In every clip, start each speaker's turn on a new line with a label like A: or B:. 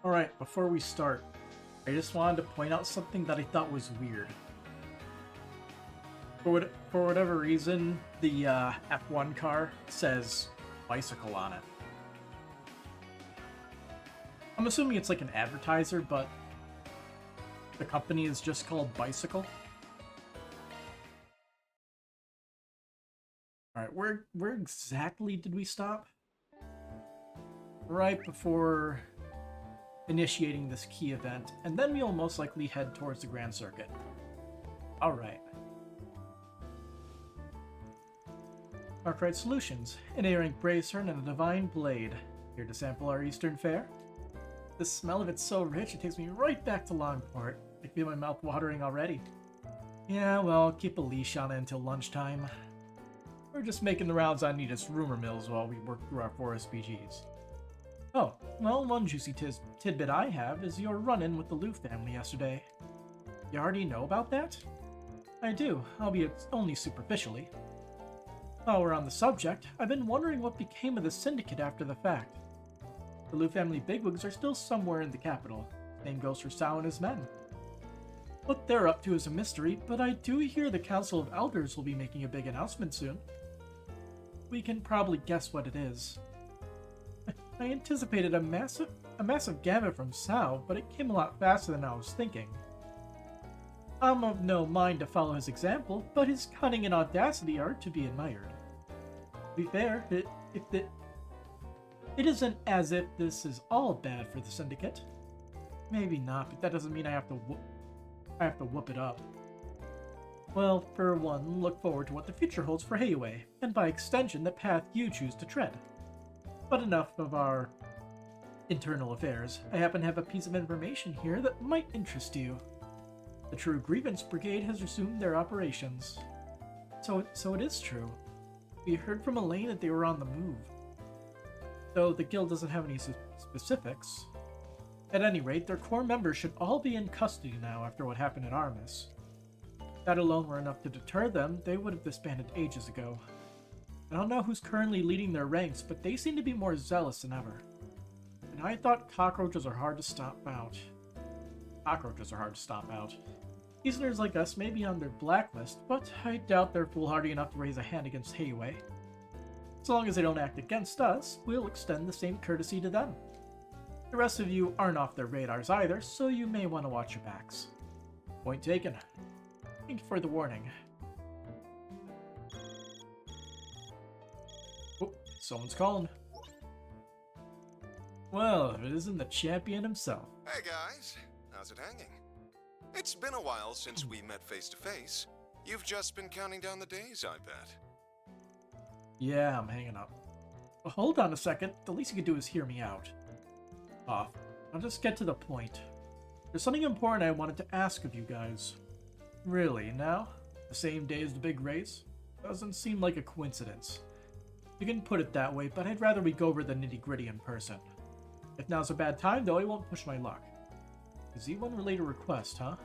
A: Alright, before we start, I just wanted to point out something that I thought was weird. For whatever reason, the F1 car says bicycle on it. I'm assuming it's like an advertiser, but the company is just called Bicycle. Alright, where exactly did we stop? Right before initiating this key event, and then we'll most likely head towards the Grand Circuit. Alright. Arkwright Solutions, an A-rank bracer and a divine blade. Here to sample our Eastern fare? The smell of it's so rich it takes me right back to Longport. I feel my mouth watering already. Yeah, well, keep a leash on it until lunchtime. We're just making the rounds on Nita's rumor mills while we work through our 4 SPGs. Oh, well, one juicy tidbit I have is your run-in with the Lou family yesterday. You already know about that? I do, albeit only superficially. While we're on the subject, I've been wondering what became of the syndicate after the fact. The Lou family bigwigs are still somewhere in the capital. Same goes for Sao and his men. What they're up to is a mystery, but I do hear the Council of Elders will be making a big announcement soon. We can probably guess what it is. I anticipated a massive gambit from Sao, but it came a lot faster than I was thinking. I'm of no mind to follow his example, but his cunning and audacity are to be admired. To be fair, it isn't as if this is all bad for the Syndicate. Maybe not, but that doesn't mean I have to whoop it up. Well, for one, look forward to what the future holds for Heiwei, and by extension, the path you choose to tread. But enough of our internal affairs. I happen to have a piece of information here that might interest you. The True Grievance Brigade has resumed their operations. So it is true. We heard from Elaine that they were on the move. Though the guild doesn't have any specifics. At any rate, their core members should all be in custody now after what happened at Armis. If that alone were enough to deter them, they would have disbanded ages ago. I don't know who's currently leading their ranks, but they seem to be more zealous than ever. And I thought cockroaches are hard to stomp out. Easterners like us may be on their blacklist, but I doubt they're foolhardy enough to raise a hand against Heiwei. So long as they don't act against us, we'll extend the same courtesy to them. The rest of you aren't off their radars either, so you may want to watch your backs. Point taken. Thank you for the warning. Oh, someone's calling. Well, if it isn't the champion himself.
B: Hey guys, how's it hanging? It's been a while since we met face to face. You've just been counting down the days, I bet.
A: Yeah, I'm hanging up. Well, hold on a second. The least you can do is hear me out. Off. I'll just get to the point. There's something important I wanted to ask of you guys. Really, now? The same day as the big race? Doesn't seem like a coincidence. You can put it that way, but I'd rather we go over the nitty-gritty in person. If now's a bad time, though, I won't push my luck. Is Z1 related request, huh?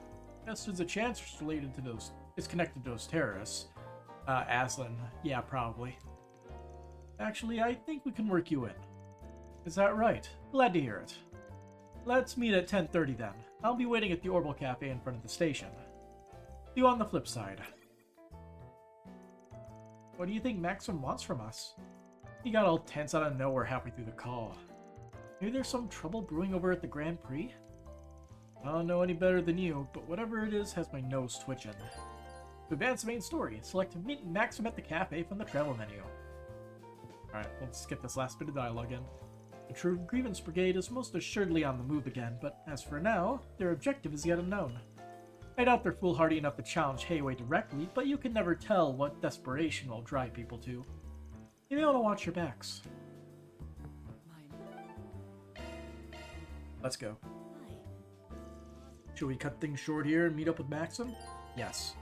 A: Guess there's a chance it's connected to those terrorists. Aslan. Yeah, probably. Actually, I think we can work you in. Is that right? Glad to hear it. Let's meet at 10:30 then. I'll be waiting at the Orbital Cafe in front of the station. See you on the flip side. What do you think Maxim wants from us? He got all tense out of nowhere halfway through the call. Maybe there's some trouble brewing over at the Grand Prix? I don't know any better than you, but whatever it is has my nose twitching. To advance the main story, select Meet Maxim at the cafe from the travel menu. Alright, let's skip this last bit of dialogue in. The True Grievance Brigade is most assuredly on the move again, but as for now, their objective is yet unknown. I doubt they're foolhardy enough to challenge Heiwei directly, but you can never tell what desperation will drive people to. You may want to watch your backs. Let's go. Should we cut things short here and meet up with Maxim? Yes.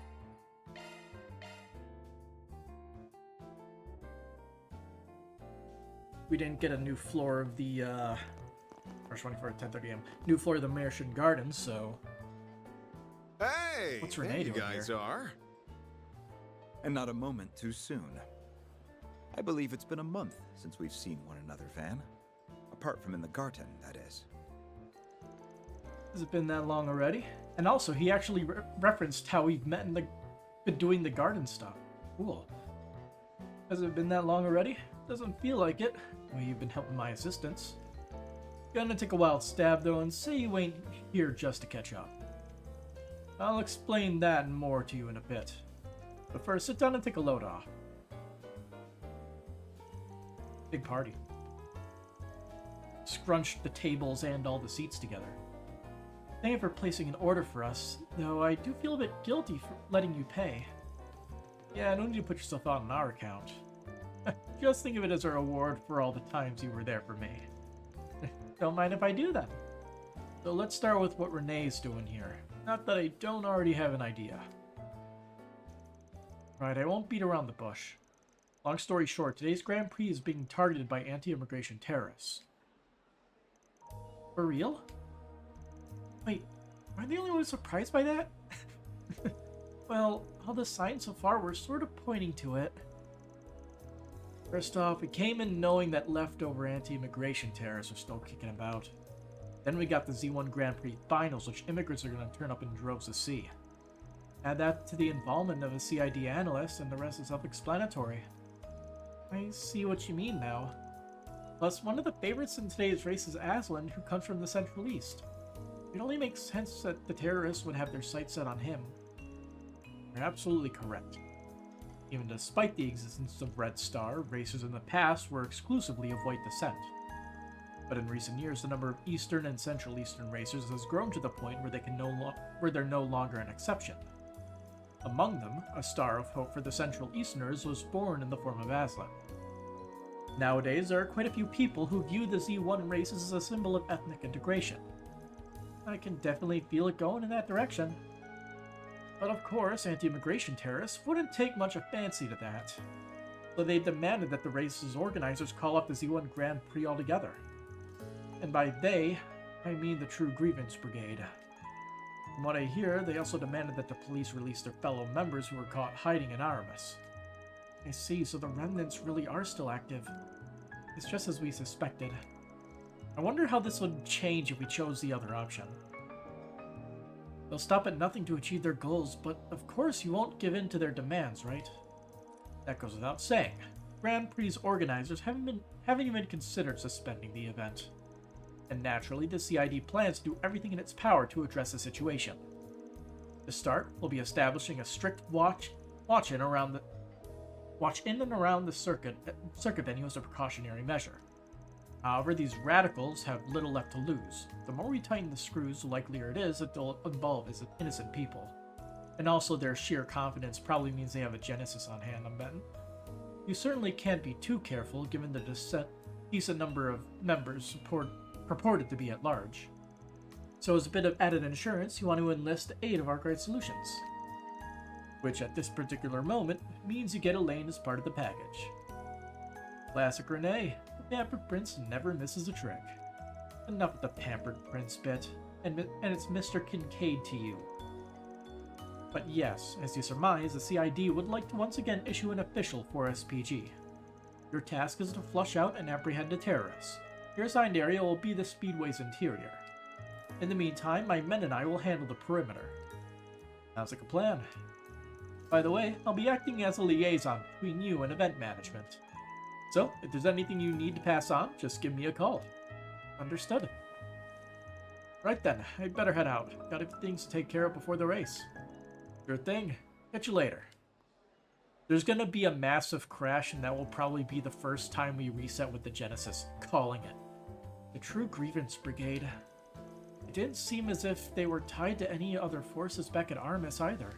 A: We didn't get a new floor of the, March 24th, 10:30 a.m. New floor of the Martian Gardens, so...
B: Hey!
A: What's Renee
B: you
A: doing
B: guys
A: here?
B: are.
C: And not a moment too soon. I believe it's been a month since we've seen one another, Van. Apart from in the garden, that is.
A: Has it been that long already? And also, he actually referenced how we've met and been doing the garden stuff. Cool. Has it been that long already? Doesn't feel like it. Well, you've been helping my assistants. Gonna take a wild stab though and say you ain't here just to catch up. I'll explain that and more to you in a bit. But first, sit down and take a load off. Big party. Scrunched the tables and all the seats together. Thank you for placing an order for us, though I do feel a bit guilty for letting you pay. Yeah, no need to put yourself out on our account. Just think of it as a reward for all the times you were there for me. Don't mind if I do that. So let's start with what Renee's doing here. Not that I don't already have an idea. Right, I won't beat around the bush. Long story short, today's Grand Prix is being targeted by anti-immigration terrorists. For real? Wait, am I the only one surprised by that? Well, all the signs so far were sort of pointing to it. First off, we came in knowing that leftover anti-immigration terrorists are still kicking about. Then we got the Z1 Grand Prix finals, which immigrants are going to turn up in droves to see. Add that to the involvement of a CID analyst, and the rest is self-explanatory. I see what you mean now. Plus, one of the favorites in today's race is Aslan, who comes from the Central East. It only makes sense that the terrorists would have their sights set on him. You're absolutely correct. Even despite the existence of Red Star, racers in the past were exclusively of white descent. But in recent years, the number of Eastern and Central Eastern racers has grown to the point where they're no longer an exception. Among them, a star of hope for the Central Easterners was born in the form of Aslan. Nowadays, there are quite a few people who view the Z1 races as a symbol of ethnic integration. I can definitely feel it going in that direction. But of course, anti-immigration terrorists wouldn't take much of fancy to that. So they demanded that the race's organizers call off the Z1 Grand Prix altogether. And by they, I mean the True Grievance Brigade. From what I hear, they also demanded that the police release their fellow members who were caught hiding in Aramis. I see, so the remnants really are still active. It's just as we suspected. I wonder how this would change if we chose the other option. They'll stop at nothing to achieve their goals, but of course you won't give in to their demands, right? That goes without saying. Grand Prix organizers haven't even considered suspending the event. And naturally, the CID plans to do everything in its power to address the situation. To start, we'll be establishing a strict watch in and around the circuit venue as a precautionary measure. However, these radicals have little left to lose. The more we tighten the screws, the likelier it is that they'll involve innocent people. And also, their sheer confidence probably means they have a Genesis on hand, I'm betting. You certainly can't be too careful, given the decent number of members purported to be at large. So as a bit of added insurance, you want to enlist the aid of Arkwright Solutions. Which, at this particular moment, means you get a lane as part of the package. Classic Renee. The Pampered Prince never misses a trick. Enough with the Pampered Prince bit, and it's Mr. Kincaid to you. But yes, as you surmise, the CID would like to once again issue an official for SPG. Your task is to flush out and apprehend the terrorists. Your assigned area will be the Speedway's interior. In the meantime, my men and I will handle the perimeter. Sounds like a plan. By the way, I'll be acting as a liaison between you and event management. So, if there's anything you need to pass on, just give me a call. Understood. Right then, I'd better head out. Got a few things to take care of before the race. Sure thing. Catch you later. There's gonna be a massive crash, and that will probably be the first time we reset with the Genesis. Calling it. The True Grievance Brigade. It didn't seem as if they were tied to any other forces back at Aramis either.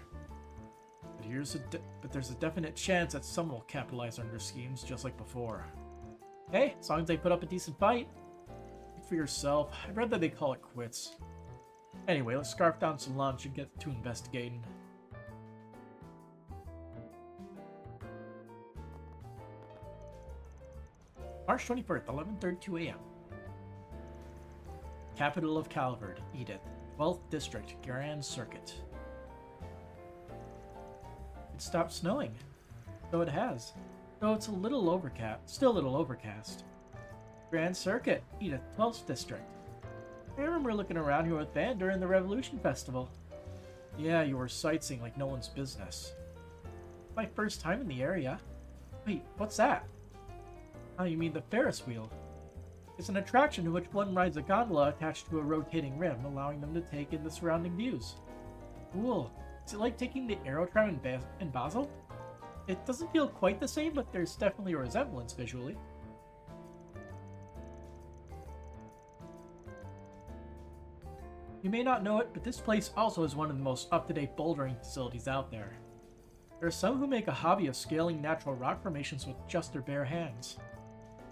A: But there's a definite chance that some will capitalize on their schemes just like before. Hey, as long as they put up a decent fight. Think for yourself. I'd rather they call it quits. Anyway, let's scarf down some lunch and get to investigating. March 21st, 11:32 a.m. Capital of Calvard, Edith. 12th District, Grand Circuit. It stopped snowing. So it has. Though it's still a little overcast. Grand Circuit, Edith, 12th District. I remember looking around here with Van during the Revolution Festival. Yeah, you were sightseeing like no one's business. My first time in the area. Wait, what's that? Oh, you mean the Ferris wheel. It's an attraction in which one rides a gondola attached to a rotating rim, allowing them to take in the surrounding views. Cool. Is it like taking the Aerotram in Basel? It doesn't feel quite the same, but there's definitely a resemblance visually. You may not know it, but this place also is one of the most up-to-date bouldering facilities out there. There are some who make a hobby of scaling natural rock formations with just their bare hands.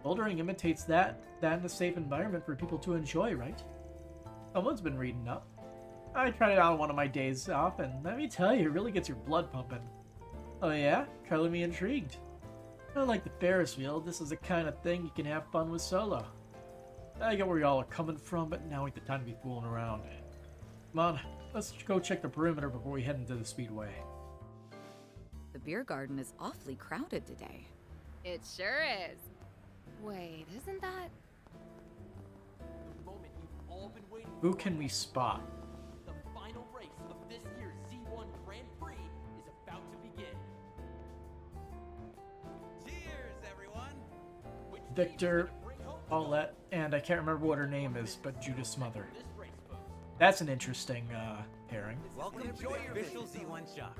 A: Bouldering imitates that in a safe environment for people to enjoy, right? Someone's been reading up. I tried it out on one of my days off, and let me tell you, it really gets your blood pumping. Oh yeah? Color me intrigued. Unlike the Ferris wheel, this is the kind of thing you can have fun with solo. I get where y'all are coming from, but now ain't the time to be fooling around. Come on, let's go check the perimeter before we head into the speedway.
D: The beer garden is awfully crowded today.
E: It sure is. Wait, isn't that...
F: The moment you've all been waiting
A: Who
F: for.
A: can we spot?
F: The final race of this year's Z1 Grand Prix is about to begin. Cheers, everyone! Which team is
A: Victor,
F: gonna bring home the
A: Paulette, and I can't remember what her name is, but Judith's mother.
F: this race, folks?
A: That's an interesting pairing.
G: Welcome to the official Z1 shop.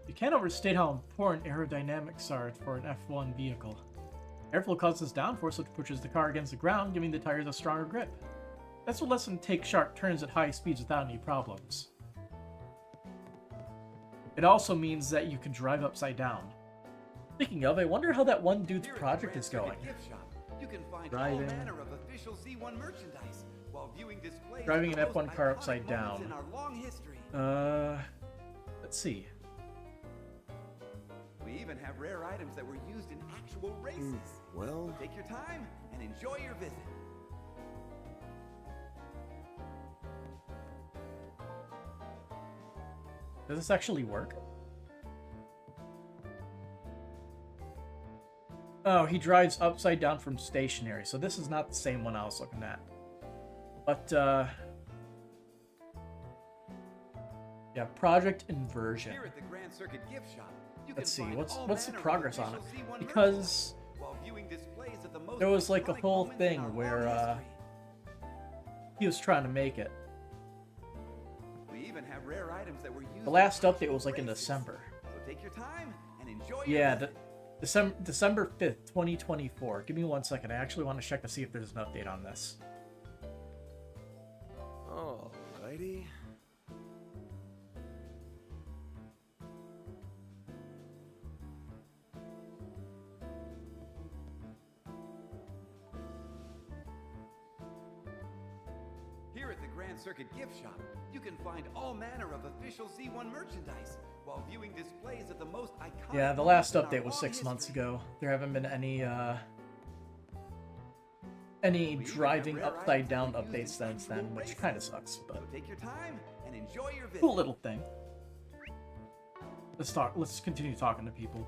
A: You can't overstate how important aerodynamics are for an F1 vehicle. Airflow causes downforce, which pushes the car against the ground, giving the tires a stronger grip. That's what lets them take sharp turns at high speeds without any problems. It also means that you can drive upside down. Speaking of, I wonder how that one dude's
G: Here at the
A: project
G: Grand
A: is going.
G: Circuit Gift Shop, you can find
A: Driving.
G: all manner of official Z1 merchandise while viewing displays
A: Driving
G: of
A: an
G: the most
A: F1 car
G: iconic
A: upside
G: moments
A: down.
G: in our long history.
A: Let's see.
G: We even have rare items that were used in actual races.
B: Well,
G: Take your time and enjoy your visit.
A: Does this actually work? Oh, he drives upside down from stationary, so this is not the same one I was looking at. But, yeah, project inversion.
G: Here at the Grand Circuit Gift Shop, you
A: Let's
G: can
A: see,
G: find
A: what's
G: all
A: the
G: manner of
A: progress on it?
G: official Z1
A: Because
G: merchandise while viewing displays of the most
A: there was like a
G: iconic
A: whole
G: moments in
A: thing
G: our long
A: where,
G: history.
A: he was trying to make it.
G: We even have rare items that were used
A: The last
G: in
A: update was like in
G: races.
A: December.
G: So take your time and enjoy
A: Yeah,
G: your visit.
A: December 5th, 2024. Give me 1 second. I actually want to check to see if there's an update on this.
B: alrighty.
G: Here at the Grand Circuit Gift Shop, you can find all manner of official Z1 merchandise while viewing displays of the most iconic.
A: Yeah, the last
G: moments in
A: update
G: our
A: was
G: long
A: 6 months
G: history.
A: ago. There haven't been any
G: We even have
A: driving
G: rare
A: upside
G: items
A: down
G: that were used
A: updates
G: in
A: since then,
G: actual
A: which
G: races.
A: kind of sucks, but
G: So take your time and enjoy your visit.
A: cool little thing. Let's continue talking to people.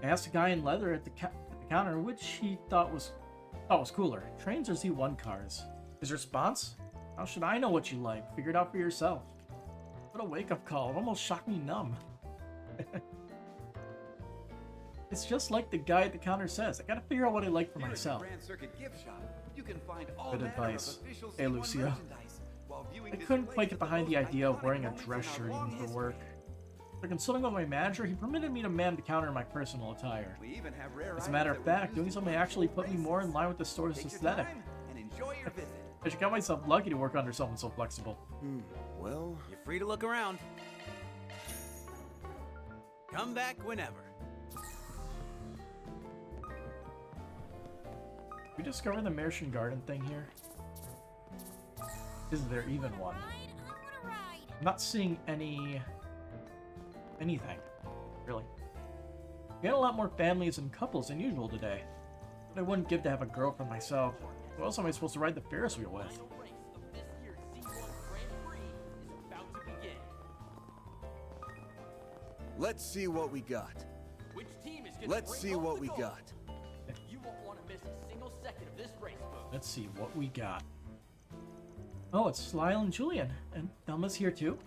A: I asked a guy in leather at the counter which he thought was cooler, trains or Z1 cars. His response? How should I know what you like? Figure it out for yourself. What a wake-up call. It almost shocked me numb. It's just like the guy at the counter says. I gotta figure out what I like for
G: Here at the
A: myself.
G: Grand Circuit Gift Shop, you can find all
A: Good
G: manner
A: advice.
G: of official
A: Hey,
G: Z1
A: Lucio.
G: merchandise while viewing
A: I couldn't
G: displays
A: quite get
G: of the
A: behind the
G: most
A: idea of
G: iconic
A: wearing a
G: moments
A: dress
G: in our
A: shirt
G: long
A: even for
G: history.
A: work. After consulting with my manager, he permitted me to man the counter in my personal attire.
G: We even have rare
A: As a
G: items
A: matter
G: that
A: of
G: were
A: fact,
G: used
A: doing
G: in
A: so may
G: actual
A: actually put me more in
G: races.
A: line with the store's
G: Take your
A: aesthetic.
G: time and enjoy your visit.
A: I should count myself lucky to work under someone so flexible.
B: Well,
H: You're free to look around. Come back whenever.
A: We discover the Martian Garden thing here? Is there even one? I'm not seeing anything, really. We had a lot more families and couples than usual today. But I wouldn't give to have a girlfriend myself. Who else am I supposed to ride the Ferris wheel with?
F: Final race of this year's Z1 Grand Prix is about to begin.
I: Let's see what we got.
F: Which team is going to
I: Let's
F: bring
I: see
F: home
I: what
F: the
I: we
F: gold?
I: got.
F: You won't want to miss a single second of this race, folks.
A: Let's see what we got. Oh, it's Lyle and Julian. And Thelma's here too?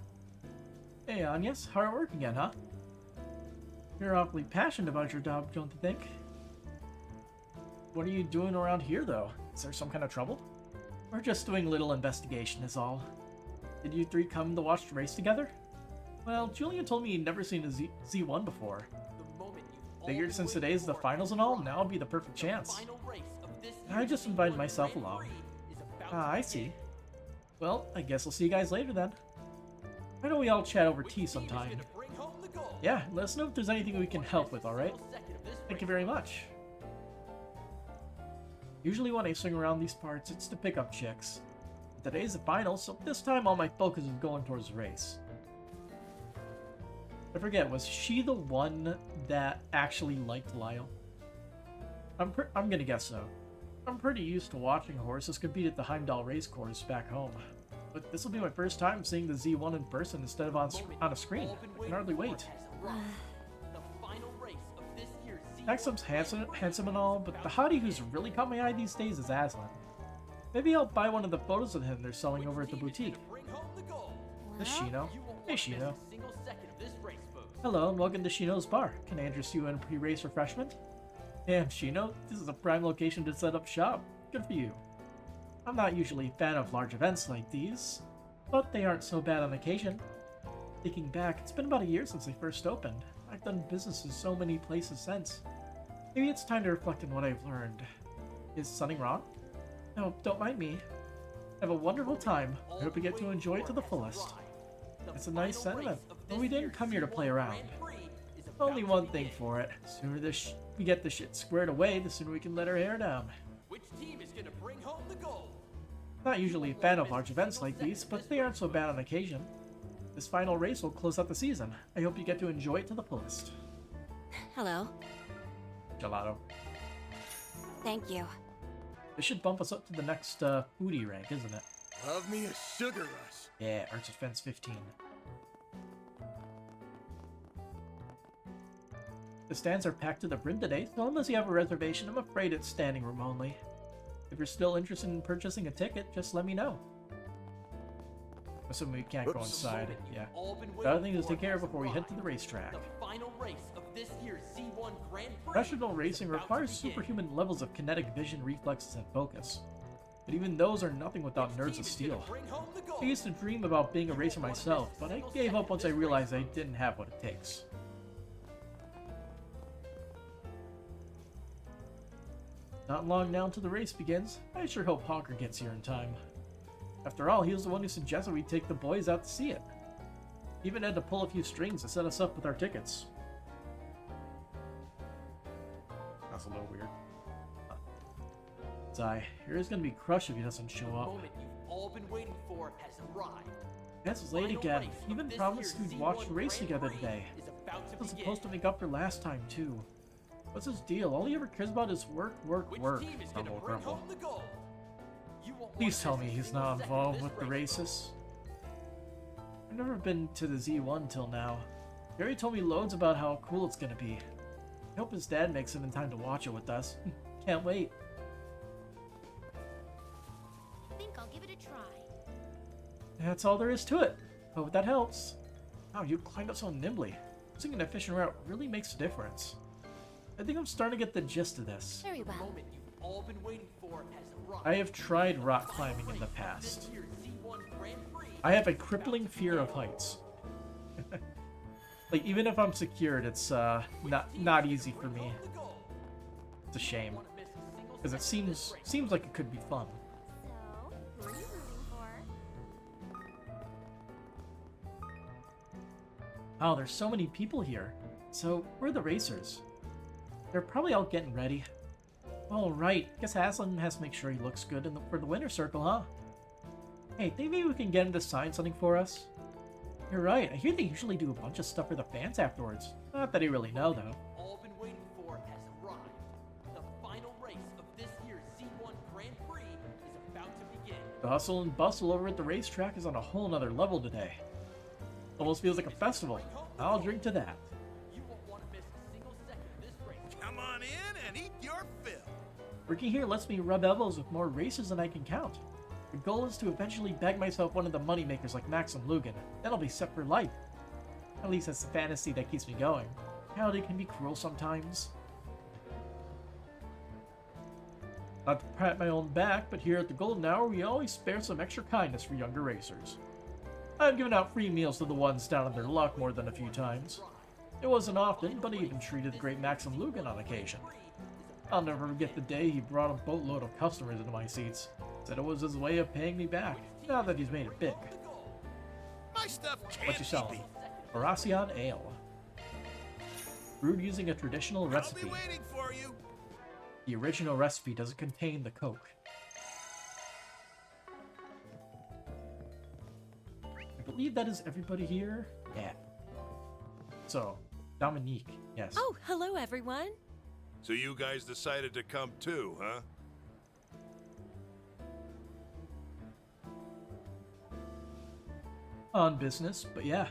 A: Hey, Agnes, hard at work again, huh? You're awfully passionate about your job, don't you think? What are you doing around here, though? Is there some kind of trouble? We're just doing a little investigation, is all. Did you three come to watch the race together? Well, Julian told me he'd never seen a Z1 before. Figured since today's the finals and all, now would be the perfect chance. I just invited myself along. Ah, I see. Well, I guess I'll see you guys later then. Why don't we all chat over tea sometime? Yeah, let us know if there's anything we can help with, alright? Thank you very much. Usually when I swing around these parts, it's to pick up chicks. But today's the final, so this time all my focus is going towards the race. I forget, was she the one that actually liked Lyle? I'm gonna guess so. I'm pretty used to watching horses compete at the Heimdall racecourse back home. But this will be my first time seeing the Z1 in person instead of on a screen. I can hardly wait. Maxim's handsome and all, but the hottie who's really caught my eye these days is Aslan. Maybe I'll buy one of the photos of him they're selling over at the boutique. This is Shino. Hey Shino. Hello and welcome to Shino's bar. Can I interest you in a pre-race refreshment? Damn Shino, this is a prime location to set up shop. Good for you. I'm not usually a fan of large events like these, but they aren't so bad on occasion. Thinking back, it's been about a year since they first opened. I've done business in so many places since. Maybe it's time to reflect on what I've learned. Is something wrong? No, don't mind me. Have a wonderful time. I hope you get to enjoy it to the fullest. It's a nice sentiment, but we didn't come here to play around. Only one thing for it. The sooner we get this shit squared away, the sooner we can let our hair down.
F: Which team is gonna bring home the gold?
A: Not usually a fan of large events like these, but they aren't so bad on occasion. This final race will close out the season. I hope you get to enjoy it to the fullest.
J: Hello.
A: Gelato.
J: Thank you.
A: This should bump us up to the next foodie rank, isn't it?
I: Love me a sugar rush.
A: Yeah, Arts Defense 15. The stands are packed to the brim today, so unless you have a reservation, I'm afraid it's standing room only. If you're still interested in purchasing a ticket, just let me know. Assuming we can't go inside, yeah. The other thing is to take care of before we head to the racetrack.
F: The final race of this year's Z1 Grand Prix.
A: Professional racing requires superhuman levels of kinetic vision, reflexes, and focus. But even those are nothing without nerds of steel. I used to dream about being a racer myself, but I gave up once I realized I didn't have what it takes. Not long now until the race begins. I sure hope Honker gets here in time. After all, he was the one who suggested we take the boys out to see it. He even had to pull a few strings to set us up with our tickets. That's a little weird. Zai, here's gonna be crushed if he doesn't show
F: The
A: up.
F: moment you've all been waiting for has arrived.
A: That's late again. He even promised we'd watch the race together today. He was supposed to make up for last time, too. What's his deal? All he ever cares about is work, work, work. Grumble, grumble. Please tell me he's not involved with the races. I've never been to the Z1 till now. Gary told me loads about how cool it's gonna be. I hope his dad makes it in time to watch it with us. Can't wait.
J: I think I'll give it a try.
A: That's all there is to it. Hope that helps. Wow, you climbed up so nimbly. Using an efficient route really makes a difference. I think I'm starting to get the gist of this.
J: Very well.
F: The moment you've all been waiting for has arrived.
A: I have tried rock climbing in the past.
F: This year's Z1 Grand Prix
A: I have a crippling fear of heights. Like, even if I'm secured, it's not easy for me. It's a shame. Because it seems like it could be fun.
J: So, who are you rooting for?
A: Wow, there's so many people here. So, where are the racers? They're probably all getting ready. Oh, right. Guess Aslan has to make sure he looks good for the winner's circle, huh? Hey, think maybe we can get him to sign something for us? You're right. I hear they usually do a bunch of stuff for the fans afterwards. Not that I really know, though.
F: all been waiting for has arrived. The final race of this year's Z1 Grand Prix is about to begin.
A: The hustle and bustle over at the racetrack is on a whole nother level today. Almost feels like a festival. I'll drink to that.
F: You won't want to miss a single second of this race.
I: Come on in and eat your fill.
A: Working here lets me rub elbows with more racers than I can count. The goal is to eventually bag myself one of the moneymakers like Max and Lugan. Then I'll be set for life. At least that's the fantasy that keeps me going. Reality can be cruel sometimes. Not to pat my own back, but here at the Golden Hour, we always spare some extra kindness for younger racers. I've given out free meals to the ones down on their luck more than a few times. It wasn't often, but I even treated the great Maxim Lugan on occasion. I'll never forget the day he brought a boatload of customers into my seats. Said it was his way of paying me back, now that he's made it big.
I: My stuff
A: What you selling? Horacion Ale. Brewed using a traditional recipe.
I: I'll be waiting for you.
A: The original recipe doesn't contain the Coke. I believe that is everybody here. Yeah. So, Dominique, yes.
K: Oh, hello everyone.
I: So you guys decided to come too, huh?
A: On business, but yeah.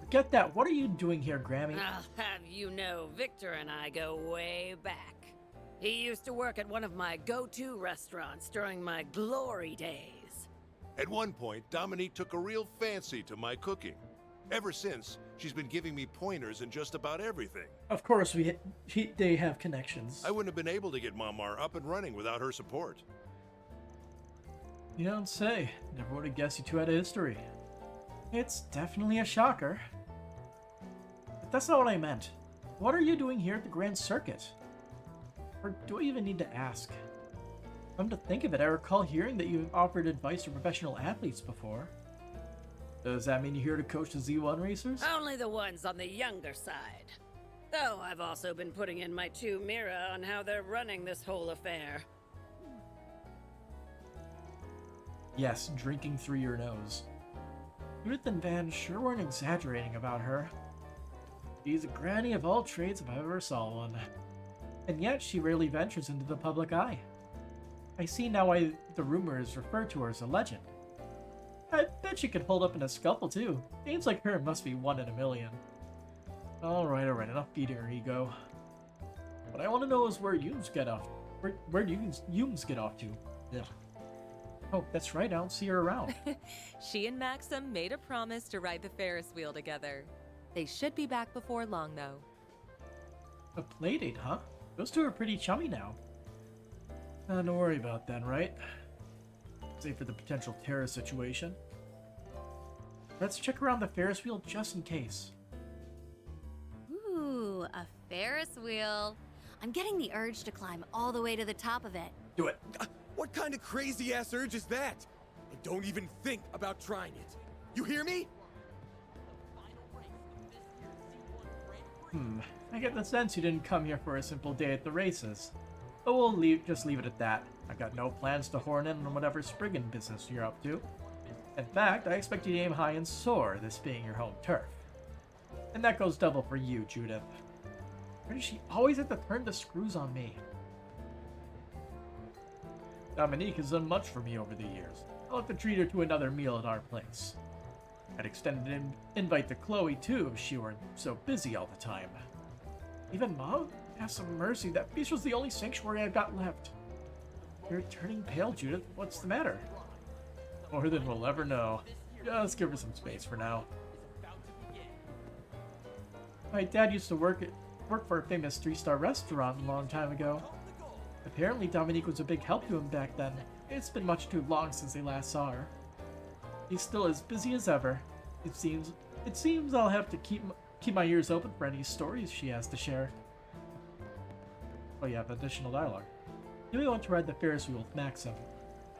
A: Forget that. What are you doing here, Grammy?
L: I'll have you know, Victor and I go way back. He used to work at one of my go-to restaurants during my glory days.
I: At one point, Dominique took a real fancy to my cooking. Ever since, she's been giving me pointers in just about everything.
A: Of course, they have connections.
I: I wouldn't have been able to get Mamar up and running without her support.
A: You don't say. Never would have guessed you two had a history. It's definitely a shocker. But that's not what I meant. What are you doing here at the Grand Circuit? Or do I even need to ask? Come to think of it, I recall hearing that you've offered advice to professional athletes before. Does that mean you're here to coach the Z1 racers?
L: Only the ones on the younger side. Though I've also been putting in my 2 mirror on how they're running this whole affair.
A: Yes, drinking through your nose. Judith and Van sure weren't exaggerating about her. She's a granny of all trades if I ever saw one. And yet she rarely ventures into the public eye. I see now why the rumors refer to her as a legend. I bet she could hold up in a scuffle too. Names like her must be 1 in a million. Alright, enough feeding her ego. What I want to know is where Yums get off. Where do Yums get off to? Ugh. Oh, that's right, I don't see her around.
K: She and Maxim made a promise to ride the Ferris wheel together. They should be back before long, though.
A: A playdate, huh? Those two are pretty chummy now. Nothing to worry about then, right? Save for the potential terrorist situation. Let's check around the Ferris wheel just in case.
J: Ooh, a Ferris wheel. I'm getting the urge to climb all the way to the top of it.
A: Do it.
M: What kind of crazy-ass urge is that? And don't even think about trying it. You hear me?
A: I get the sense you didn't come here for a simple day at the races. But we'll just leave it at that. I've got no plans to horn in on whatever Spriggan business you're up to. In fact, I expect you to aim high and soar, this being your home turf. And that goes double for you, Judith. Why does she always have to turn the screws on me? Dominique has done much for me over the years. I'll have to treat her to another meal at our place. I'd extended an invite to Chloe too if she weren't so busy all the time. Even Mom? Have some mercy, that beast was the only sanctuary I've got left. You're turning pale, Judith. What's the matter? More than we'll ever know. Just give her some space for now. My dad used to work for a famous 3-star restaurant a long time ago. Apparently Dominique was a big help to him back then. It's been much too long since they last saw her. He's still as busy as ever. It seems I'll have to keep my ears open for any stories she has to share. Oh, you have additional dialogue. Then we want to ride the Ferris wheel with Maxim.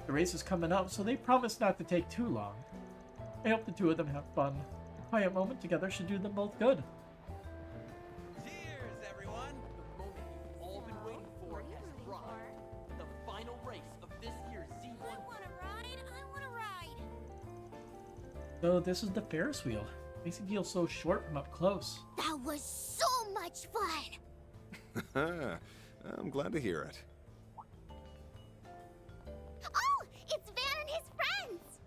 A: The race is coming up, so they promise not to take too long. I hope the two of them have fun. A quiet moment together should do them both good.
F: Cheers, everyone! The moment you've all been waiting for has arrived. The final race of this year's Z1.
J: I wanna ride!
A: So this is the Ferris wheel. Makes it feel so short from up close.
J: That was so much fun!
B: I'm glad to hear it.
J: Oh, it's Van and his friends!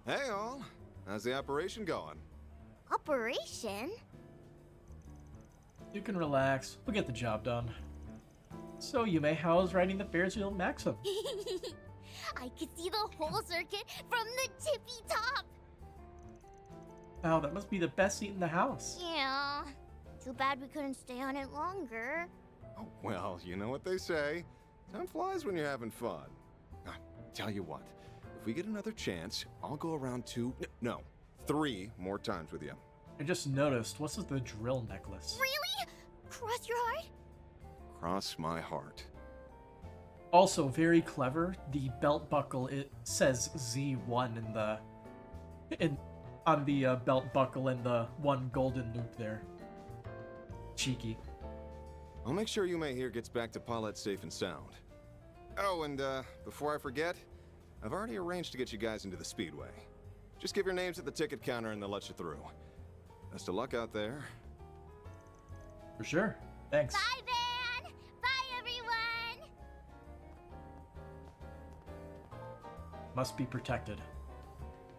B: Hey all, how's the operation going?
J: Operation?
A: You can relax. We'll get the job done. So Yume, how's riding the Ferris wheel Maxim?
J: I could see the whole circuit from the tippy top.
A: Wow, that must be the best seat in the house.
J: Yeah. Too bad we couldn't stay on it longer.
B: Oh, well, you know what they say. Time flies when you're having fun. Tell you what, if we get another chance, I'll go around 3 more times with you.
A: I just noticed, what's with the drill necklace?
J: Really? Cross your heart?
B: Cross my heart.
A: Also, very clever, the belt buckle, it says Z1 on the belt buckle and the one golden loop there. Cheeky.
B: I'll make sure Yume here gets back to Paulette safe and sound. Oh, and before I forget, I've already arranged to get you guys into the Speedway. Just give your names at the ticket counter and they'll let you through. Best of luck out there.
A: For sure. Thanks.
J: Bye, Van! Bye, everyone!
A: Must be protected.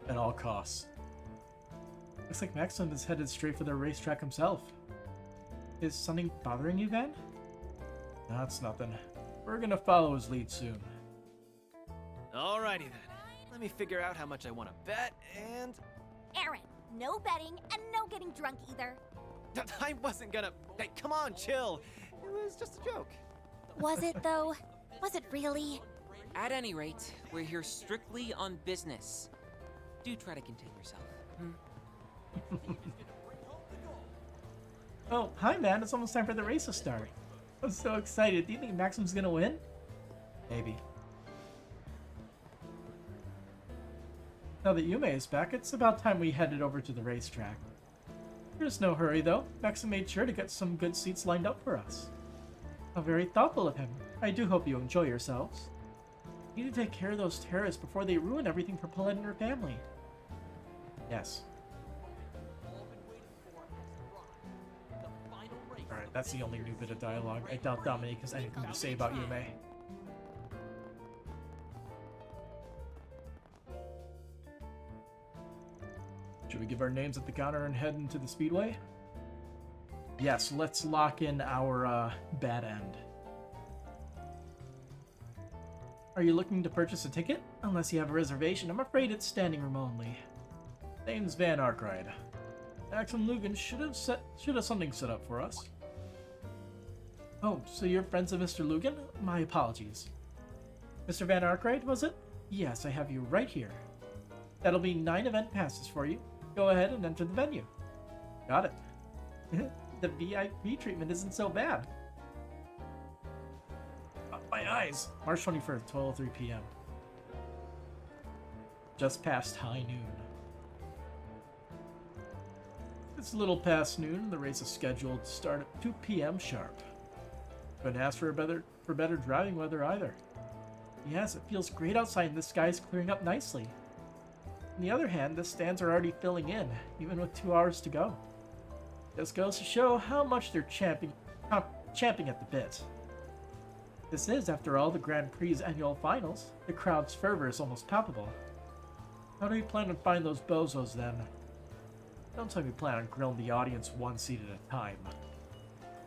A: At all costs. Looks like Maxim is headed straight for the racetrack himself. Is something bothering you, Van? No, it's nothing. We're gonna follow his lead soon.
F: Alrighty then. Let me figure out how much I want to bet, and...
J: Aaron, no betting and no getting drunk either.
F: I wasn't gonna... Hey, come on, chill. It was just a joke.
J: Was it, though? Was it really?
N: At any rate, we're here strictly on business. Do try to contain yourself.
A: Oh, hi man, it's almost time for the race to start. I'm so excited. Do you think Maxim's gonna win? Maybe. Now that Yume is back, it's about time we headed over to the racetrack. There's no hurry though. Maxim made sure to get some good seats lined up for us. How very thoughtful of him. I do hope you enjoy yourselves. You need to take care of those terrorists before they ruin everything for Paulette and her family. Yes. Alright, that's the only new bit of dialogue. I doubt Dominique has anything to say about Yume. Should we give our names at the counter and head into the Speedway? Yes, let's lock in our bad end. Are you looking to purchase a ticket? Unless you have a reservation, I'm afraid it's standing room only. Name's Van Arkwright. Maxim Lugan should have something set up for us. Oh, so you're friends of Mr. Lugan? My apologies. Mr. Van Arkwright, was it? Yes, I have you right here. That'll be 9 event passes for you. Go ahead and enter the venue. Got it. The VIP treatment isn't so bad. My eyes. March 21st, 12:03 p.m. Just past high noon. It's a little past noon. The race is scheduled to start at 2 p.m. sharp. Couldn't ask for better driving weather either. Yes, it feels great outside and the sky's clearing up nicely. On the other hand, the stands are already filling in, even with 2 hours to go. Just goes to show how much they're champing at the bit. This is, after all, the Grand Prix annual finals. The crowd's fervor is almost palpable. How do you plan to find those bozos then? Don't tell me you plan on grilling the audience one seat at a time.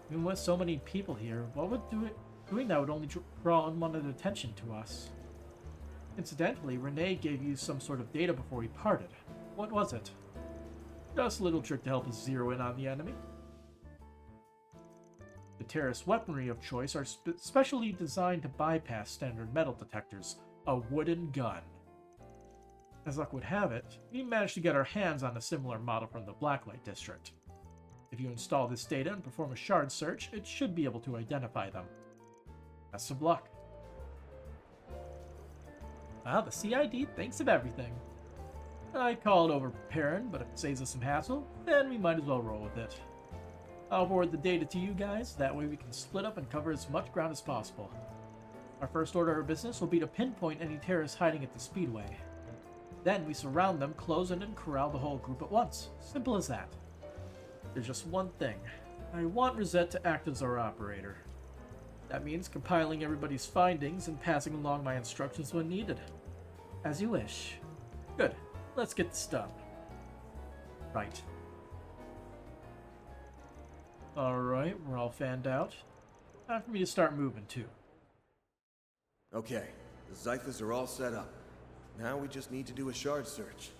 A: Even with so many people here, what would doing that would only draw unwanted attention to us. Incidentally, Renee gave you some sort of data before we parted. What was it? Just a little trick to help us zero in on the enemy. The terrorist weaponry of choice are specially designed to bypass standard metal detectors, a wooden gun. As luck would have it, we managed to get our hands on a similar model from the Blacklight District. If you install this data and perform a shard search, it should be able to identify them. Best of luck. Wow, the CID thinks of everything. I'd call it over preparing, but if it saves us some hassle, then we might as well roll with it. I'll forward the data to you guys, that way we can split up and cover as much ground as possible. Our first order of business will be to pinpoint any terrorists hiding at the Speedway. Then we surround them, close in, and corral the whole group at once. Simple as that. There's just one thing. I want Rosette to act as our operator. That means compiling everybody's findings and passing along my instructions when needed. As you wish. Good. Let's get this done. Right. Alright, we're all fanned out. Time for me to start moving, too.
M: Okay, the Zyphas are all set up. Now we just need to do a shard search.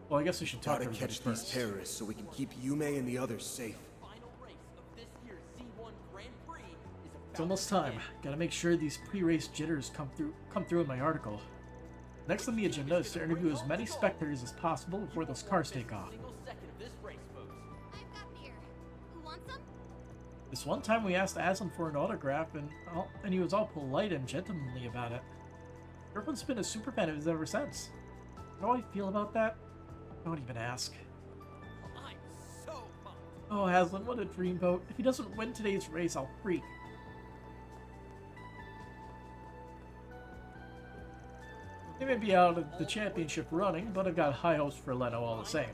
A: Well, I guess we should talk to
M: Gotta
A: everybody
M: catch these
A: first.
M: terrorists so we can keep Yume and the others safe.
A: It's almost time. Gotta make sure these pre-race jitters come through in my article. Next on the agenda is to interview as many spectators as possible before those cars take off. This one time we asked Aslan for an autograph, and he was all polite and gentlemanly about it. Everyone's been a super fan of his ever since. How do I feel about that? Don't even ask.
F: I'm so pumped.
A: Oh, Aslan, what a dreamboat. If he doesn't win today's race, I'll freak. They may be out of the championship running, but I've got high hopes for Leno all the same.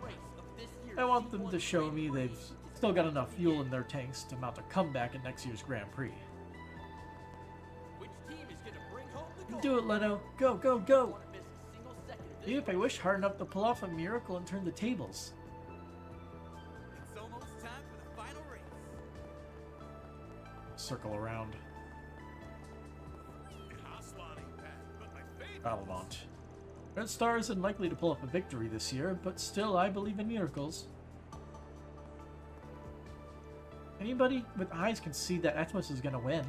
A: I want them to show me they've still got enough fuel in their tanks to mount a comeback in next year's Grand Prix.
F: Which team is gonna bring home the gold?
A: Do it, Leno. Go, go, go! Maybe if I wish hard enough to pull off a miracle and turn the tables.
H: It's almost time for the final race.
A: Circle around. Adamant. Red Star isn't likely to pull up a victory this year, but still I believe in miracles. Anybody with eyes can see that Atmos is gonna win.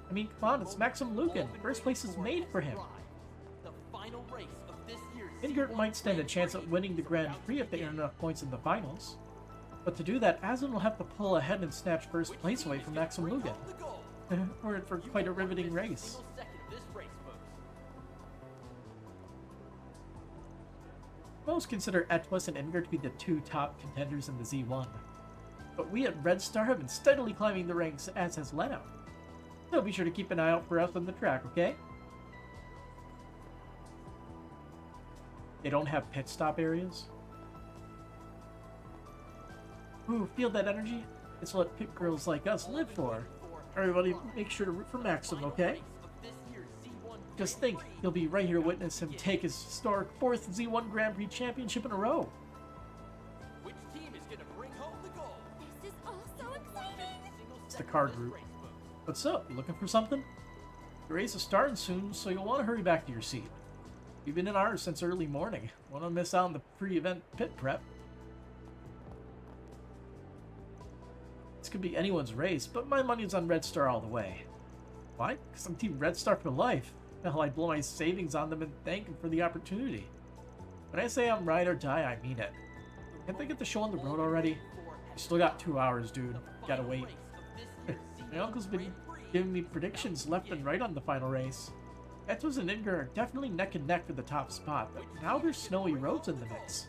A: I mean, come on, it's Maxim Lucan. First place is made for him. Ingert might stand a chance at winning the Grand Prix if they earn enough points in the finals. But to do that, Aslan will have to pull ahead and snatch first place away from Maxim Lugan. We're in for quite a riveting race. Most consider Atmos and Ingert to be the two top contenders in the Z1. But we at Red Star have been steadily climbing the ranks, as has Leno. So be sure to keep an eye out for us on the track, okay? They don't have pit stop areas? Ooh, feel that energy? It's what pit girls like us live for. Everybody make sure to root for Maxim, okay? Just think, you'll be right here to witness him take his historic 4th Z1 Grand Prix championship in a row.
F: Which team is gonna bring home the gold?
J: This is all so exciting!
A: It's the car group. What's up? You looking for something? The race is starting soon, so you'll want to hurry back to your seat. We've been in ours since early morning. Won't miss out on the pre-event pit prep. This could be anyone's race, but my money's on Red Star all the way. Why? Because I'm Team Red Star for life. Hell, I'd blow my savings on them and thank them for the opportunity. When I say I'm ride or die, I mean it. Can't they get the show on the road already? We still got 2 hours, dude. Gotta wait. My uncle's been giving me predictions left and right on the final race. Atmos and Ingert are definitely neck and neck for the top spot, but now there's snowy roads in the mix.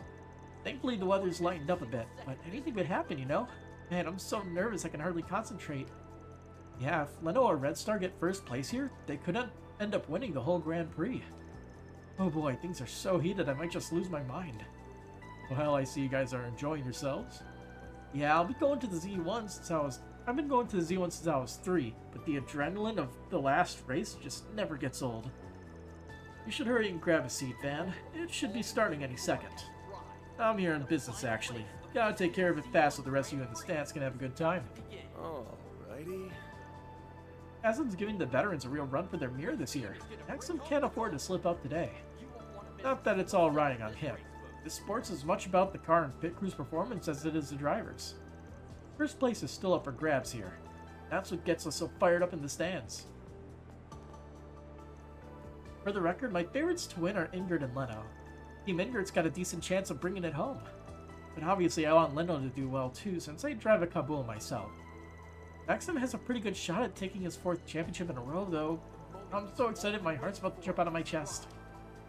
A: Thankfully the weather's lightened up a bit, but anything could happen, you know? Man, I'm so nervous I can hardly concentrate. Yeah, if Leno or Red Star get first place here, they could end up winning the whole Grand Prix. Oh boy, things are so heated I might just lose my mind. Well, I see you guys are enjoying yourselves. Yeah, I'll be going to the Z1 since I've been going to the Z1 since I was 3, but the adrenaline of the last race just never gets old. You should hurry and grab a seat, Van. It should be starting any second. I'm here in business, actually. Gotta take care of it fast so the rest of you in the stands can have a good time.
M: Alrighty.
A: Aslan's giving the veterans a real run for their mirror this year. Maxim can't afford to slip up today. Not that it's all riding on him. This sport's as much about the car and pit crew's performance as it is the drivers. First place is still up for grabs here. That's what gets us so fired up in the stands. For the record, my favorites to win are Ingert and Leno. Team Ingert's got a decent chance of bringing it home. But obviously I want Leno to do well too, since I drive a Kabul myself. Maxim has a pretty good shot at taking his 4th championship in a row, though. I'm so excited my heart's about to jump out of my chest.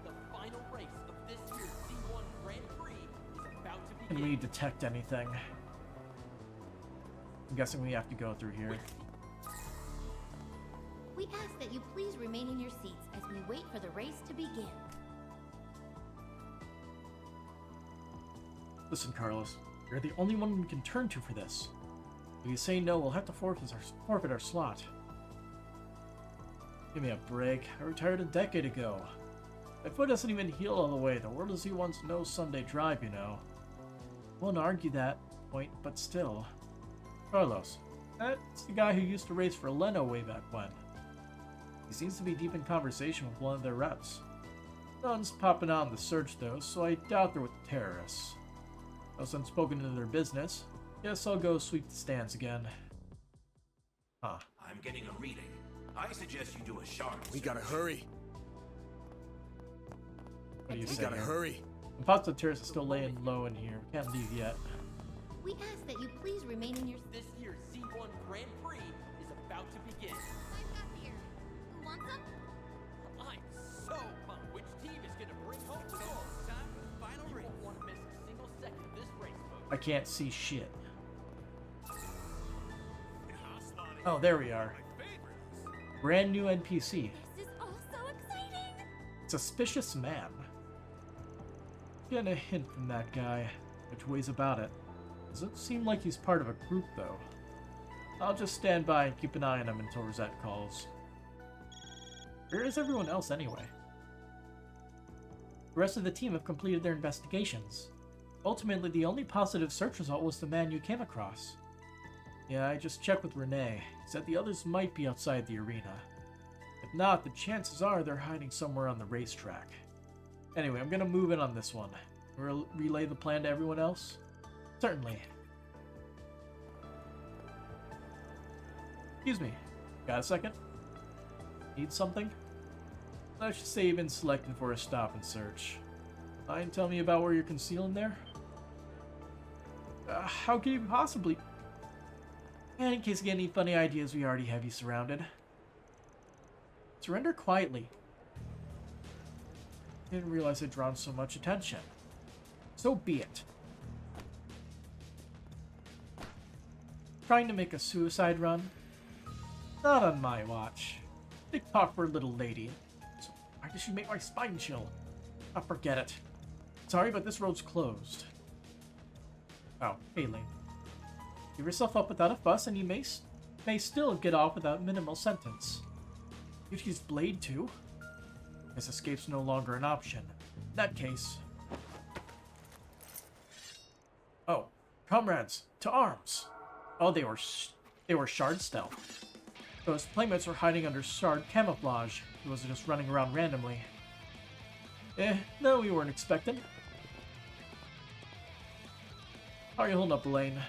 F: The final race of this year's Z1 Grand Prix is about to begin.
A: Can we detect anything? I'm guessing we have to go through here.
J: We ask that you please remain in your seats as we wait for the race to begin.
A: Listen, Carlos. You're the only one we can turn to for this. If you say no, we'll have to forfeit our slot. Give me a break. I retired a decade ago. My foot doesn't even heal all the way. The world as he wants no Sunday drive, you know. Won't argue that point, but still. Carlos, That's the guy who used to race for Leno way back when. He seems to be deep in conversation with one of their reps. None's popping out in the search though, so I doubt they're with the terrorists. No sense poking into their business. Guess I'll go sweep the stands again. Huh.
O: I'm getting a reading. I suggest you do a shard.
M: We gotta hurry.
A: What do you
M: We
A: say?
M: gotta hurry.
A: The pasta terrace is still laying low in here. We can't leave yet.
J: We ask that you please remain in your...
F: This year's Z1 Grand Prix is about to begin.
J: I've got beer. Who wants some?
F: I'm so pumped. Which team is gonna bring home the gold?
O: Time for the final
F: You
O: race.
F: won't want to miss a single second of this race, folks.
A: I can't see shit. Oh, there we are. Brand new NPC.
J: This is all so exciting!
A: Suspicious man. Getting a hint from that guy. Which way's about it? Doesn't seem like he's part of a group, though. I'll just stand by and keep an eye on him until Rosette calls. Where is everyone else, anyway? The rest of the team have completed their investigations. Ultimately, the only positive search result was the man you came across. Yeah, I just checked with Renee. He said the others might be outside the arena. If not, the chances are they're hiding somewhere on the racetrack. Anyway, I'm gonna move in on this one. Relay the plan to everyone else? Certainly. Excuse me. Got a second? Need something? Let's just say you've been selected for a stop and search. Mind tell me about where you're concealing there? How can you possibly... And in case you get any funny ideas, we already have you surrounded. Surrender quietly. Didn't realize I'd drawn so much attention. So be it. Trying to make a suicide run? Not on my watch. Big talk for a little lady. So why does she make my spine chill? Oh, forget it. Sorry, but this road's closed. Oh, hey, Lane. Give yourself up without a fuss, and you may still get off without minimal sentence. You've used Blade too? Guess escape's no longer an option. In that case... Oh, comrades, to arms! Oh, they were shard stealth. Those playmates were hiding under shard camouflage. He wasn't just running around randomly. No, we weren't expecting. How are you holding up, Elaine?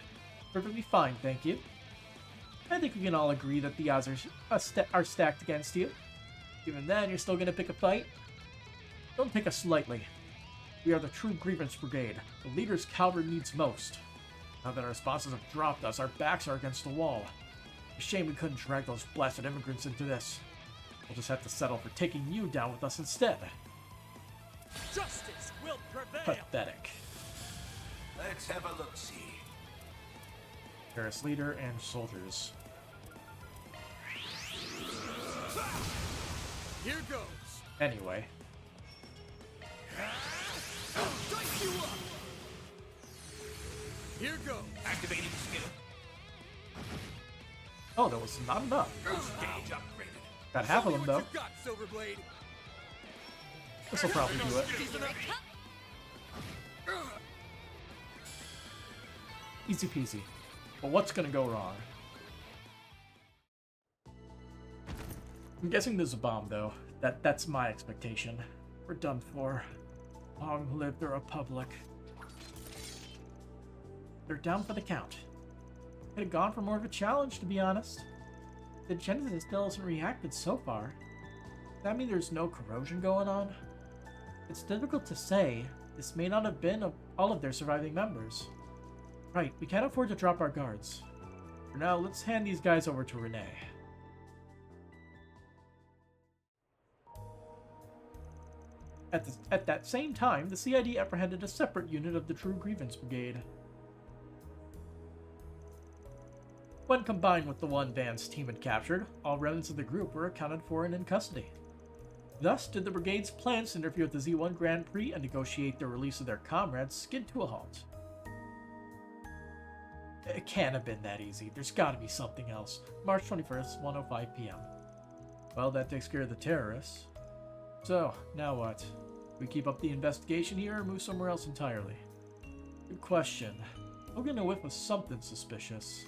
A: Perfectly fine, thank you. I think we can all agree that the odds are stacked against you. Even then, you're still gonna pick a fight? Don't take us lightly. We are the true grievance brigade, the leaders Calvert needs most. Now that our sponsors have dropped us, our backs are against the wall. A shame we couldn't drag those blasted immigrants into this. We'll just have to settle for taking you down with us instead.
O: Justice will prevail.
A: Pathetic.
O: Let's have a look-see.
A: Paris leader and soldiers.
M: Here goes.
A: Anyway.
M: Dice you up. Here goes.
O: Activating skill.
A: Oh, that was not enough.
O: Stage upgraded.
A: Got half of them, though.
M: Got Silverblade.
A: This'll probably do it. Easy peasy. But what's gonna go wrong? I'm guessing there's a bomb, though. That's my expectation. We're done for. Long live the Republic. They're down for the count. Could have gone for more of a challenge, to be honest. The Genesis still hasn't reacted so far. Does that mean there's no corrosion going on? It's difficult to say. This may not have been all of their surviving members. Right, we can't afford to drop our guards. For now, let's hand these guys over to Renee. At that same time, the CID apprehended a separate unit of the True Grievance Brigade. When combined with the one Van's team had captured, all remnants of the group were accounted for and in custody. Thus did the brigade's plans to interfere with the Z1 Grand Prix and negotiate the release of their comrades skid to a halt. It can't have been that easy. There's gotta be something else. March 21st, 1:05 p.m. Well, that takes care of the terrorists. So, now what? We keep up the investigation here or move somewhere else entirely? Good question. We're gonna whiff with something suspicious.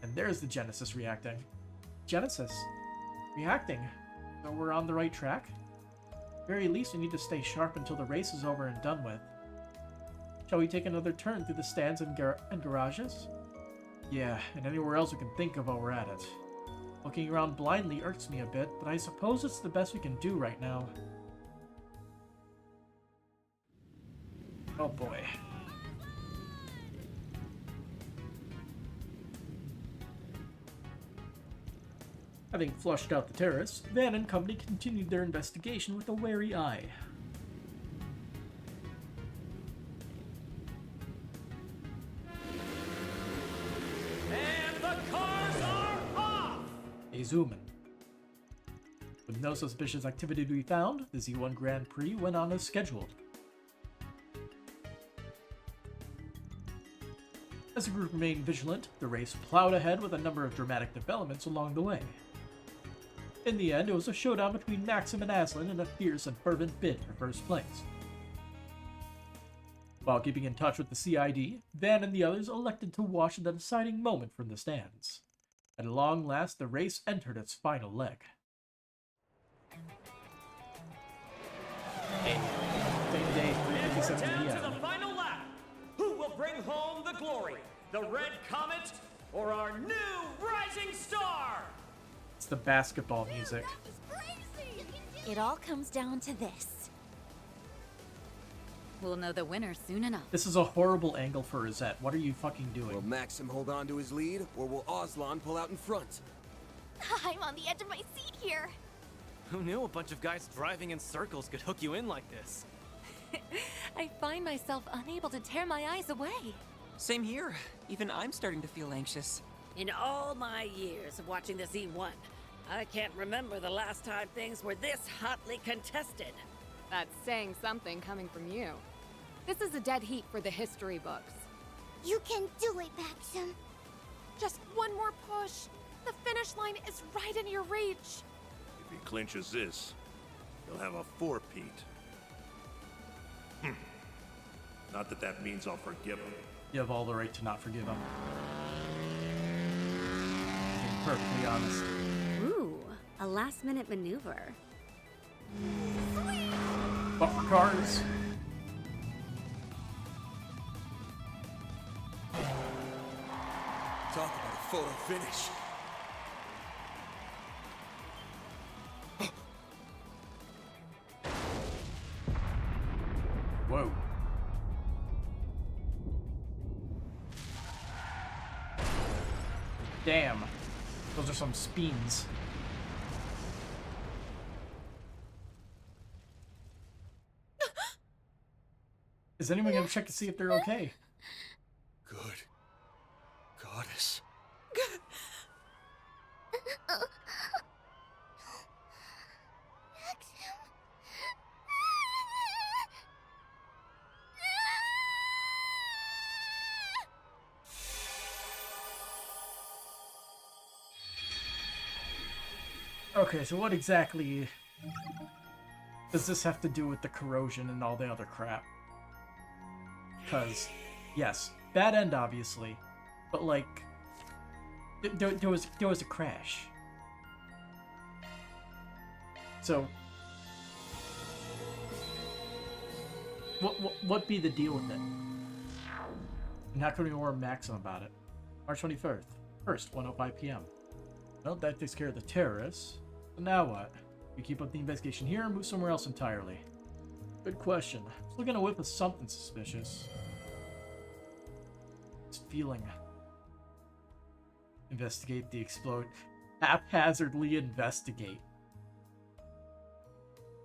A: And there's the Genesis reacting. Genesis. Reacting. So we're on the right track? Very least, we need to stay sharp until the race is over and done with. Shall we take another turn through the stands and garages? Yeah, and anywhere else we can think of while we're at it. Looking around blindly irks me a bit, but I suppose it's the best we can do right now. Oh boy. Having flushed out the terrorists, Van and company continued their investigation with a wary eye.
F: And the cars are off!
A: They zoom in. With no suspicious activity to be found, the Z1 Grand Prix went on as scheduled. As the group remained vigilant, the race plowed ahead with a number of dramatic developments along the way. In the end, it was a showdown between Maxim and Aslan in a fierce and fervent bid for first place. While keeping in touch with the CID, Van and the others elected to watch the deciding moment from the stands. At long last, the race entered its final leg. Same day, 3:57
F: Down to
A: p.m.
F: the final lap. Who will bring home the glory? The Red Comet or our new rising star?
A: It's the basketball music.
J: It all comes down to this.
D: We'll know the winner soon enough.
A: This is a horrible angle for Rosette. What are you fucking doing?
M: Will Maxim hold on to his lead, or will Aslan pull out in front?
J: I'm on the edge of my seat here.
P: Who knew a bunch of guys driving in circles could hook you in like this?
K: I find myself unable to tear my eyes away.
N: Same here. Even I'm starting to feel anxious.
L: In all my years of watching the Z1, I can't remember the last time things were this hotly contested.
E: That's saying something coming from you. This is a dead heat for the history books.
J: You can do it, Maxim.
K: Just one more push. The finish line is right in your reach.
I: If he clinches this, he'll have a four-peat. Not that that means I'll forgive him.
A: You have all the right to not forgive him. Being perfectly honest.
J: Ooh, a last-minute maneuver.
A: Buffer cars.
M: Talk about a photo finish.
A: Whoa. Damn. Those are some speens. Is anyone gonna check to see if they're okay?
M: Good. Goddess.
A: Okay, so what exactly does this have to do with the corrosion and all the other crap? Because, yes, bad end, obviously, but like, there was a crash. So, what be the deal with it? And how can we warn Maxim about it? March 21st, 1:05 p.m. Well, that takes care of the terrorists. So now what? We keep up the investigation here or move somewhere else entirely? Good question. Still gonna whip with something suspicious. This feeling. Investigate the explode. Haphazardly investigate.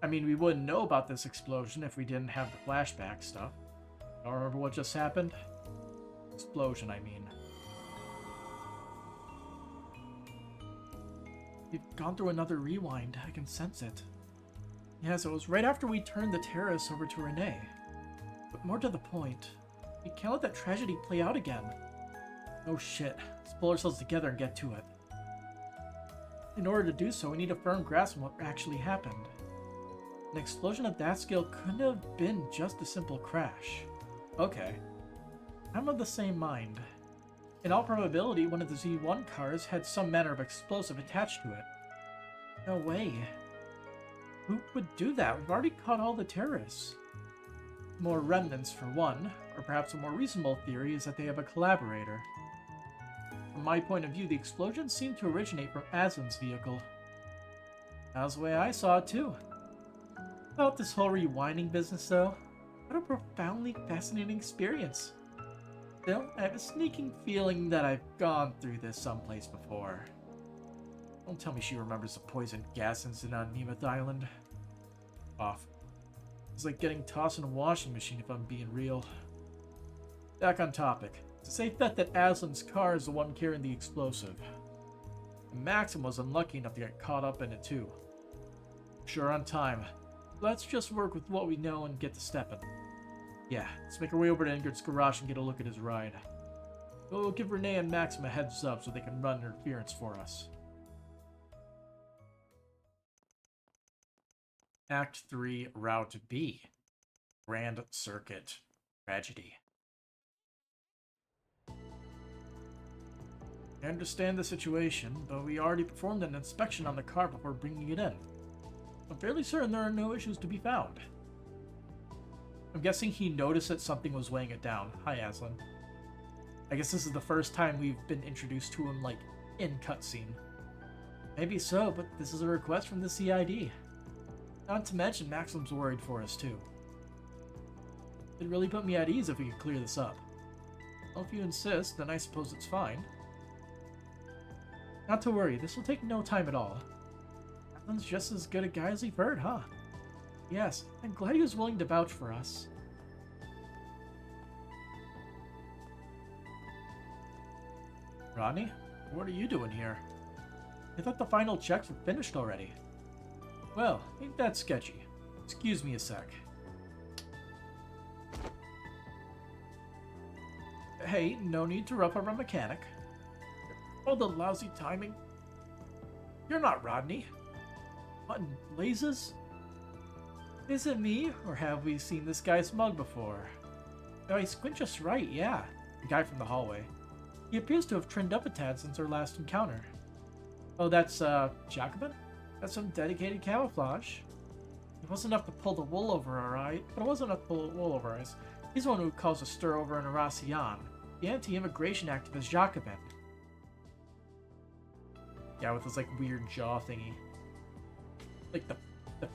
A: I mean, we wouldn't know about this explosion if we didn't have the flashback stuff. Don't remember what just happened? Explosion, I mean. We've gone through another rewind. I can sense it. Yes, it was right after we turned the terrorists over to Renee. But more to the point, we can't let that tragedy play out again. Oh shit. Let's pull ourselves together and get to it. In order to do so, we need a firm grasp on what actually happened. An explosion of that scale couldn't have been just a simple crash. Okay. I'm of the same mind. In all probability, one of the Z1 cars had some manner of explosive attached to it. No way. Who would do that? We've already caught all the terrorists. More remnants, for one, or perhaps a more reasonable theory is that they have a collaborator. From my point of view, the explosion seemed to originate from Aslan's vehicle. That was the way I saw it, too. About this whole rewinding business, though, what a profoundly fascinating experience. Still, I have a sneaking feeling that I've gone through this someplace before. Don't tell me she remembers the poison gas incident on Nemeth Island. Off. It's like getting tossed in a washing machine if I'm being real. Back on topic. It's a safe bet that Aslan's car is the one carrying the explosive. And Maxim was unlucky enough to get caught up in it too. Sure on time. Let's just work with what we know and get to stepping. Yeah, let's make our way over to Ingrid's garage and get a look at his ride. We'll give Renee and Maxim a heads up so they can run interference for us. Act 3, Route B. Grand Circuit. Tragedy. I understand the situation, but we already performed an inspection on the car before bringing it in. I'm fairly certain there are no issues to be found. I'm guessing he noticed that something was weighing it down. Hi, Aslan. I guess this is the first time we've been introduced to him, like, in cutscene. Maybe so, but this is a request from the CID. Not to mention, Maxim's worried for us, too. It'd really put me at ease if we could clear this up. Well, if you insist, then I suppose it's fine. Not to worry, this will take no time at all. Aslan's just as good a guy as we've heard, huh? Yes, I'm glad he was willing to vouch for us. Rodney, what are you doing here? I thought the final checks were finished already. Well, ain't that sketchy. Excuse me a sec. Hey, no need to rough up our mechanic. Oh, the lousy timing. You're not Rodney. What in blazes? Is it me, or have we seen this guy's mug before? Oh, I squint just right, yeah. The guy from the hallway. He appears to have trimmed up a tad since our last encounter. Oh, that's, Jacobin? That's some dedicated camouflage. It wasn't enough to pull the wool over our eyes, but it wasn't enough to pull the wool over our eyes. He's the one who caused a stir over in Aracian, the anti-immigration activist Jacobin. Yeah, with this, like, weird jaw thingy. Like the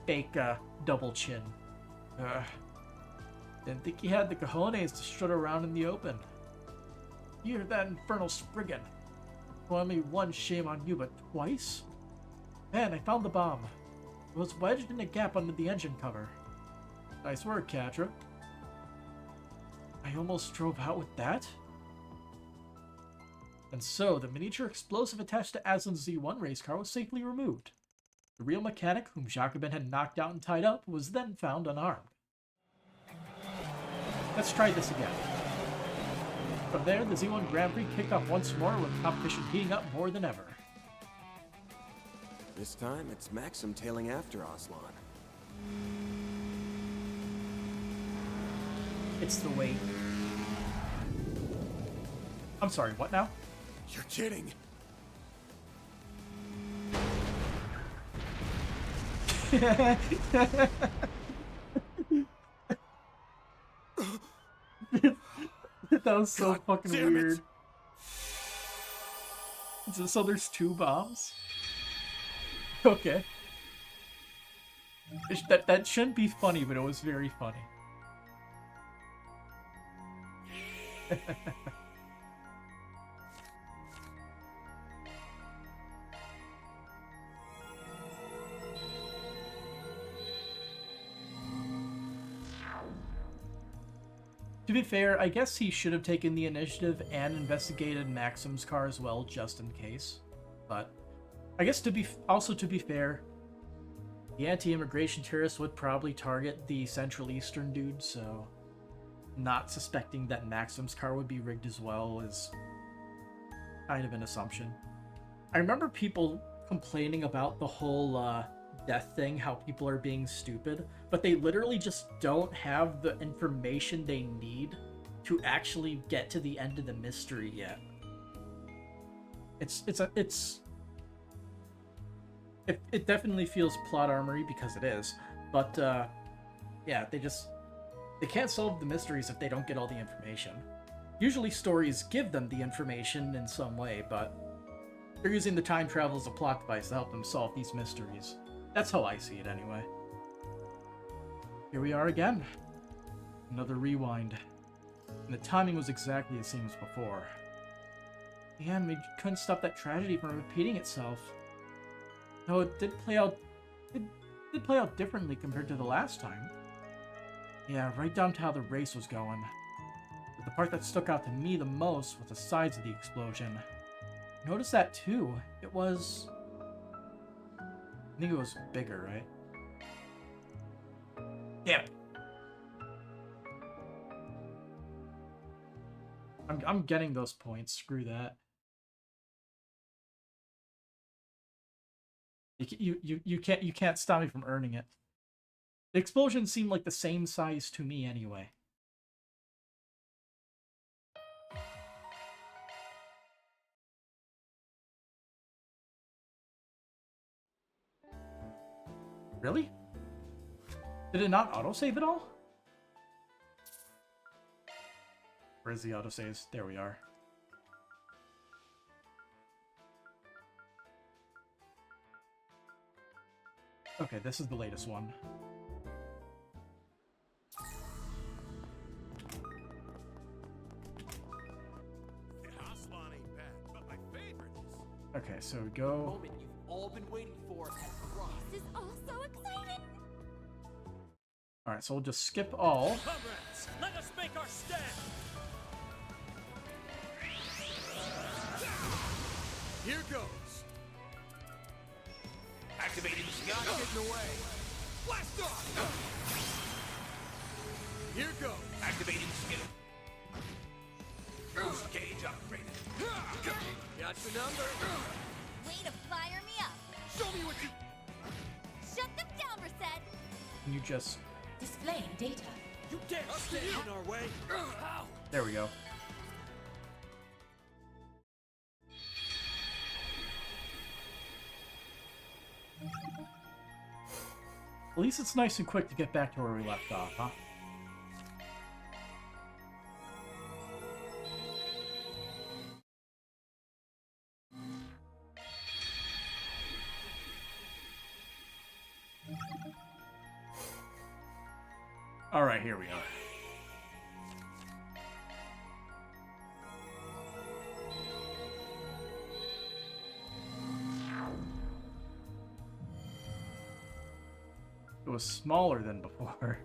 A: fake, double chin. Didn't think he had the cojones to strut around in the open. You hear that infernal Spriggan? Well, only one shame on you, but twice? Man, I found the bomb. It was wedged in a gap under the engine cover. Nice work, Catra. I almost drove out with that? And so, the miniature explosive attached to Aslan's Z1 race car was safely removed. The real mechanic, whom Jacobin had knocked out and tied up, was then found unarmed. Let's try this again. From there, the Z1 Grand Prix kicked off once more, with competition heating up more than ever.
M: This time, it's Maxim tailing after Aslan.
A: It's the weight. I'm sorry, what now?
M: You're kidding!
A: That was so fucking weird. So there's two bombs? Okay. That shouldn't be funny, but it was very funny. To be fair, I guess he should have taken the initiative and investigated Maxim's car as well, just in case. But I guess to be fair, the anti-immigration terrorists would probably target the Central Eastern dude, so not suspecting that Maxim's car would be rigged as well is kind of an assumption. I remember people complaining about the whole death thing, how people are being stupid, but they literally just don't have the information they need to actually get to the end of the mystery yet. It definitely feels plot armory because it is, but yeah, they can't solve the mysteries if they don't get all the information. Usually stories give them the information in some way, but they're using the time travel as a plot device to help them solve these mysteries. That's how I see it anyway. Here we are again. Another rewind. And the timing was exactly the same as before. The anime couldn't stop that tragedy from repeating itself. Though it did play out differently compared to the last time. Yeah, right down to how the race was going. But the part that stuck out to me the most was the size of the explosion. Notice that too. It was... I think it was bigger, right? Yep. I'm getting those points. Screw that. You can't stop me from earning it. The explosion seemed like the same size to me anyway. Really? Did it not autosave at all? Where's the autosaves? There we are. Okay, this is the latest one. Okay, so we go...
F: The moment you've all been waiting for has arrived.
J: This is all so exciting!
A: Alright, so we'll just skip all.
O: Comrades, let us make our stand!
I: Here goes.
O: Activating the
I: Not
O: skill.
I: getting away.
O: Blast off!
I: Here goes.
O: Activating skill. Boost gauge upgraded.
F: Got your number.
J: Way to fire me up!
O: Show me what you...
J: Shut them down, Reset!
A: Can you just...
Q: Displaying data.
O: You dare stand in our way? How?
A: There we go. At least it's nice and quick to get back to where we left off, huh? Alright, here we are. It was smaller than before.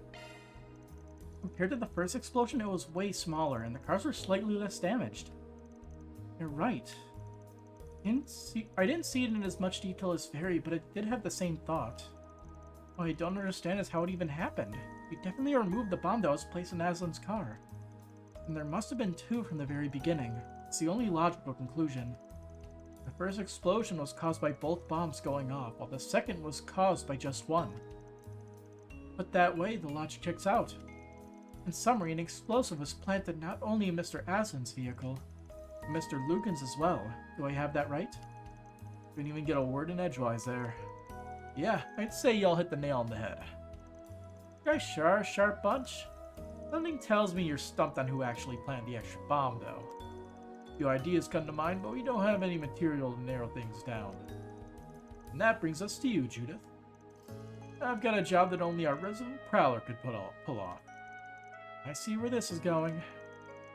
A: Compared to the first explosion, it was way smaller, and the cars were slightly less damaged. You're right. I didn't see it in as much detail as Fairy, but it did have the same thought. What I don't understand is how it even happened. We definitely removed the bomb that was placed in Aslan's car. And there must have been two from the very beginning. It's the only logical conclusion. The first explosion was caused by both bombs going off, while the second was caused by just one. But that way, the logic checks out. In summary, an explosive was planted not only in Mr. Aslan's vehicle, but Mr. Lucan's as well. Do I have that right? Didn't even get a word in edgewise there. Yeah, I'd say y'all hit the nail on the head. You guys sure are a sharp bunch. Something tells me you're stumped on who actually planted the extra bomb, though. A few ideas come to mind, but we don't have any material to narrow things down. And that brings us to you, Judith. I've got a job that only our resident prowler could pull off. I see where this is going.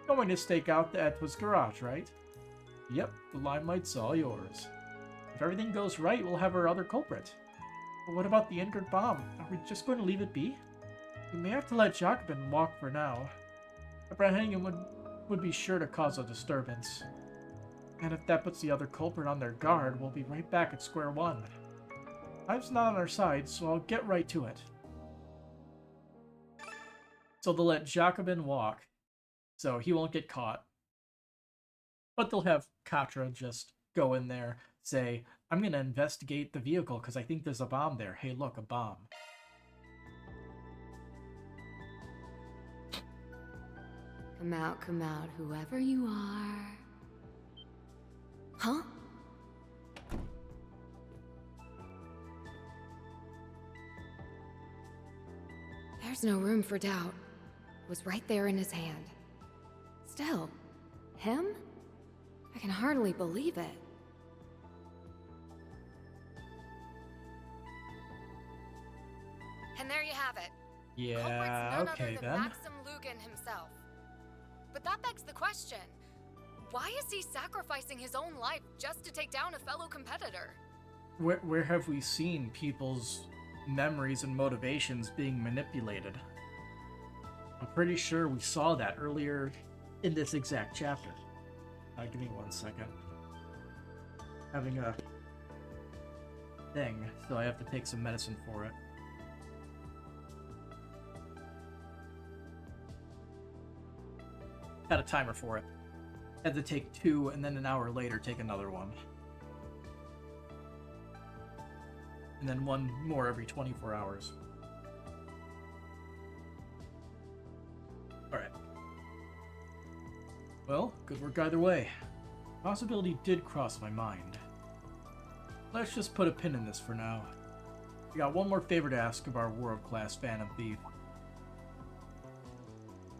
A: Going to stake out the Edwa's garage, right? Yep, the limelight's all yours. If everything goes right, we'll have our other culprit. But what about the injured bomb? Are we just going to leave it be? We may have to let Jacobin walk for now. Apprehending him would be sure to cause a disturbance. And if that puts the other culprit on their guard, we'll be right back at square one. Time's not on our side, so I'll get right to it. So they'll let Jacobin walk, so he won't get caught. But they'll have Katra just go in there, say, I'm going to investigate the vehicle because I think there's a bomb there. Hey, look, a bomb.
E: Come out, whoever you are. Huh? There's no room for doubt. It was right there in his hand. Still, him? I can hardly believe it. And there you have it.
A: Yeah,
E: Culprit's none
A: okay
E: other than
A: then.
E: Maxim Lugan himself. But that begs the question, why is he sacrificing his own life just to take down a fellow competitor?
A: Where have we seen people's memories and motivations being manipulated? I'm pretty sure we saw that earlier in this exact chapter. Give me 1 second. Having a thing, so I have to take some medicine for it. Had a timer for it. Had to take 2, and then an hour later take another one. And then 1 more every 24 hours. Alright. Well, good work either way. Possibility did cross my mind. Let's just put a pin in this for now. We got one more favor to ask of our world-class Phantom Thief.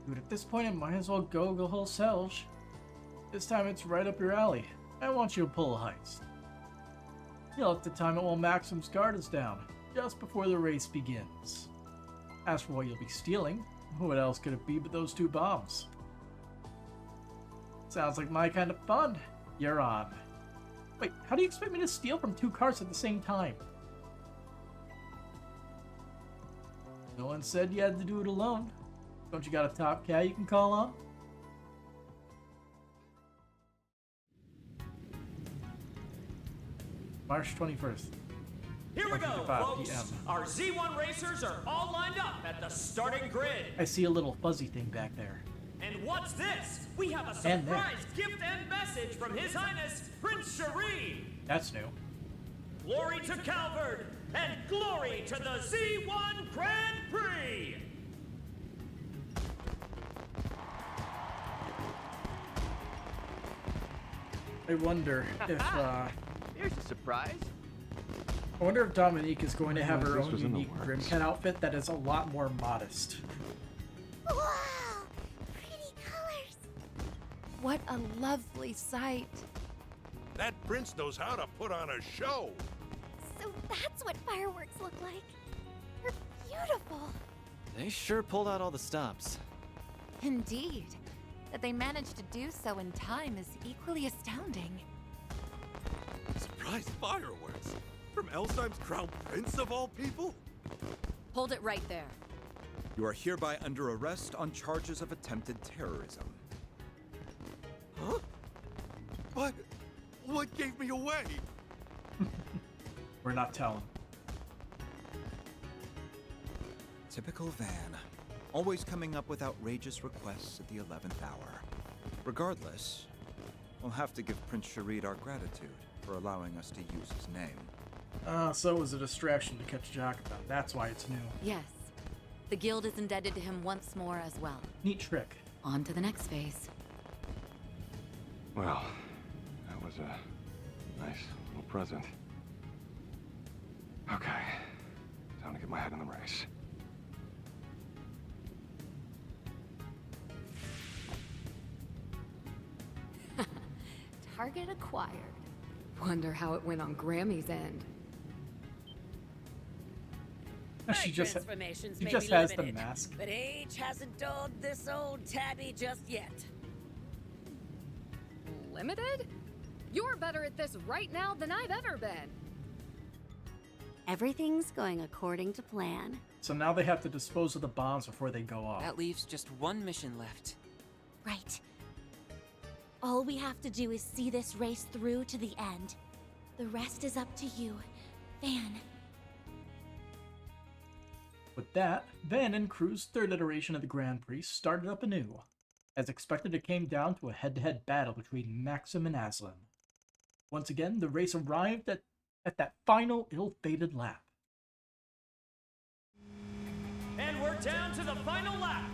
A: Dude, at this point I might as well go the whole Selge. This time it's right up your alley. I want you to pull a heist. You'll have to time it while Maxim's guard is down, just before the race begins. As for what you'll be stealing, what else could it be but those 2 bombs? Sounds like my kind of fun. You're on. Wait, how do you expect me to steal from 2 cars at the same time? No one said you had to do it alone. Don't you got a top cat you can call on? March 21st.
Q: Here we go,
A: 1:55
Q: folks.
A: PM.
Q: Our Z1 racers are all lined up at the starting grid.
A: I see a little fuzzy thing back there.
Q: And what's this? We have a
A: And there.
Q: surprise gift and message from His Highness Prince Cherie.
A: That's new.
Q: Glory to Calvard and glory to the Z1 Grand Prix.
A: I wonder if,
F: Here's a surprise.
A: I wonder if Dominique is going to have her
B: This
A: own
B: was in the
A: unique
B: works.
A: Grimcat outfit that is a lot more modest.
J: Wow! Pretty colors.
D: What a lovely sight.
I: That prince knows how to put on a show.
J: So that's what fireworks look like. They're beautiful.
P: They sure pulled out all the stops.
D: Indeed. That they managed to do so in time is equally astounding.
C: Surprise fireworks? From Elsheim's crown prince of all people?
D: Hold it right there.
C: You are hereby under arrest on charges of attempted terrorism.
I: Huh? What gave me away?
A: We're not telling.
C: Typical Van. Always coming up with outrageous requests at the 11th hour. Regardless, we'll have to give Prince Cherie our gratitude for allowing us to use his name.
A: So it was a distraction to catch Jacobin. That's why it's new.
D: Yes. The guild is indebted to him once more as well.
A: Neat trick.
D: On to the next phase.
B: Well, that was a nice little present. Okay, time to get my head in the race.
E: Target acquired. Wonder how it went on Grammy's end.
A: She just,
L: transformations
A: she
L: may
A: just
L: be
A: has the
L: limited,
A: mask.
L: but age hasn't dulled this old tabby just yet.
E: Limited? You're better at this right now than I've ever been.
J: Everything's going according to plan.
A: So now they have to dispose of the bombs before they go off.
N: That leaves just one mission left.
J: Right. All we have to do is see this race through to the end. The rest is up to you, Van.
A: With that, Van and crew's third iteration of the Grand Prix started up anew. As expected, it came down to a head-to-head battle between Maxim and Aslan. Once again, the race arrived at that final ill-fated lap.
Q: And we're down to the final lap.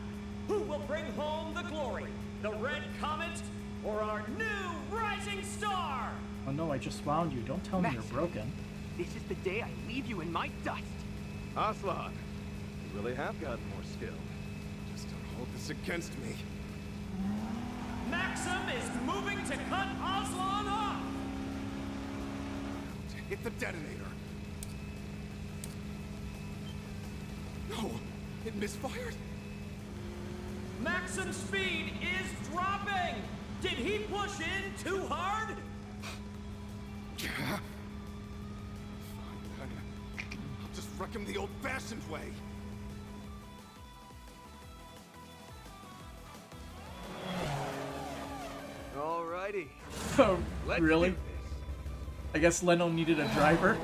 Q: Who will bring home the glory? The Red Comet or our new rising star?
A: Oh no, I just wound you. Don't tell me you're broken.
F: This is the day I leave you in my dust.
B: Aslan, you really have gotten more skilled. Just don't hold this against me.
Q: Maxim is moving to cut Aslan off!
B: Hit the detonator. No, it misfired.
Q: Maxim's speed is dropping! Did he push in too hard?
B: Fine, I'll just wreck him the old-fashioned way.
M: Alrighty.
A: Oh, really? I guess Leno needed a driver.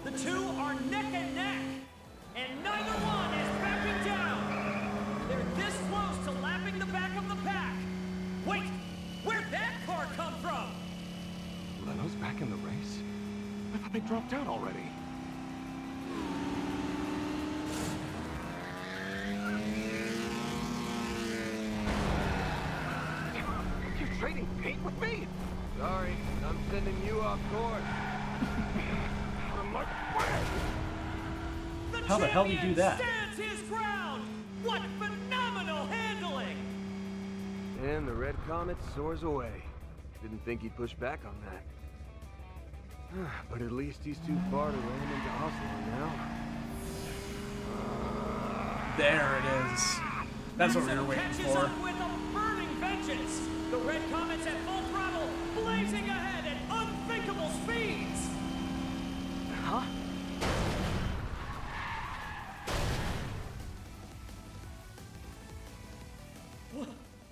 Q: The two are neck and neck, and neither one is backing down. They're this close to lapping the back of the pack. Wait, where'd that car come from?
B: Leno's back in the race? I thought they dropped out already. You're trading paint with me?
M: Sorry, I'm sending you off course.
A: How the hell do you do that?
Q: Stands his ground. What phenomenal handling!
M: And the Red Comet soars away. Didn't think he'd push back on that. But at least he's too far to ram into Aslan now.
A: There it is. That's what we were waiting
Q: Catches
A: for.
Q: up with a burning vengeance. The Red Comet's at full throttle, blazing ahead at unthinkable speeds.
P: Huh?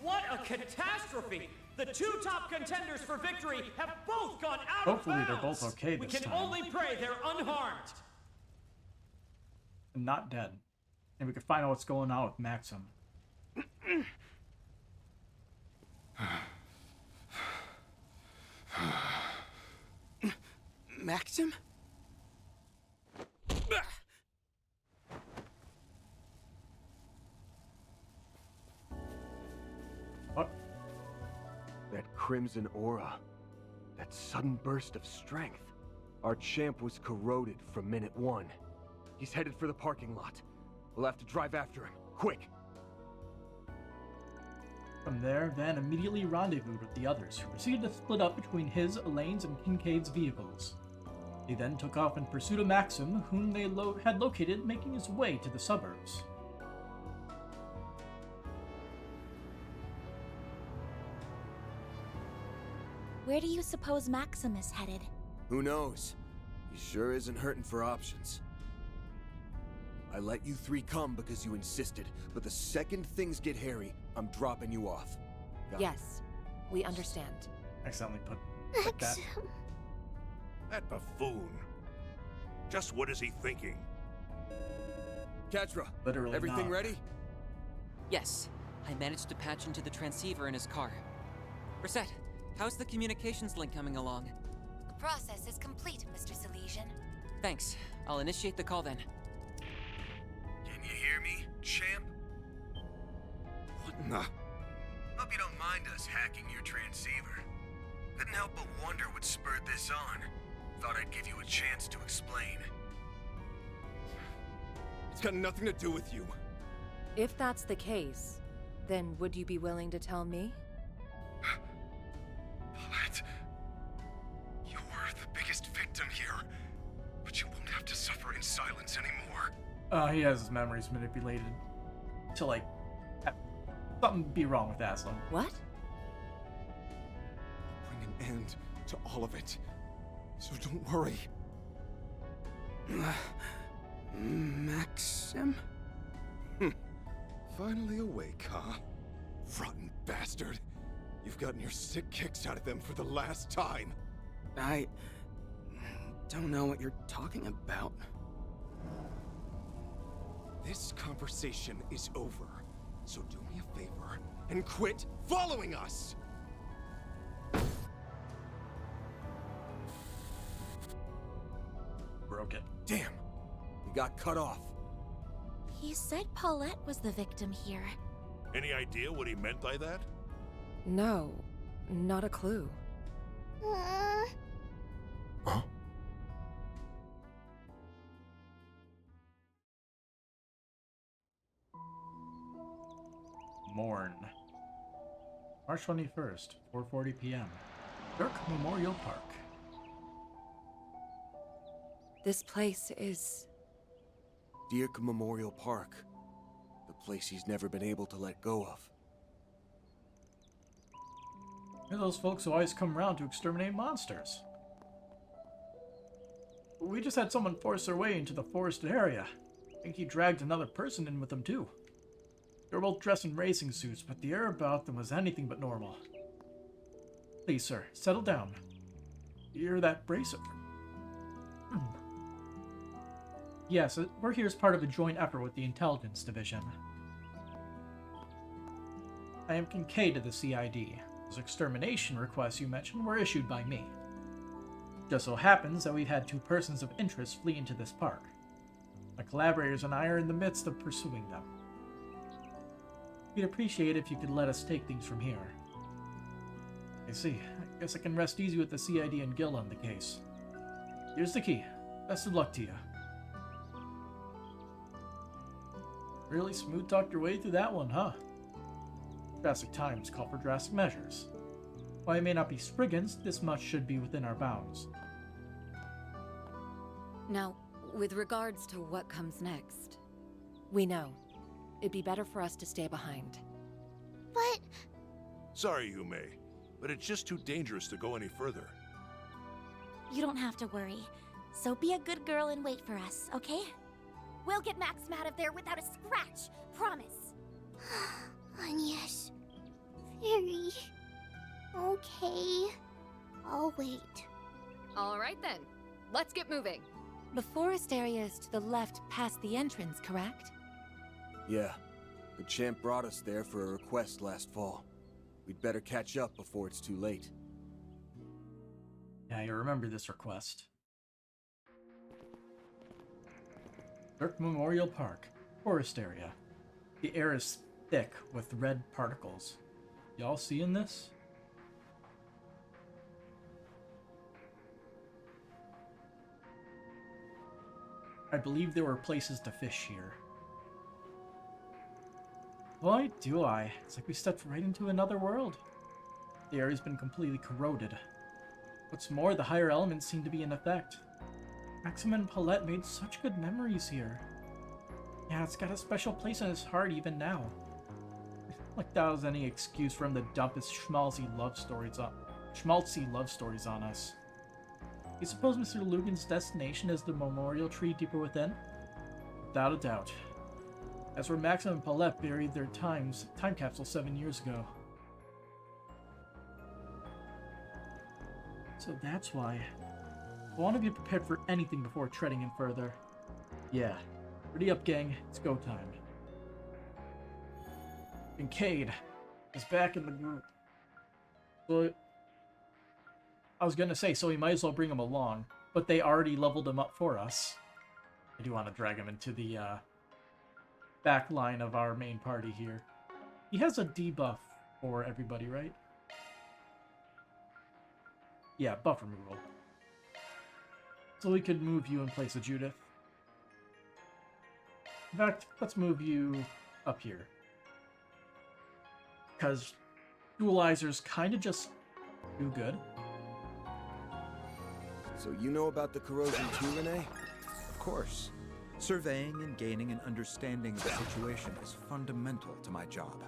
Q: What a catastrophe! The two top contenders for victory have both gone out
A: Hopefully
Q: of
A: they're
Q: bounds.
A: both okay
Q: We
A: this
Q: can
A: time.
Q: only pray they're unharmed.
A: And not dead. And we can find out what's going on with Maxim.
O: Maxim?
A: What?
M: That crimson aura. That sudden burst of strength. Our champ was corroded from minute one. He's headed for the parking lot. We'll have to drive after him. Quick!
A: From there, Van immediately rendezvoused with the others, who proceeded to split up between his, Elaine's, and Kincaid's vehicles. They then took off in pursuit of Maxim, whom they had located making his way to the suburbs.
J: Where do you suppose Maxim is headed?
M: Who knows? He sure isn't hurting for options. I let you three come because you insisted, but the second things get hairy, I'm dropping you off. Got it?
D: Yes, we understand.
A: Accidentally put like that.
I: That buffoon. Just what is he thinking?
M: Katra,
A: Literally
M: everything
A: not.
M: ready?
N: Yes, I managed to patch into the transceiver in his car. Brissette, how's the communications link coming along?
D: The process is complete, Mr. Silesian.
N: Thanks. I'll initiate the call then.
M: Can you hear me, champ?
B: What in the...
M: Hope you don't mind us hacking your transceiver. Couldn't help but wonder what spurred this on. Thought I'd give you a chance to explain.
B: It's got nothing to do with you.
D: If that's the case, then would you be willing to tell me?
B: Paulette, you're the biggest victim here, but you won't have to suffer in silence anymore.
A: He has his memories manipulated to, like, have something be wrong with Aslan.
D: What?
B: Bring an end to all of it, so don't worry.
O: Maxim?
B: Finally awake, huh? Rotten bastard. You've gotten your sick kicks out of them for the last time.
O: I don't know what you're talking about.
B: This conversation is over, so do me a favor and quit following us!
A: Broke it.
M: Damn! We got cut off.
J: He said Paulette was the victim here.
I: Any idea what he meant by that?
D: No, not a clue.
M: Huh?
A: Morn. March 21st, 4:40 p.m. Dirk Memorial Park.
K: This place is...
M: Dirk Memorial Park. The place he's never been able to let go of.
A: They're those folks who always come around to exterminate monsters. We just had someone force their way into the forested area. I think he dragged another person in with them too. They were both dressed in racing suits, but the air about them was anything but normal. Please, sir, settle down. You're that bracer. Yes, we're here as part of a joint effort with the Intelligence Division. I am Kincaid of the CID. Those extermination requests you mentioned were issued by me. Just so happens that we've had two persons of interest flee into this park. My collaborators and I are in the midst of pursuing them. We'd appreciate it if you could let us take things from here. I see. I guess I can rest easy with the CID and Gil on the case. Here's the key. Best of luck to you. Really smooth-talked your way through that one, huh? Drastic times call for drastic measures. While it may not be Spriggans, this much should be within our bounds.
D: Now, with regards to what comes next...
K: We know. It'd be better for us to stay behind.
J: But...
I: Sorry, Yume, but it's just too dangerous to go any further.
J: You don't have to worry. So be a good girl and wait for us, okay? We'll get Maxim out of there without a scratch. Promise. Yes. Very. Okay. I'll wait.
E: All right then. Let's get moving.
D: The forest area is to the left past the entrance, correct?
M: Yeah. The champ brought us there for a request last fall. We'd better catch up before it's too late.
A: Yeah, you remember this request. Dirk Memorial Park, forest area. The air is thick with red particles. Y'all seeing this? I believe there were places to fish here. Why do I? It's like we stepped right into another world. The air has been completely corroded. What's more, the higher elements seem to be in effect. Maxim and Paulette made such good memories here. Yeah, it's got a special place in his heart even now. Like that was any excuse for him to dump his schmaltzy love stories on us. You suppose Mr. Lugan's destination is the memorial tree deeper within? Without a doubt. That's where Maxim and Paulette buried their time capsule 7 years ago. So that's why. I want to be prepared for anything before treading in further. Yeah. Ready up, gang. It's go time. Kincaid is back in the group. So, I was gonna say, so we might as well bring him along, but they already leveled him up for us. I do want to drag him into the back line of our main party here. He has a debuff for everybody, right? Yeah, buff removal. So we could move you in place of Judith. In fact, let's move you up here. Because dualizers kind of just do good.
M: So you know about the corrosion too, Renee?
C: Of course. Surveying and gaining an understanding of the situation is fundamental to my job.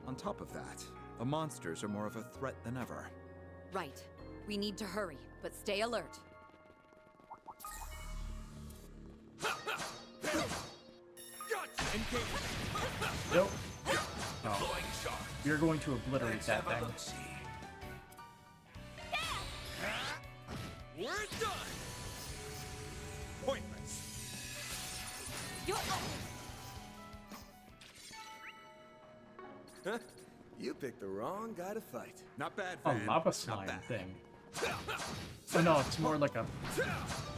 C: On top of that, the monsters are more of a threat than ever.
D: Right. We need to hurry, but stay alert.
A: Nope. Oh. You're going to obliterate that thing.
I: We're done! Pointless.
M: Huh? You picked the wrong guy to fight.
C: Not bad,
A: A
C: Van.
A: lava slime thing. Oh no, it's more like a...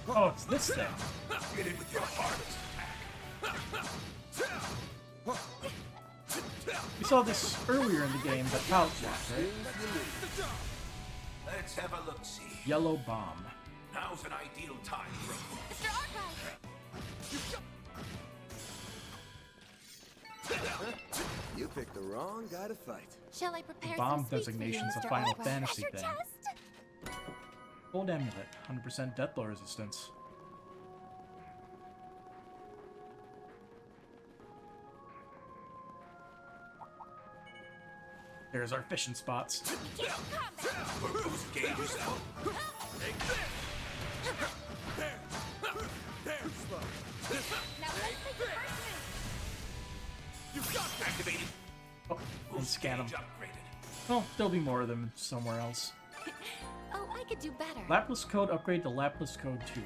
A: Oh, it's this thing.
I: Get in with your hardest.
A: We saw this earlier in the game, but pouch locked, right?
H: Let's have a look-see.
A: Yellow bomb.
H: Now's an ideal time for
M: You picked the wrong guy to fight.
J: Shall I prepare
A: Bomb
J: some sweets for you,
A: designation's a
J: Mr.
A: Final
J: Aqua?
A: Fantasy
J: Treasure
A: thing.
J: chest?
A: Gold amulet, 100% death blow resistance. There's our fishing spots.
I: Boost gauge yourself. Take this. There. There. Slow.
J: Now let's make the first move.
I: You got this. Activated.
A: Oh, and scan them.
I: Upgraded.
A: Well, there'll be more of them somewhere else.
J: Oh, I could do better.
A: Lapis Code upgrade to Lapis Code 2.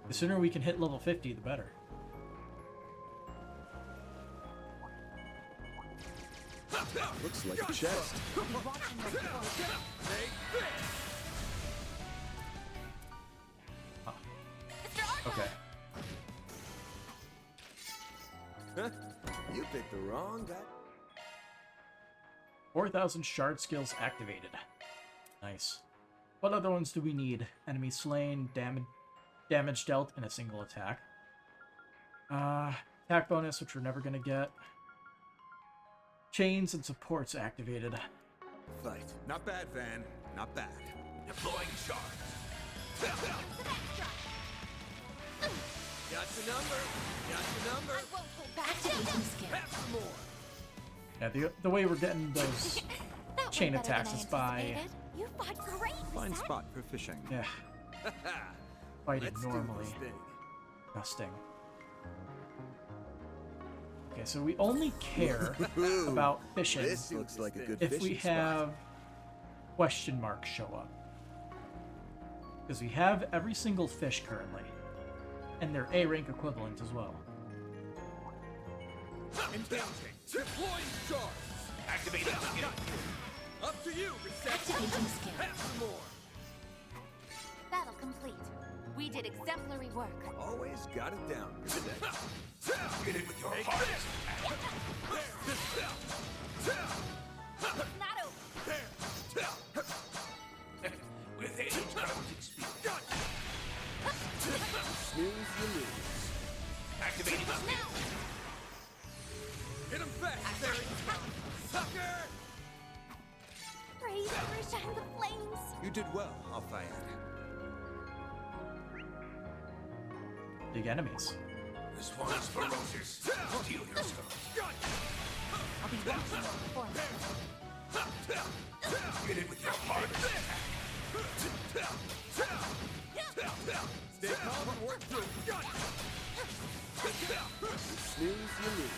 A: The sooner we can hit level 50, the better.
M: Looks like a chest.
A: Okay.
M: You picked the wrong guy.
A: 4,000 shard skills activated. Nice. What other ones do we need? Enemy slain, damage dealt in a single attack. Attack bonus, which we're never gonna get. Chains and supports activated.
C: Fight. Not bad, Van. Not bad.
I: Deploying shards. Got your number. Got your number.
J: I won't hold back. Activating skill.
I: Have some more.
A: Yeah, the way we're getting those
J: That
A: chain
J: went better
A: attacks
J: than
A: is
J: I
A: by
J: anticipated. You fought great,
C: Fine
J: Reset.
C: spot for fishing.
A: yeah, fighting
M: Let's do
A: normally.
M: this thing.
A: Disgusting. Okay, so we only care
M: Ooh,
A: about fishing
M: This looks like a good
A: if we
M: fishing spot.
A: have question marks show up. Because we have every single fish currently. And their A rank equivalent as well.
I: Engaging. Deploying shards. Activating skill. Up to you, Reset.
J: Activating skill.
I: Have some more.
J: Battle complete. We did exemplary work.
M: Always got it down.
I: Get it with your heart.
J: It's not over.
I: With age comes experience.
M: Snooze, you lose.
I: Activating skill. Hit him fast, Barry. Sucker!
J: Praise overshine the flames.
C: You did well, Alfayed.
A: Big enemies.
I: This one's ferocious. Steal yourself.
J: I'll be watching your performance.
I: Get it with your heart. Stay calm and work through.
M: Snooze, you lose.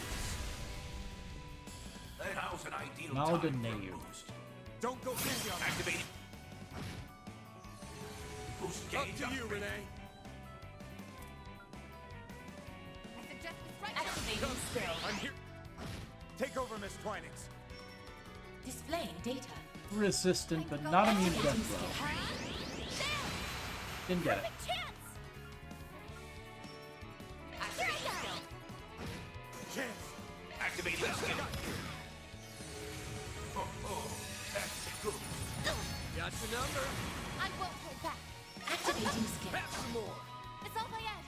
I: Now's an ideal
A: Malga
I: time for a
A: Nayu.
I: boost. Don't go easy on activating. Boost gauge. Up to you, Renee.
E: I suggest this right now.
J: Activating skill.
I: I'm here. Take over, Miss Twinings.
J: Displaying data.
A: Resistant, but not immune to death blow. Didn't get it.
J: Perfect chance.
I: Chance. Activating skill. Oh, that's good. Got your number.
J: I won't hold back. Activating skill.
I: Have some more.
J: It's all I had.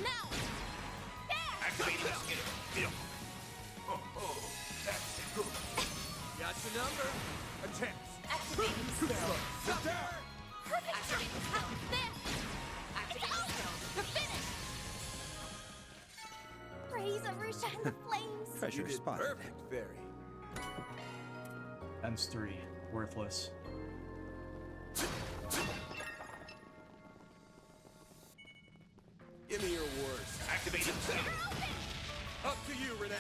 J: Now. There.
I: Activating skill. Oh, that's good. Got your number. A chance.
J: Activating skill.
I: Sucker!
J: Perfect chance. There. It's over. You're finished. Praise overshine the flames.
C: Treasure
M: You did
C: spotted.
M: perfect, Barry.
A: Ends 3. Worthless.
M: Give me your worst.
I: Activating skill. Up to you, Renee.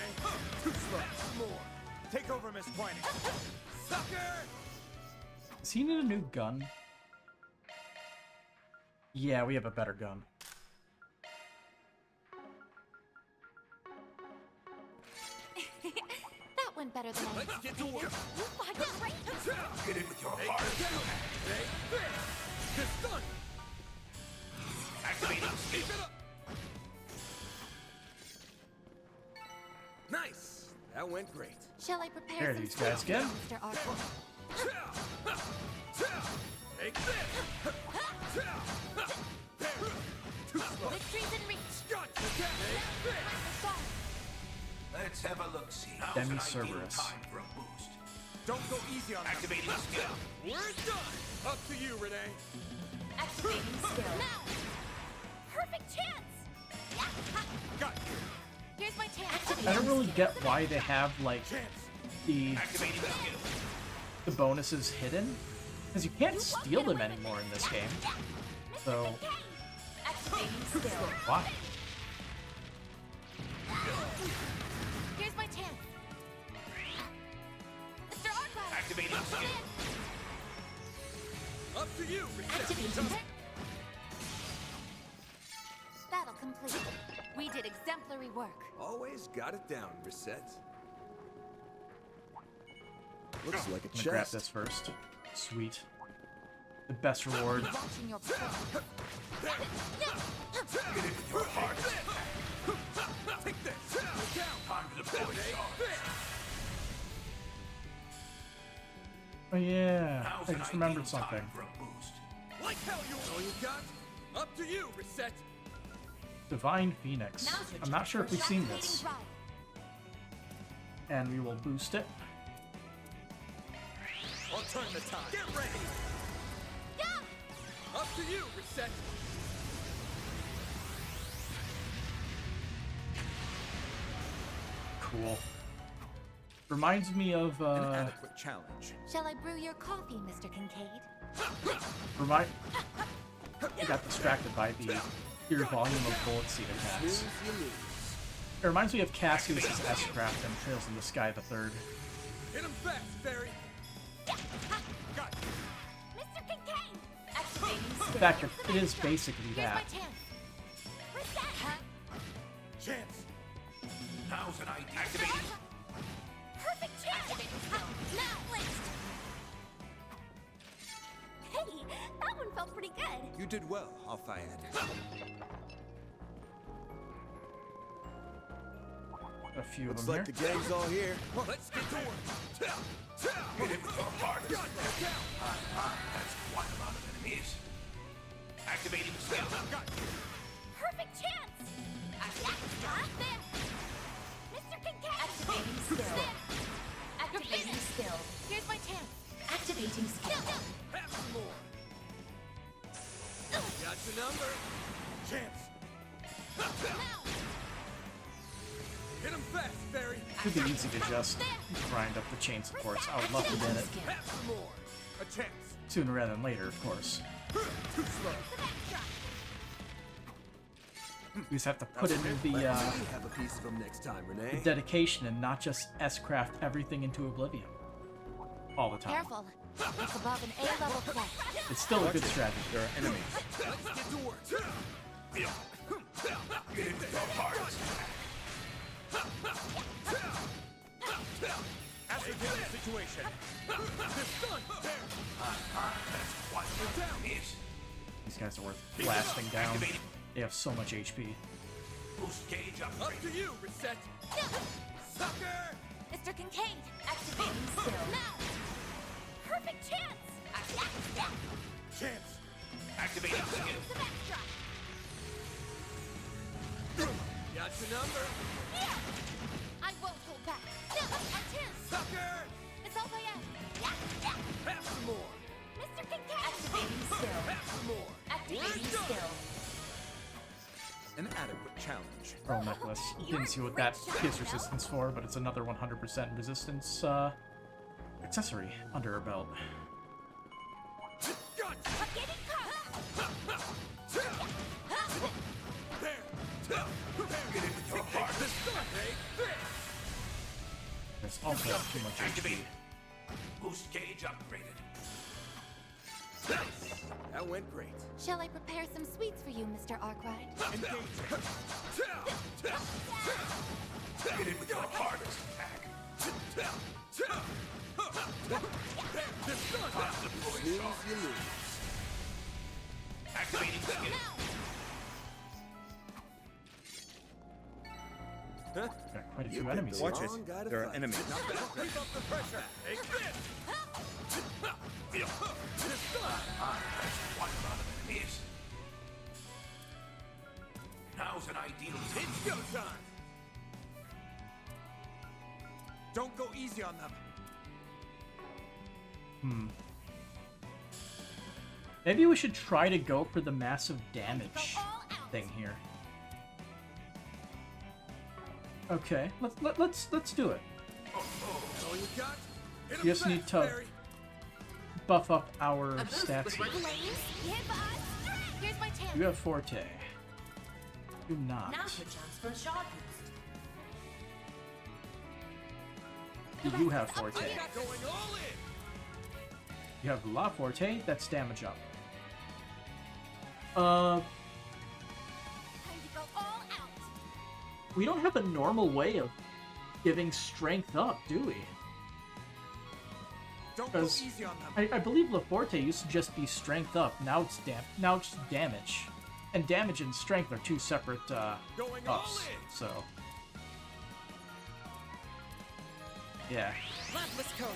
I: Too slow. More. Take over, Miss Twining. Sucker!
A: Does he need a new gun? Yeah, we have a better gun.
J: That went better than I
I: Let's get to work.
J: You fought great.
I: Get it with your heart. It's done. Activating skill. Keep it up.
M: Nice. That went great.
J: Shall I prepare
A: There
J: some
A: these guys
J: sweets
A: get.
J: for you, Mr. Arthur?
I: Take this. Too slow.
J: Victory's in reach.
R: Let's have a look-see.
A: Demi Cerberus.
R: Time for a boost.
C: Don't go easy on
R: Activating skill.
Q: We're done! Up to you, Renee.
J: Activating skill. Now! Perfect chance!
Q: Got
J: Here's my chance.
A: I don't really get why they have like the bonuses hidden, because you can't steal them anymore in this game. So
J: Activating skill.
A: why?
J: Here's my chance. Mr. Arclight.
R: Activating skill.
Q: Up to you,
J: Activating. Battle complete. We did exemplary work.
G: Always got it down, Reset. Looks like a
A: I'm gonna grab
G: chest.
A: this first. Sweet. The best reward.
J: Watching your performance.
R: Get it with your heart.
Q: Take this.
R: Time to deploy charge.
A: Oh yeah, I just remembered something.
R: For a boost.
Q: Like hell, you all you got. Up to you, Reset.
A: Divine Phoenix. I'm not sure if we've seen this. And we will boost it.
Q: I'll turn the time. Get ready. Up to you, Reset.
A: Cool. Reminds me of
C: An adequate challenge.
J: Shall I brew your coffee, Mr. Kincaid?
A: I got distracted by the sheer volume of bullet seed attacks. It reminds me of Cassius' S-Craft and Trails in the Sky the Third.
Q: Hit him fast, Fairy. Got you.
J: Mr. Kincaid! Activating
A: In
J: skill.
A: fact, it is basically
J: Here's my
A: that.
J: chance. Reset.
Q: Chance.
R: Now's an idea. Activating.
J: Perfect chance. Now, placed. Hey, that one felt pretty good.
C: You did well, Al-Fayed.
A: A few
G: Looks
A: of them
G: like
A: here.
G: the gang's all here.
Q: Let's get to work.
R: Get it with your heart. That's quite a lot of enemies. Activating skill.
J: Perfect chance. There. Mr. Kincaid. Activating skill. Activating skill. Here's my chance. Activating skill.
Q: Have some more. Got your number. Chance.
J: Now.
Q: Hit him fast, Fairy.
A: It would be easy to just grind up the chain supports. I would love to get it
Q: Have some more. A chance.
A: sooner rather than later, of course.
Q: Too slow.
A: We just have to put in the
G: Have a piece of them next time, Renee.
A: dedication and not just S-Craft everything into oblivion. All the time.
J: Careful. It's above an A-level quest.
A: It's still a good strategy.
C: There are enemies.
Q: Let's get to work.
R: Get it with your heart.
Q: Ascertain the situation. This done. There.
R: That's quite a lot of enemies.
A: These guys are worth blasting down. They have so much HP.
R: Boost gauge
Q: Up
R: upgrade.
Q: to you, Reset. Sucker.
J: Mr. Kincaid. Activating skill. Now. Perfect chance.
Q: Chance.
R: Activating skill.
Q: Got your number.
J: I won't hold back. A chance.
Q: Sucker.
J: It's all I am.
Q: Have some more.
J: Mr. Kincaid. Activating skill.
Q: Have some more.
J: Activating skill.
C: An adequate challenge.
A: Pearl necklace. Didn't see what that gives resistance for, but it's another 100% resistance accessory under her belt.
Q: Got you.
J: I'm getting caught.
Q: There.
R: Get it with your heart.
Q: This done, eh?
A: There's also too much HP.
R: Activated. Boost gauge upgraded.
G: That went great.
J: Shall I prepare some sweets for you, Mr. Arkwright?
R: Get it with your hardest attack.
G: Snooze, you lose.
R: Activating skill.
A: Got quite a few enemies
C: Watch
A: here.
C: it. There are enemies.
Q: Keep up the pressure. Take this.
R: That's quite a lot of enemies. Now's an ideal time.
C: It's go time! Don't go easy on them.
A: Maybe we should try to go for the massive damage thing here. Okay, let's do it.
C: All you got? Hit 'em
A: We just
C: fast,
A: need to
C: Barry.
A: buff up our stats here.
J: Here's my chance.
A: You have Forte. Do not.
S: Now's your chance for a shot boost.
A: You have Forte.
C: Going all in.
A: You have La Forte. That's damage up.
J: Time to go all out.
A: We don't have a normal way of giving strength up, do we?
C: Don't go
A: Because
C: easy on them.
A: I believe La Forte used to just be strength up. Now it's damage, and damage and strength are two separate
C: Going all
A: ups.
C: in.
A: So yeah.
F: Lapis code.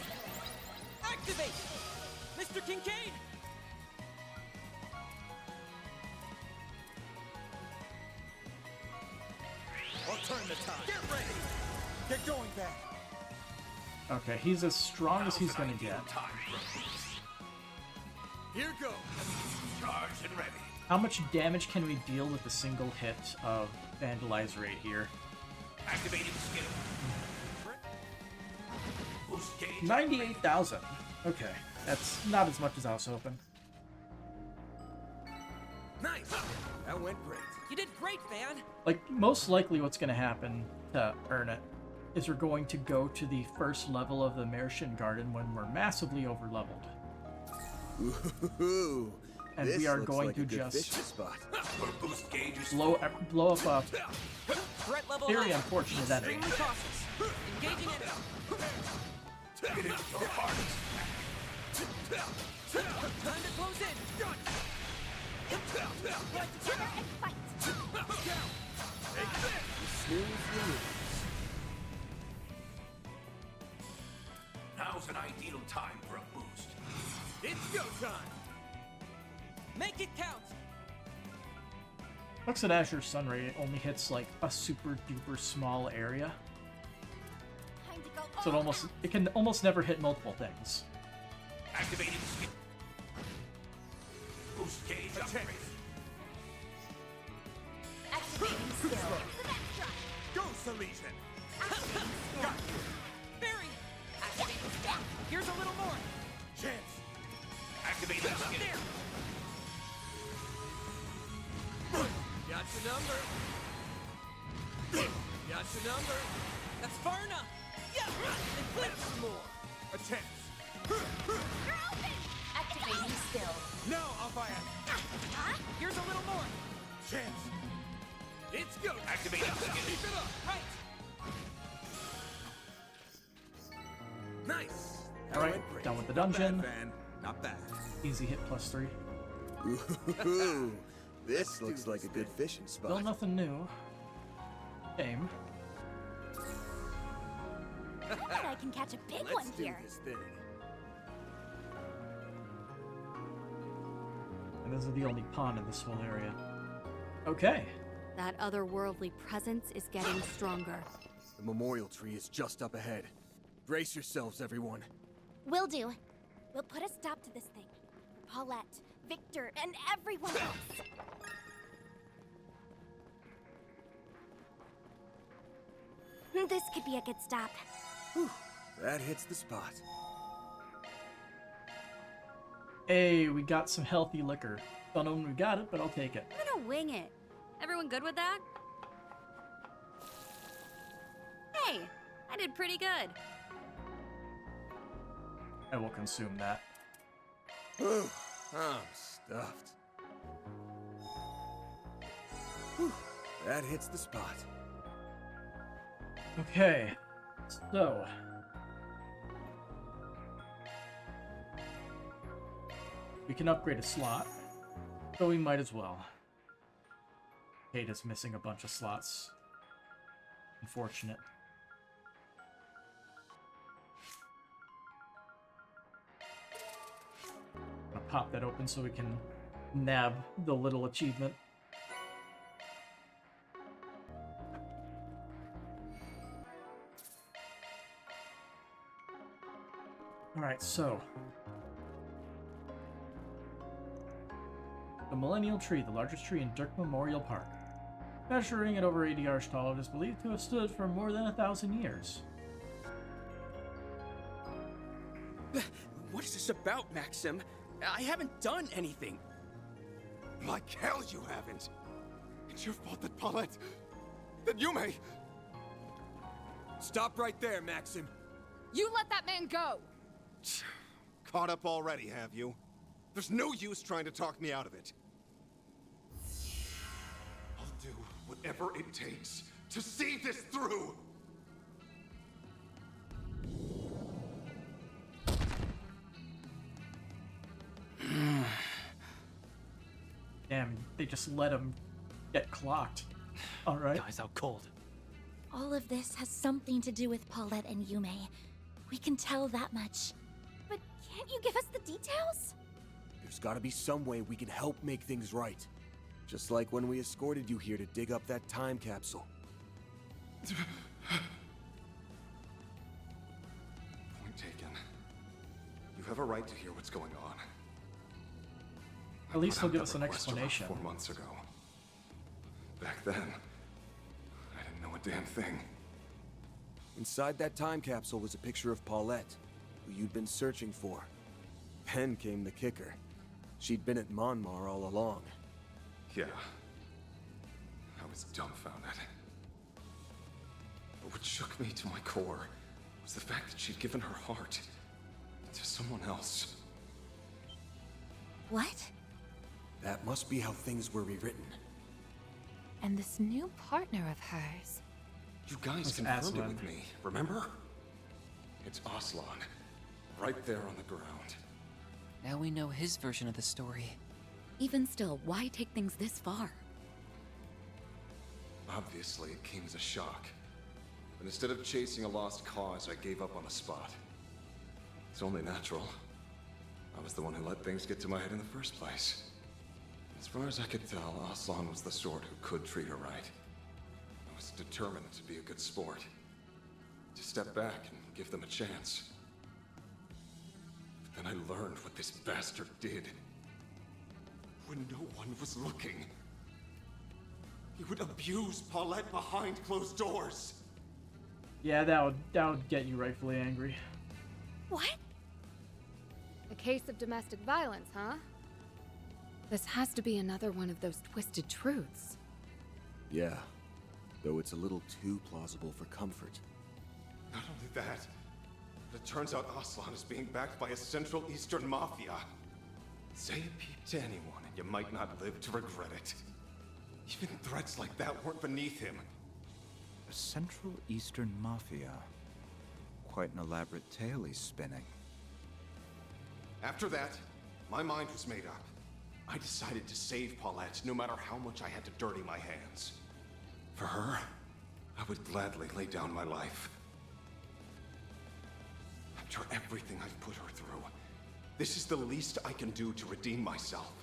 F: Activate! Mr. Kincaid!
C: I'll turn the tide. Get ready. Get going back.
A: Okay, he's as strong as he's gonna get.
C: Here goes.
R: Charged and ready.
A: How much damage can we deal with a single hit of Vandalize Rate here?
R: Activating skill. Boost gauge.
A: 98,000. Okay, that's not as much as I was hoping.
C: Nice. That went great.
F: You did great, Van!
A: Like, most likely what's going to happen to earn it is we're going to go to the first level of the Mershin Garden when we're massively over-leveled.
M: Ooh,
A: And
M: this
A: we are
M: looks
A: going
M: like
A: to
M: a good
A: just
M: fishing spot.
R: Boost gauge is
A: blow up a
F: Threat level
A: very
F: high.
A: unfortunate enemy.
F: Extremely cautious. Engaging enemy.
R: Get into your hardest.
F: Time to close in.
R: Now's an ideal time for a boost.
C: It's go time.
F: Make it count!
A: Looks at Azure Sunray only hits like a super duper small area.
J: Time to go
A: So
J: all
A: it can almost never hit multiple things.
R: Activating skill. Boost gauge upgrade.
S: Activating skill.
C: Go, Salesian.
F: Got you. Barry!
S: Activating skill.
F: Here's a little more.
C: Chance.
R: Activating skill.
F: There!
C: Got your number. Got your number.
F: That's far enough! Yeah! And click some more!
C: A chance.
S: Activating skill.
C: No, I'll fire.
F: Here's a little more!
C: Chance. It's go.
R: Activating skill.
C: Keep it up.
F: Right!
C: Nice. That
A: Alright,
C: went great.
A: done with the
C: Not bad,
A: dungeon.
C: Van. Not bad.
A: Easy hit +3.
M: Ooh, this looks like a good fishing
A: Still
M: spot.
A: nothing new. Aim.
J: I bet I can catch a big
M: Let's
J: one
M: do
J: here.
M: this thing.
A: And this is the only pond in this whole area. Okay.
T: That otherworldly presence is getting stronger.
M: The memorial tree is just up ahead. Brace yourselves, everyone.
J: Will do. We'll put a stop to this thing. Paulette, Victor, and everyone else. This could be a good stop.
M: That hits the spot.
A: Hey, we got some healthy liquor. Don't know when we got it, but I'll take it.
T: I'm gonna wing it. Everyone good with that? Hey, I did pretty good.
A: I will consume that.
M: Ooh, I'm stuffed. Whew, that hits the spot.
A: Okay, so we can upgrade a slot, so we might as well. Kate is missing a bunch of slots. Unfortunate. I'm gonna pop that open so we can nab the little achievement. Alright, so. The Millennial Tree, the largest tree in Dirk Memorial Park. Measuring at over 80 yards tall, it is believed to have stood for more than 1,000 years.
O: What is this about, Maxim? I haven't done anything.
B: Like hell you haven't. It's your fault that Paulette... that Yume...
M: Stop right there, Maxim.
E: You let that man go!
B: Caught up already, have you? There's no use trying to talk me out of it. I'll do whatever it takes to see this through!
A: Damn, they just let him get clocked. Alright.
P: Guy's out cold.
J: All of this has something to do with Paulette and Yume. We can tell that much. But can't you give us the details?
M: There's gotta be some way we can help make things right. Just like when we escorted you here to dig up that time capsule.
B: Point taken. You have a right to hear what's going on.
A: At least
B: I
A: he'll
B: put
A: give
B: out
A: us
B: that
A: an
B: request around
A: explanation.
B: 4 months ago. Back then, I didn't know a damn thing.
M: Inside that time capsule was a picture of Paulette, who you'd been searching for. Then came the kicker. She'd been at Monmar all along.
B: Yeah. I was dumbfounded. But what shook me to my core was the fact that she'd given her heart to someone else.
J: What?
M: That must be how things were rewritten.
D: And this new partner of hers.
B: You guys
A: It's
B: confirmed it
A: Aslan.
B: with me, remember? It's Aslan, right there on the ground.
N: Now we know his version of the story.
D: Even still, why take things this far?
B: Obviously, it came as a shock. And instead of chasing a lost cause, I gave up on the spot. It's only natural. I was the one who let things get to my head in the first place. As far as I could tell, Aslan was the sort who could treat her right. I was determined to be a good sport. To step back and give them a chance. But then I learned what this bastard did. When no one was looking. He would abuse Paulette behind closed doors.
A: Yeah, that would get you rightfully angry.
J: What?
E: A case of domestic violence, huh? This has to be another one of those twisted truths.
M: Yeah, though it's a little too plausible for comfort.
B: Not only that, but it turns out Aslan is being backed by a Central Eastern mafia. Say a peep to anyone and you might not live to regret it. Even threats like that weren't beneath him.
C: The Central Eastern Mafia. Quite an elaborate tale he's spinning.
B: After that, my mind was made up. I decided to save Paulette no matter how much I had to dirty my hands. For her, I would gladly lay down my life. After everything I've put her through, this is the least I can do to redeem myself.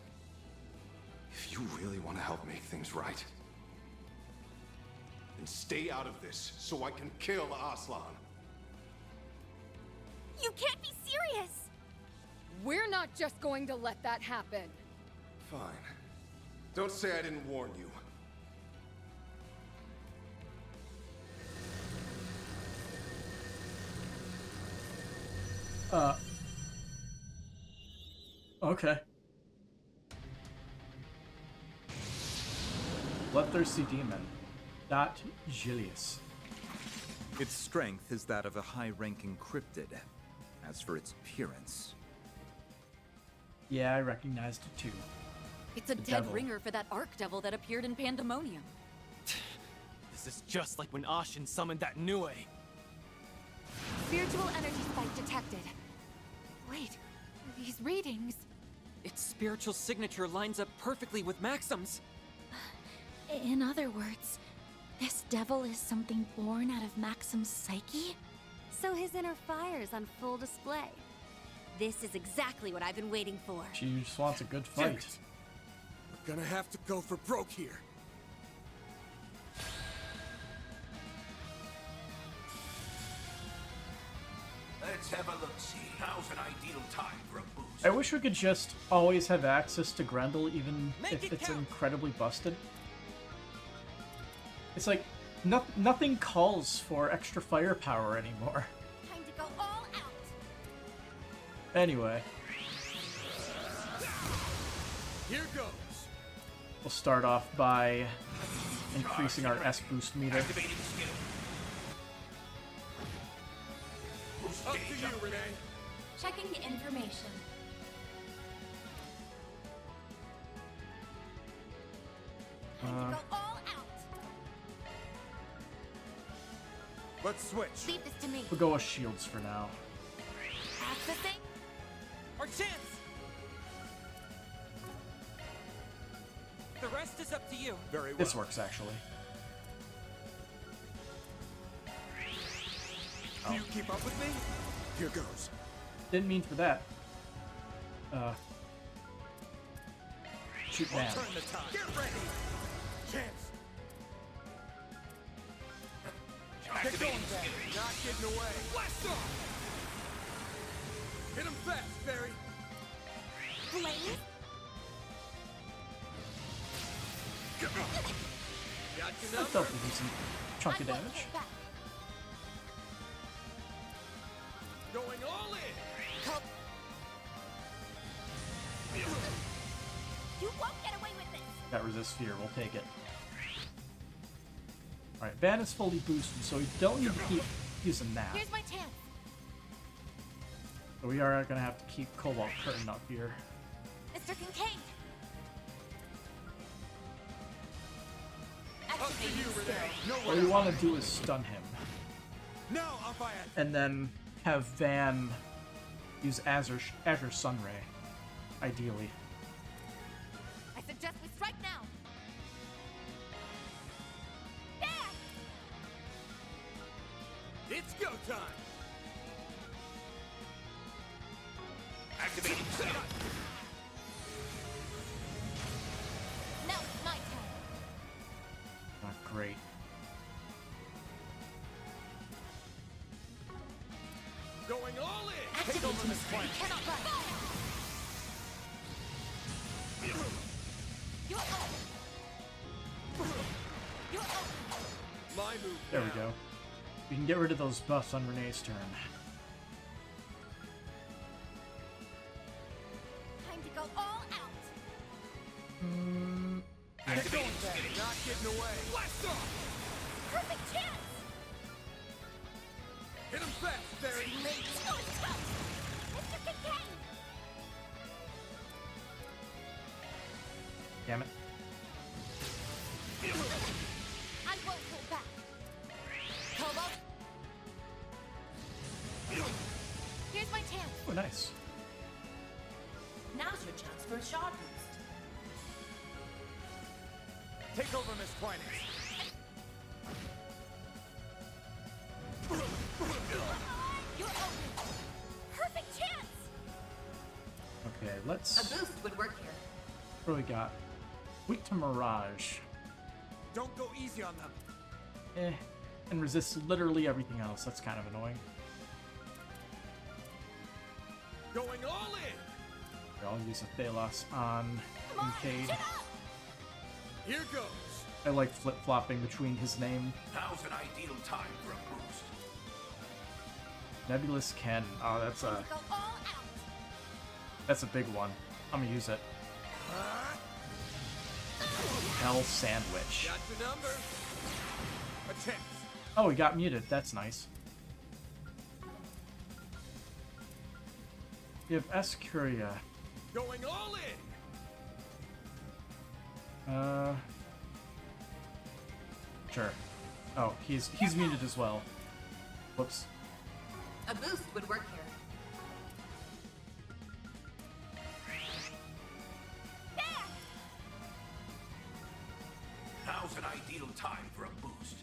B: If you really want to help make things right, then stay out of this so I can kill Aslan.
J: You can't be serious!
E: We're not just going to let that happen.
B: Fine. Don't say I didn't warn you.
A: Okay. Bloodthirsty demon. Dot Julius.
C: Its strength is that of a high-ranking cryptid. As for its appearance...
A: Yeah, I recognized it too.
D: It's a
A: The
D: dead
A: devil.
D: ringer for that Archdevil that appeared in Pandemonium.
P: This is just like when Ashin summoned that Nue.
D: Spiritual energy spike detected. Wait, these readings.
N: Its spiritual signature lines up perfectly with Maxim's.
J: In other words, this devil is something born out of Maxim's psyche? So his inner fire is on full display. This is exactly what I've been waiting for.
A: She just wants a good fight.
M: We're gonna have to go for broke here.
G: Hey,
R: Let's have a look-see. How's an ideal time for a boost?
A: I wish we could just always have access to Grendel, even if it's incredibly busted. It's like, nothing calls for extra firepower anymore.
J: Time to go all out.
A: Anyway.
Q: Here goes.
A: We'll start off by increasing our S boost meter.
R: Activating skill.
Q: Up to you, Renee.
S: Checking the information.
J: Time to go all out.
C: Let's switch.
J: Leave this to me.
A: We'll go with shields for now.
J: Accessing.
N: Our chance! The rest is up to you.
Q: Very well.
A: This works, actually.
Q: Do you keep up with me? Here goes.
A: Didn't mean for that. Shoot
Q: I'll
A: man.
Q: turn the tide. Get ready. Chance. Get going, Barry. Not getting away. Blast off. Hit him fast, Barry.
J: Blaze.
Q: Got your
A: That
Q: number.
A: dealt with decent chunk of damage.
Q: Going all in.
J: You won't get away with this.
A: Got resist fear, we'll take it. Alright, Van is fully boosted, so we don't need to keep using that.
J: Here's my chance.
A: But we are gonna have to keep Cobalt Curtain up here.
J: Mr. Kincaid.
Q: Up to you, Renee. No
A: What we want to do is stun him.
Q: No, I'll fire.
A: And then have Van use Azure Sunray, ideally.
J: I suggest we strike now. Yeah.
Q: It's go time.
R: Activating skill.
J: Now it's my turn.
A: Not great.
Q: Going all in. Take
J: Activate
Q: over
J: to
Q: Miss
J: You cannot run. You're open. You're open.
Q: My move.
A: There we go. We can get rid of those buffs on Renee's turn.
J: Time to go all out.
Q: Get going, Barry. Not getting away. Blast off.
J: Perfect chance.
Q: Hit him fast, Barry.
J: Mr. Kincaid.
A: Damn it.
J: I won't hold back. Cobalt. Here's my chance.
A: Oh, nice.
S: Now's your chance for a shot boost.
Q: Take over, Miss Twinings.
J: You're open. Perfect chance.
A: Okay,
S: A
A: let's...
S: boost would work here.
A: What do we got? Weak to Mirage.
Q: Don't go easy on them.
A: And resists literally everything else. That's kind of annoying.
Q: Going all in.
A: Here, I'll use a Thalos on Kincaid.
Q: Here goes.
A: I like flip-flopping between his name.
R: How's an ideal time for a boost?
A: Nebulous Ken. Oh, that's a...
J: Go all out.
A: That's a big one. I'm gonna use it. Hell Sandwich.
Q: Got your number. A chance.
A: Oh, he got muted. That's nice. You have Escuria.
Q: Going all in.
A: Sure. Oh, he's muted as well. Whoops.
S: A boost would work here.
R: How's an ideal time for a boost?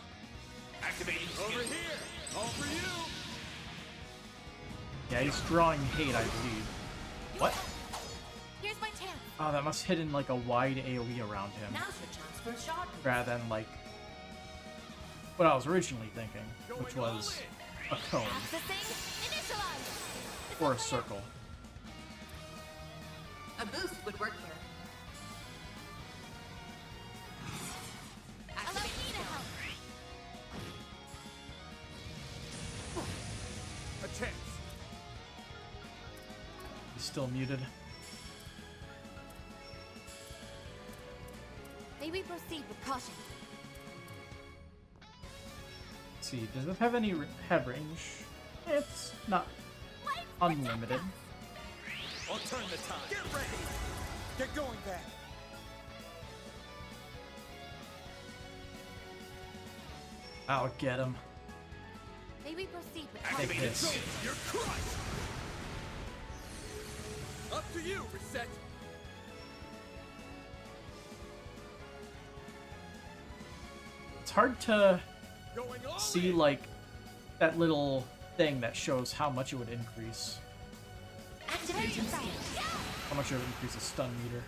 R: Activating skill.
Q: Over here. All for you.
A: Yeah, he's drawing hate, I believe. What?
J: Here's my chance.
A: Oh, that must hit in like a wide AoE around him.
S: Now's your chance for a shot boost.
A: Rather than like what I was originally thinking, which was a cone
S: Accessing initialize.
A: or a circle.
S: A boost would work here. Allow me to help.
R: A chance.
A: He's still muted.
J: May we proceed with caution?
A: Let's see, does it have any head range? It's not unlimited.
R: I'll turn the tide. Get ready. Get going then.
A: I'll get him.
J: May we proceed with
A: Take
J: caution?
A: this.
R: You're crushed. Up to you, Reset.
A: It's hard to
R: Going all
A: see,
R: in.
A: like, that little thing that shows how much it would increase.
S: Activating skill.
A: How much it would increase the stun meter.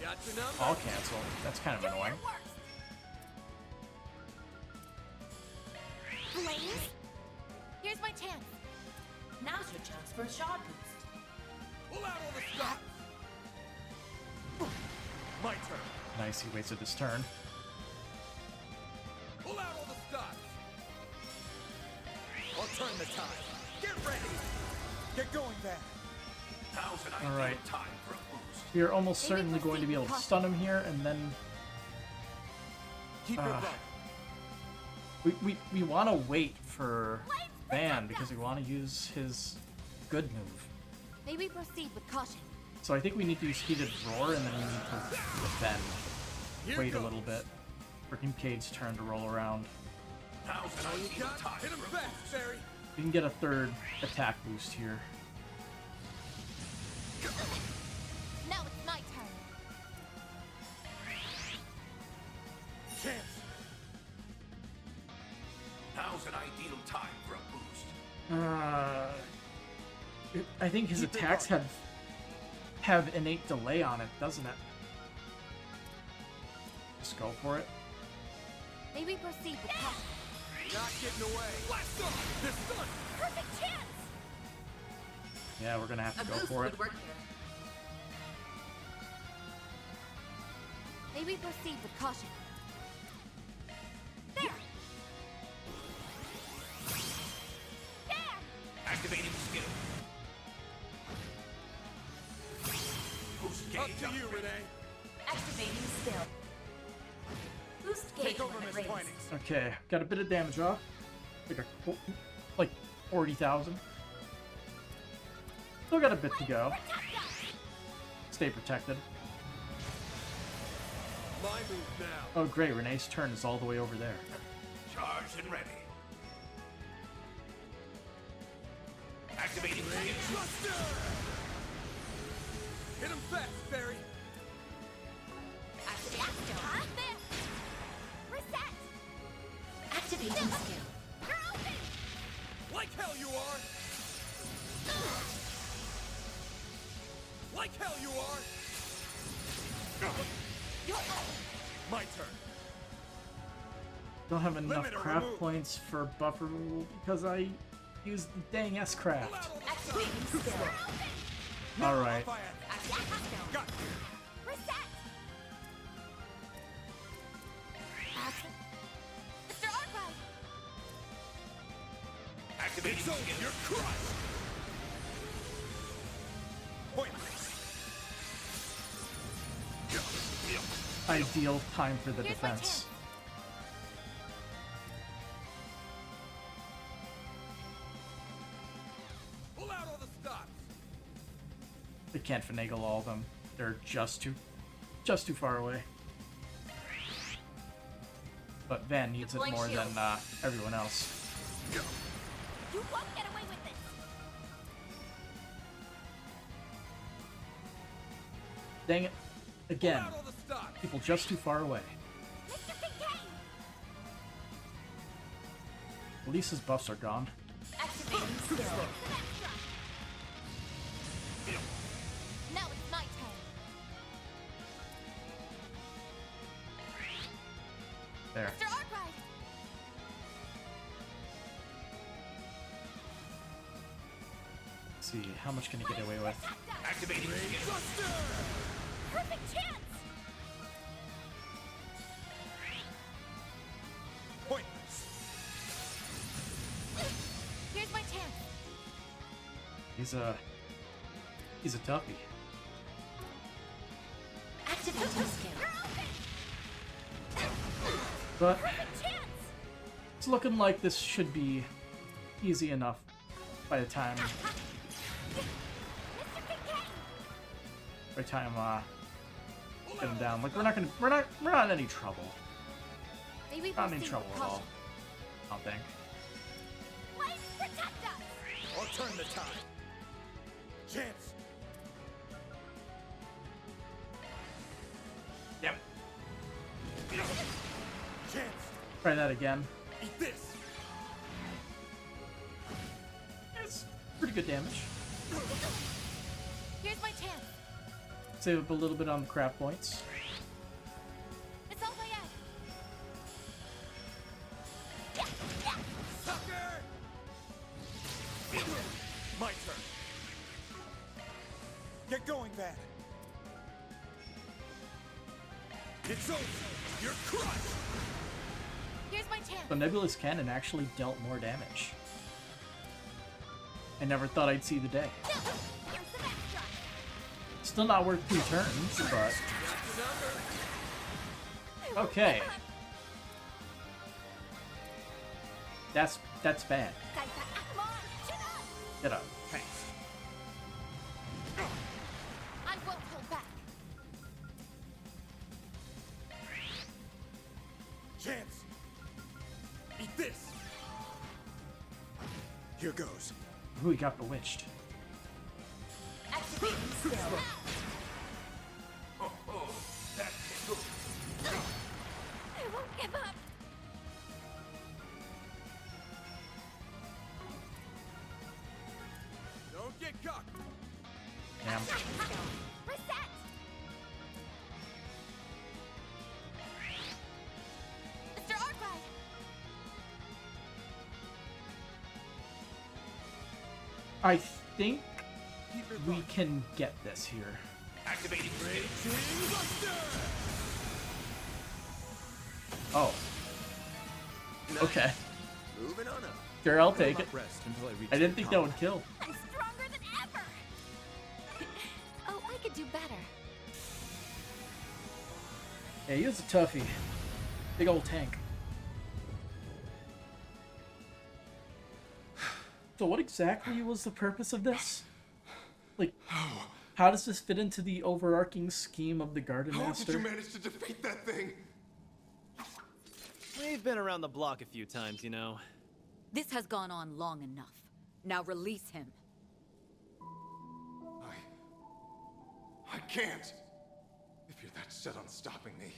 R: Got your number.
A: All cancel. That's kind of annoying.
J: Flames? Here's my chance.
S: Now's your chance for a shot boost.
R: Pull out all the stops. My turn.
A: Nice, he wasted his turn.
R: Pull out all the stops. I'll turn the tide. Get ready. Get going then. Now's an ideal
A: Alright.
R: time for a boost.
A: You're almost certainly going to be able to stun him here, and then
R: Keep it running.
A: we want to wait for Van because we want to use his good move.
J: May we proceed with caution?
A: So I think we need to use Heated Roar, and then we need to defend.
R: Here
A: Wait a
R: goes.
A: little bit for Kincaid's turn to roll around.
R: Now's an ideal time. Hit him fast, Barry.
A: We can get a third attack boost here.
J: Now it's my turn.
R: Chance. Now's an ideal time for a boost.
A: I think his
R: Keep it
A: attacks have innate delay on it, doesn't it? Just go for it.
J: May we proceed with caution?
R: Not getting away. Blast off. This done.
J: Perfect chance!
A: Yeah, we're gonna have
S: A
A: to go
S: boost
A: for it.
S: would work here.
J: May we proceed with caution? There! There!
R: Activating skill. Boost gauge. Up to you, Renee.
S: Activating skill. Boost gauge
R: Take over,
S: when it
R: Miss
S: rains.
R: Twinings.
A: Okay, got a bit of damage off. Like 40,000. Still got a bit to go. Stay protected.
R: My move now.
A: Oh great, Renee's turn is all the way over there.
R: Charged and ready. Activating Buster! Hit him fast, Barry.
J: Activate Reset!
S: Activating skill.
J: You're open!
R: Like hell you are. Like hell you are.
J: You're open!
R: My turn.
A: Don't have enough
R: Limiter
A: craft
R: removed.
A: points for buffer rule because I used the dang S-craft.
S: Activating skill.
A: Alright.
S: Activating skill.
R: Got
J: Reset! Mr. Arkwright!
R: Activating skill. You're crushed. Pointless.
A: Ideal time for the
J: Here's my
A: defense.
J: chance.
R: Pull out all the stops.
A: They can't finagle all of them. They're just too far away. But Van needs it
S: Deploying
A: more
S: shield.
A: than everyone else.
J: You won't get away with this!
A: Dang it. Again,
R: Pull out all the stops.
A: people just too far away.
J: Mr. Kincaid!
A: At least his buffs are gone.
S: Activating skill.
J: Now it's my turn.
A: There.
J: Mr. Arkwright!
A: Let's see, how much can he get away with?
R: Activating skill.
J: Perfect chance!
R: Point.
J: Here's my chance.
A: He's a toughie.
S: Activating skill.
A: But it's looking like this should be easy enough by the time get him down. Like we're not in any trouble.
J: Maybe
A: Not in any trouble at all. I don't think.
J: Please protect us.
R: Or turn the tide. Chance.
A: Yep.
R: Chance.
A: Try that again.
R: Eat this.
A: It's pretty good damage.
J: Here's my chance.
A: Save up a little bit on the crap points.
J: It's all my end.
R: Sucker! My turn. Get going, Van. It's over. You're crushed.
J: Here's my chance.
A: The Nebulous Cannon actually dealt more damage. I never thought I'd see the day. Still not worth 2 turns, but... Okay. That's bad. Get up.
J: I won't hold back.
R: Chance. Eat this. Here goes.
A: Ooh, he got bewitched.
S: Activating skill.
R: Oh, that's good.
J: I won't give up.
R: Don't get cocked.
A: Damn.
J: Reset. Mr. Arkwright.
A: I think we can get this here.
R: Activating skill.
A: Oh. Okay.
M: Moving on up.
A: Sure, I'll take it.
C: Rest until I reach
A: I didn't
C: the
A: think
C: top.
A: that would kill.
J: I'm stronger than ever. Oh, I could do better.
A: Yeah, he was a toughie. Big old tank. So what exactly was the purpose of this? Like, how does this fit into the overarching scheme of the Garden
B: How
A: Master?
B: did you manage to defeat that thing?
P: We've been around the block a few times, you know.
U: This has gone on long enough. Now release him.
B: I can't. If you're that set on stopping me,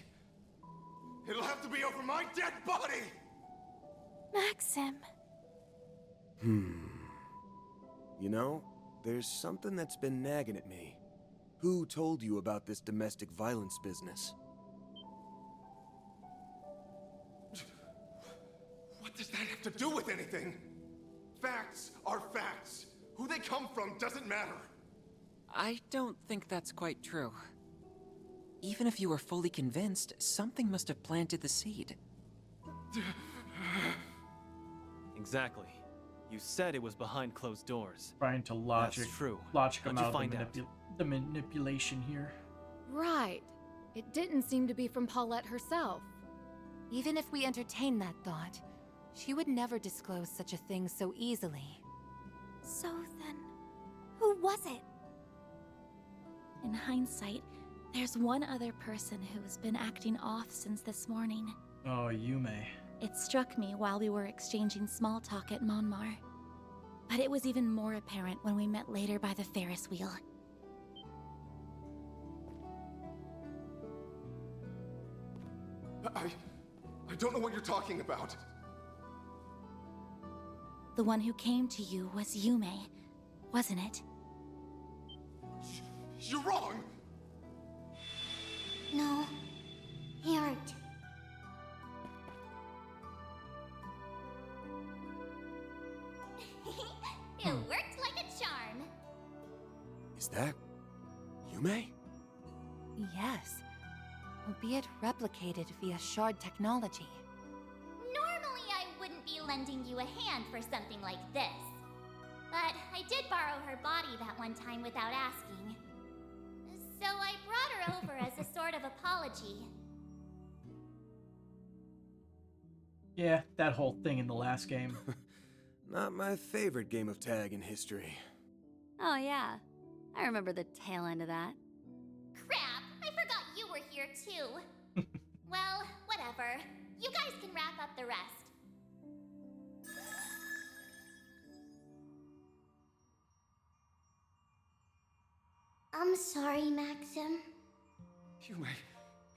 B: it'll have to be over my dead body!
J: Maxim.
M: You know, there's something that's been nagging at me. Who told you about this domestic violence business?
B: What does that have to do with anything? Facts are facts. Who they come from doesn't matter.
N: I don't think that's quite true. Even if you were fully convinced, something must have planted the seed.
P: Exactly. You said it was behind closed doors.
A: Trying to logic,
P: That's true.
A: logic him
P: How'd you
A: out
P: find
A: the manipulation here.
E: Right. It didn't seem to be from Paulette herself.
D: Even if we entertain that thought, she would never disclose such a thing so easily.
J: So then, who was it? In hindsight, there's one other person who's been acting off since this morning.
A: Oh, Yume.
J: It struck me while we were exchanging small talk at Monmar. But it was even more apparent when we met later by the Ferris wheel.
B: I don't know what you're talking about.
J: The one who came to you was Yume, wasn't it?
B: You're wrong!
J: No, he aren't.
S: It worked like a charm.
M: that Yume?
D: Yes. Albeit replicated via shard technology.
J: Normally I wouldn't be lending you a hand for something like this. But I did borrow her body that one time without asking. So I brought her over as a sort of apology.
A: Yeah, that whole thing in the last game.
M: Not my favorite game of tag in history.
T: Oh yeah, I remember the tail end of that.
J: Crap, I forgot you were here too. Well, whatever. You guys can wrap up the rest. I'm sorry, Maxim.
B: Yume,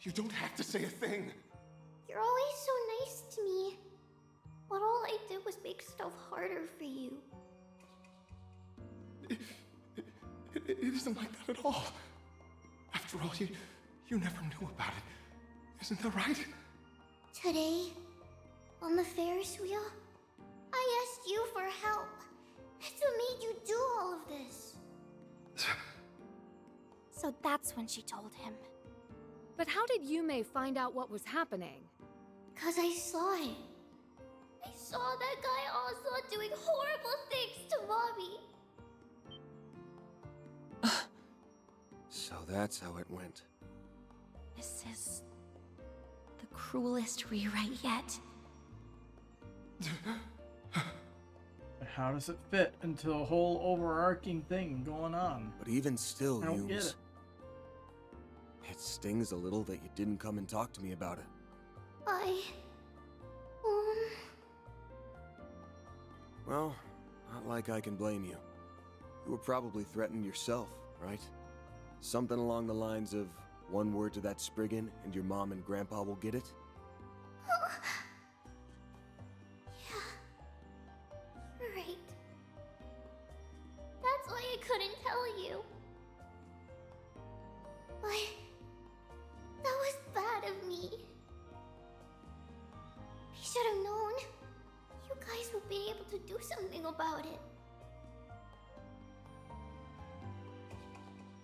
B: you don't have to say a thing.
J: You're always so nice to me. But all I did was make stuff harder for you.
B: It isn't like that at all. After all, you never knew about it. Isn't that right?
J: Today, on the Ferris wheel, I asked you for help. That's what made you do all of this. So that's when she told him.
E: But how did Yume find out what was happening?
J: 'Cause I saw it. I saw that guy Osla doing horrible things to Mommy.
M: So that's how it went.
T: This is the cruelest rewrite yet.
A: How does it fit into a whole overarching thing going on?
M: But even still,
A: I don't get it.
M: It stings a little that you didn't come and talk to me about it. Well, not like I can blame you. You were probably threatened yourself, right? Something along the lines of, one word to that Spriggan and your mom and grandpa will get it?
J: Yeah. Right. That's why I couldn't tell you. But that was bad of me. I should have known. You guys would be able to do something about it.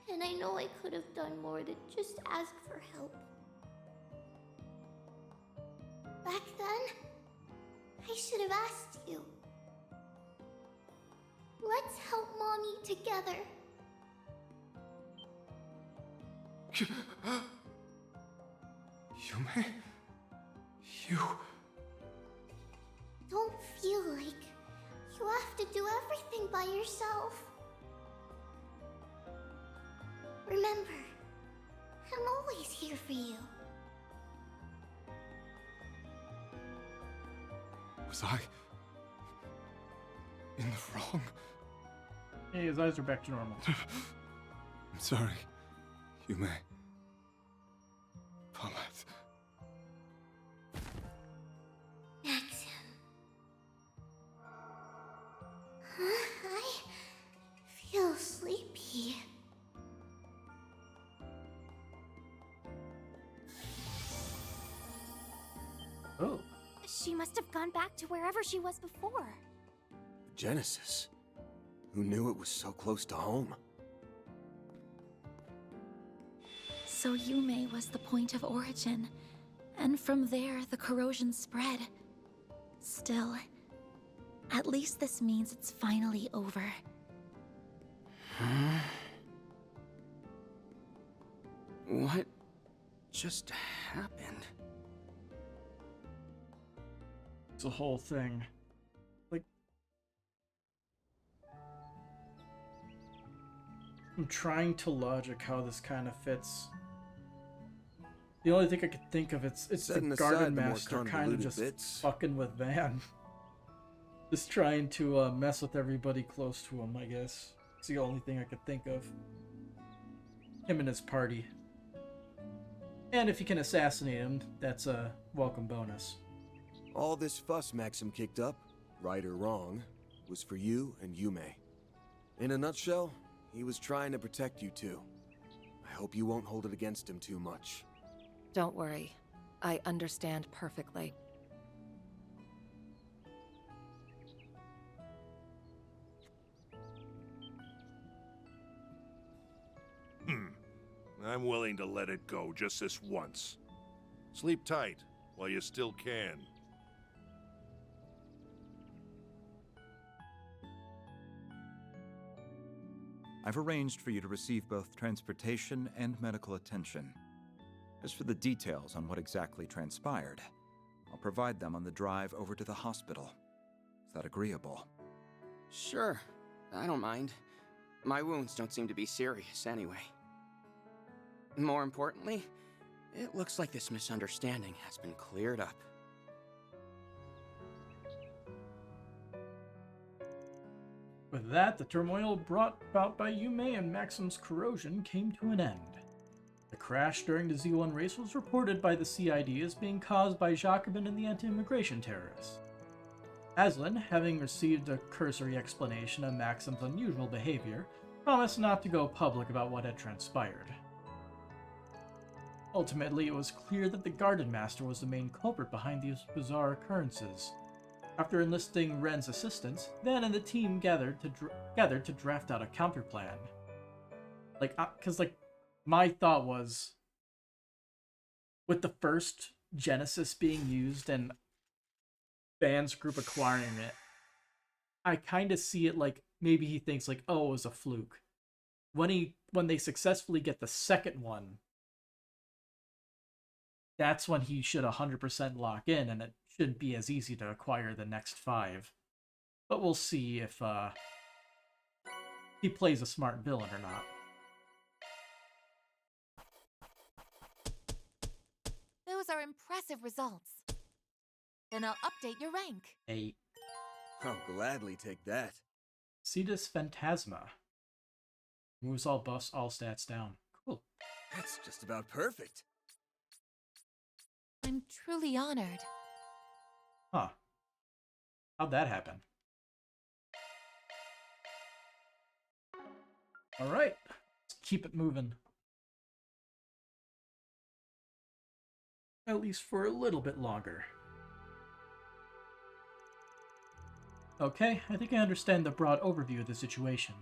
J: And I know I could have done more than just ask for help. Back then, I should have asked you. Let's help Mommy together.
B: Yume? You...
J: Don't feel like you have to do everything by yourself. Remember, I'm always here for you.
B: Was I... in the wrong?
A: Hey, his eyes are back to normal.
B: I'm sorry, Yume. Paulette.
J: Maxim. I feel sleepy.
A: Oh.
J: She must have gone back to wherever she was before.
M: Genesis. Who knew it was so close to home?
T: So Yume was the point of origin, and from there the corrosion spread. Still, at least this means it's finally over.
O: Huh? What just happened?
A: It's a whole thing. Like, I'm trying to logic how this kind of fits. The only thing I could think of it's
M: Setting
A: the
M: aside
A: Garden
M: the more
A: Master kind of
M: convoluted
A: just
M: bits.
A: fucking with Van. Just trying to mess with everybody close to him, I guess. It's the only thing I could think of. Him and his party. And if you can assassinate him, that's a welcome bonus.
M: All this fuss Maxim kicked up, right or wrong, was for you and Yume. In a nutshell, he was trying to protect you two. I hope you won't hold it against him too much.
K: Don't worry. I understand perfectly.
I: I'm willing to let it go just this once. Sleep tight while you still can.
C: I've arranged for you to receive both transportation and medical attention. As for the details on what exactly transpired, I'll provide them on the drive over to the hospital. Is that agreeable?
O: Sure, I don't mind. My wounds don't seem to be serious anyway. More importantly, it looks like this misunderstanding has been cleared up.
A: With that, the turmoil brought about by Yume and Maxim's corrosion came to an end. The crash during the Z1 race was reported by the CID as being caused by Jacobin and the anti-immigration terrorists. Aslan, having received a cursory explanation of Maxim's unusual behavior, promised not to go public about what had transpired. Ultimately, it was clear that the Garden Master was the main culprit behind these bizarre occurrences. After enlisting Ren's assistance, Van and the team gathered to draft out a counterplan. My thought was, with the first Genesis being used and Van's group acquiring it, I kind of see it like maybe he thinks like, oh, it was a fluke. When they successfully get the second one, that's when he should 100% lock in, and it shouldn't be as easy to acquire the next 5. But we'll see if he plays a smart villain or not.
D: Those are impressive results. Then I'll update your rank.
A: 8.
M: I'll gladly take that.
A: Cetus Phantasma. Moves all buffs, all stats down. Cool.
M: That's just about perfect.
D: I'm truly honored.
A: Huh. How'd that happen? Alright. Let's keep it moving. At least for a little bit longer. Okay, I think I understand the broad overview of the situation.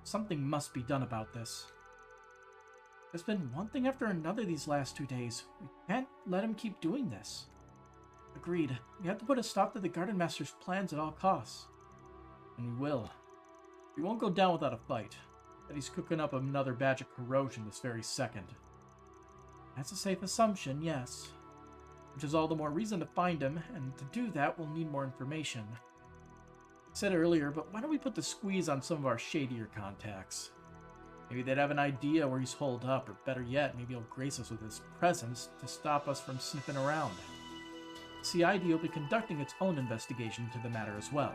A: Something must be done about this. There's been one thing after another these last 2 days. We can't let him keep doing this. Agreed. We have to put a stop to the Garden Master's plans at all costs. And we will. We won't go down without a fight. But he's cooking up another batch of corrosion this very second. That's a safe assumption, yes. Which is all the more reason to find him, and to do that we'll need more information. I said earlier, but why don't we put the squeeze on some of our shadier contacts? Maybe they'd have an idea where he's holed up, or better yet, maybe he'll grace us with his presence to stop us from sniffing around. CID will be conducting its own investigation into the matter as well.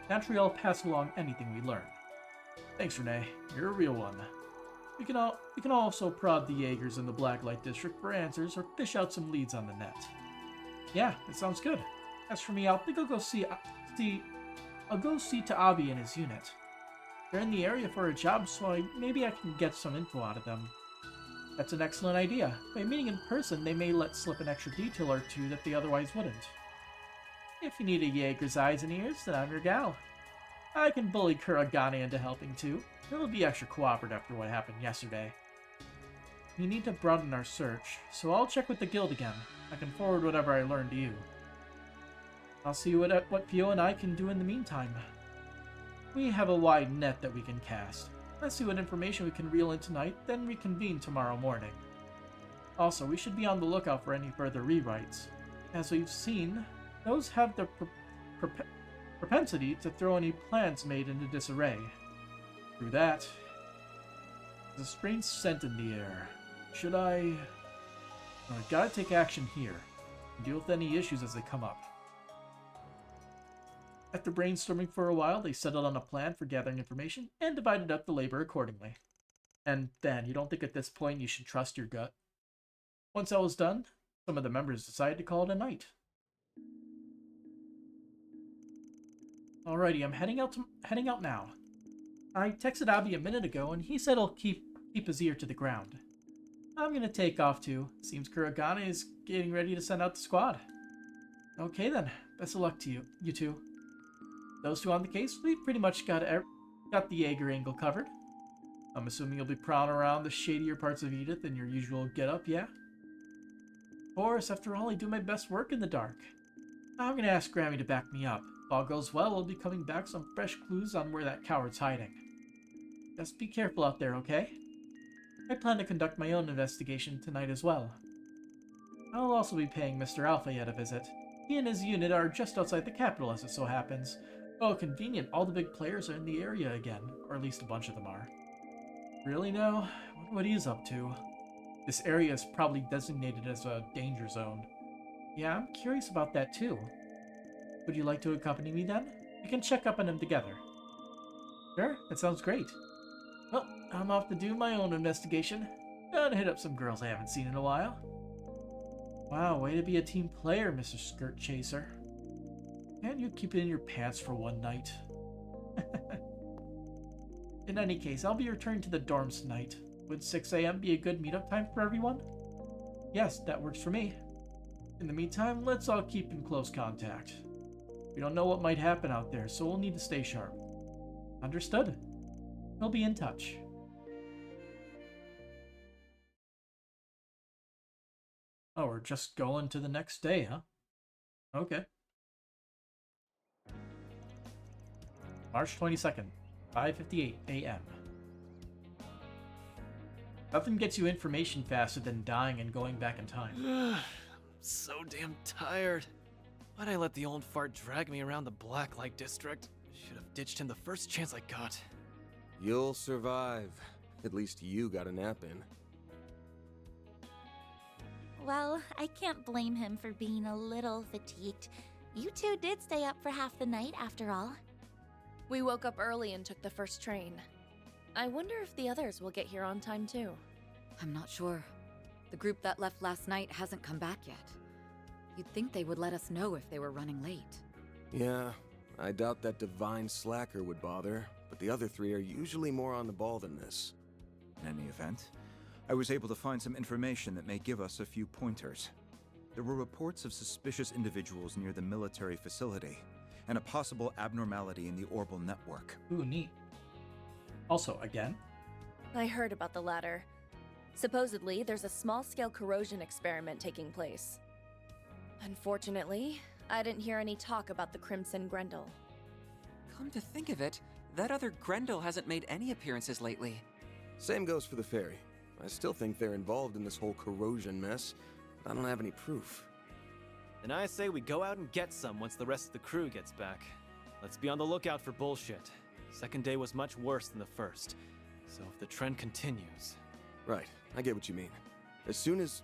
A: Naturally, I'll pass along anything we learn. Thanks, Renee. You're a real one. We can also prod the Jaegers in the Blacklight District for answers or fish out some leads on the net. Yeah, it sounds good. As for me, I'll go see Ta'abi and his unit. They're in the area for a job, so maybe I can get some info out of them. That's an excellent idea. By meeting in person, they may let slip an extra detail or two that they otherwise wouldn't. If you need a Jaeger's eyes and ears, then I'm your gal. I can bully Kuragane into helping too. He'll be extra cooperative after what happened yesterday. We need to broaden our search, so I'll check with the guild again. I can forward whatever I learn to you. I'll see what Pio and I can do in the meantime. We have a wide net that we can cast. Let's see what information we can reel in tonight, then reconvene tomorrow morning. Also, we should be on the lookout for any further rewrites. As we've seen, those have the propensity to throw any plans made into disarray. Through that, there's a strange scent in the air. Should I... I gotta take action here, and deal with any issues as they come up. After brainstorming for a while, they settled on a plan for gathering information and divided up the labor accordingly. And then, you don't think at this point you should trust your gut? Once that was done, some of the members decided to call it a night. Alrighty, I'm heading out now. I texted Abi a minute ago, and he said he'll keep his ear to the ground. I'm gonna take off too. Seems Kuragane is getting ready to send out the squad. Okay then, best of luck to you two. Those two on the case, we've pretty much got the Jaeger angle covered. I'm assuming you'll be prowling around the shadier parts of Edith in your usual getup, yeah? Of course, after all, I do my best work in the dark. I'm gonna ask Grammy to back me up. If all goes well, we'll be coming back some fresh clues on where that coward's hiding. Just be careful out there, okay? I plan to conduct my own investigation tonight as well. I'll also be paying Mr. Alpha yet a visit. He and his unit are just outside the capital, as it so happens. Oh, convenient, all the big players are in the area again, or at least a bunch of them are. Really now? I wonder what he's up to. This area is probably designated as a danger zone. Yeah, I'm curious about that too. Would you like to accompany me then? We can check up on him together. Sure, that sounds great. Well, I'm off to do my own investigation. Gonna hit up some girls I haven't seen in a while. Wow, way to be a team player, Mr. Skirt Chaser. Can't you keep it in your pants for one night? In any case, I'll be returning to the dorms tonight. Would 6 a.m. be a good meetup time for everyone? Yes, that works for me. In the meantime, let's all keep in close contact. We don't know what might happen out there, so we'll need to stay sharp. Understood. We'll be in touch. Oh, we're just going to the next day, huh? Okay. March 22nd, 5:58 a.m. Nothing gets you information faster than dying and going back in time.
P: So damn tired. Why'd I let the old fart drag me around the Blacklight district? Should have ditched him the first chance I got.
B: You'll survive. At least you got a nap in.
T: Well, I can't blame him for being a little fatigued. You two did stay up for half the night, after all.
L: We woke up early and took the first train. I wonder if the others will get here on time too.
U: I'm not sure. The group that left last night hasn't come back yet. You'd think they would let us know if they were running late.
B: Yeah, I doubt that divine slacker would bother, but the other three are usually more on the ball than this.
C: In any event, I was able to find some information that may give us a few pointers. There were reports of suspicious individuals near the military facility, and a possible abnormality in the orbital network.
A: Ooh, neat. Also, again?
L: I heard about the latter. Supposedly, there's a small-scale corrosion experiment taking place. Unfortunately, I didn't hear any talk about the Crimson Grendel.
N: Come to think of it, that other Grendel hasn't made any appearances lately.
B: Same goes for the ferry. I still think they're involved in this whole corrosion mess, but I don't have any proof.
P: Then I say we go out and get some once the rest of the crew gets back. Let's be on the lookout for bullshit. Second day was much worse than the first, so if the trend continues...
B: Right, I get what you mean. As soon as...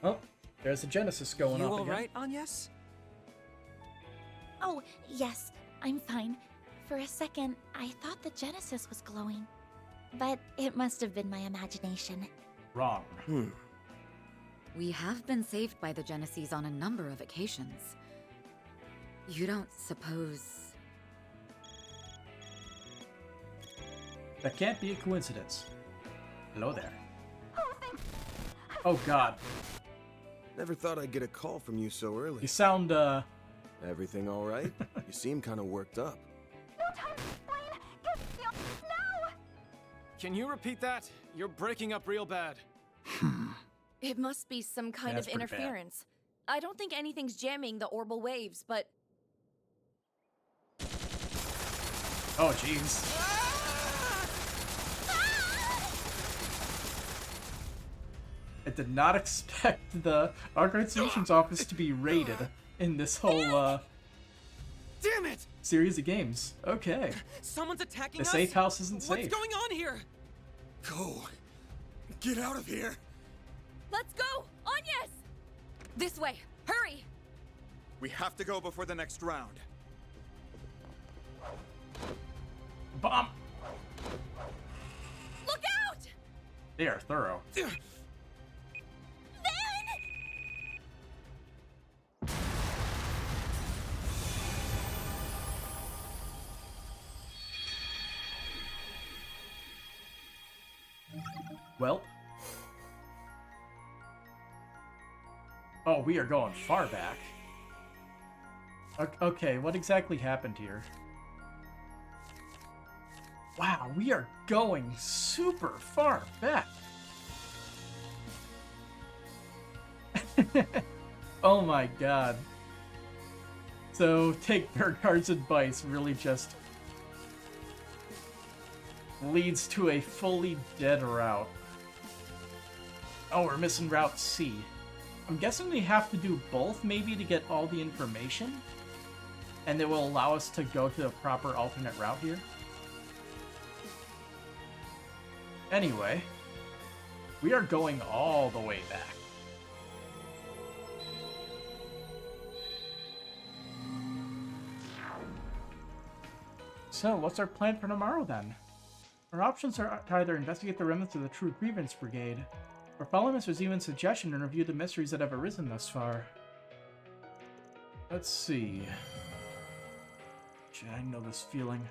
A: Oh, there's a Genesis going
N: you
A: off
N: all
A: again.
N: right, Agnes?
T: Oh, yes, I'm fine. For a second, I thought the Genesis was glowing. But it must have been my imagination.
A: Wrong.
U: We have been saved by the Genesis on a number of occasions. You don't suppose...
A: That can't be a coincidence. Hello there. Oh god.
B: Never thought I'd get a call from you so early.
A: You sound,
B: Everything all right? You seem kind of worked up.
Q: No time to explain! Get the office now!
P: Can you repeat that? You're breaking up real bad.
L: It must be some kind
A: That's
L: of
A: pretty bad.
L: interference. I don't think anything's jamming the orbital waves, but...
A: Oh jeez. I did not expect the Arcade Solutions office to be raided in this whole
P: Damn it!
A: series of games. Okay.
N: Someone's attacking
A: The
N: us?
A: safe house isn't
N: What's
A: safe.
N: going on here?
B: Go! Get out of here!
L: Let's go! Agnes! This way! Hurry!
C: We have to go before the next round.
A: Bomb!
L: Look out!
A: They are thorough. Well. Oh, we are going far back. Okay, what exactly happened here? Wow, we are going super far back. Oh my god. So, take Burghart's advice really just leads to a fully dead route. Oh, we're missing Route C. I'm guessing we have to do both maybe to get all the information, and it will allow us to go to a proper alternate route here. Anyway, we are going all the way back. So, what's our plan for tomorrow then? Our options are to either investigate the remnants of the True Grievance Brigade, or follow Mr. Zeman's suggestion and review the mysteries that have arisen thus far. Let's see. I know this feeling.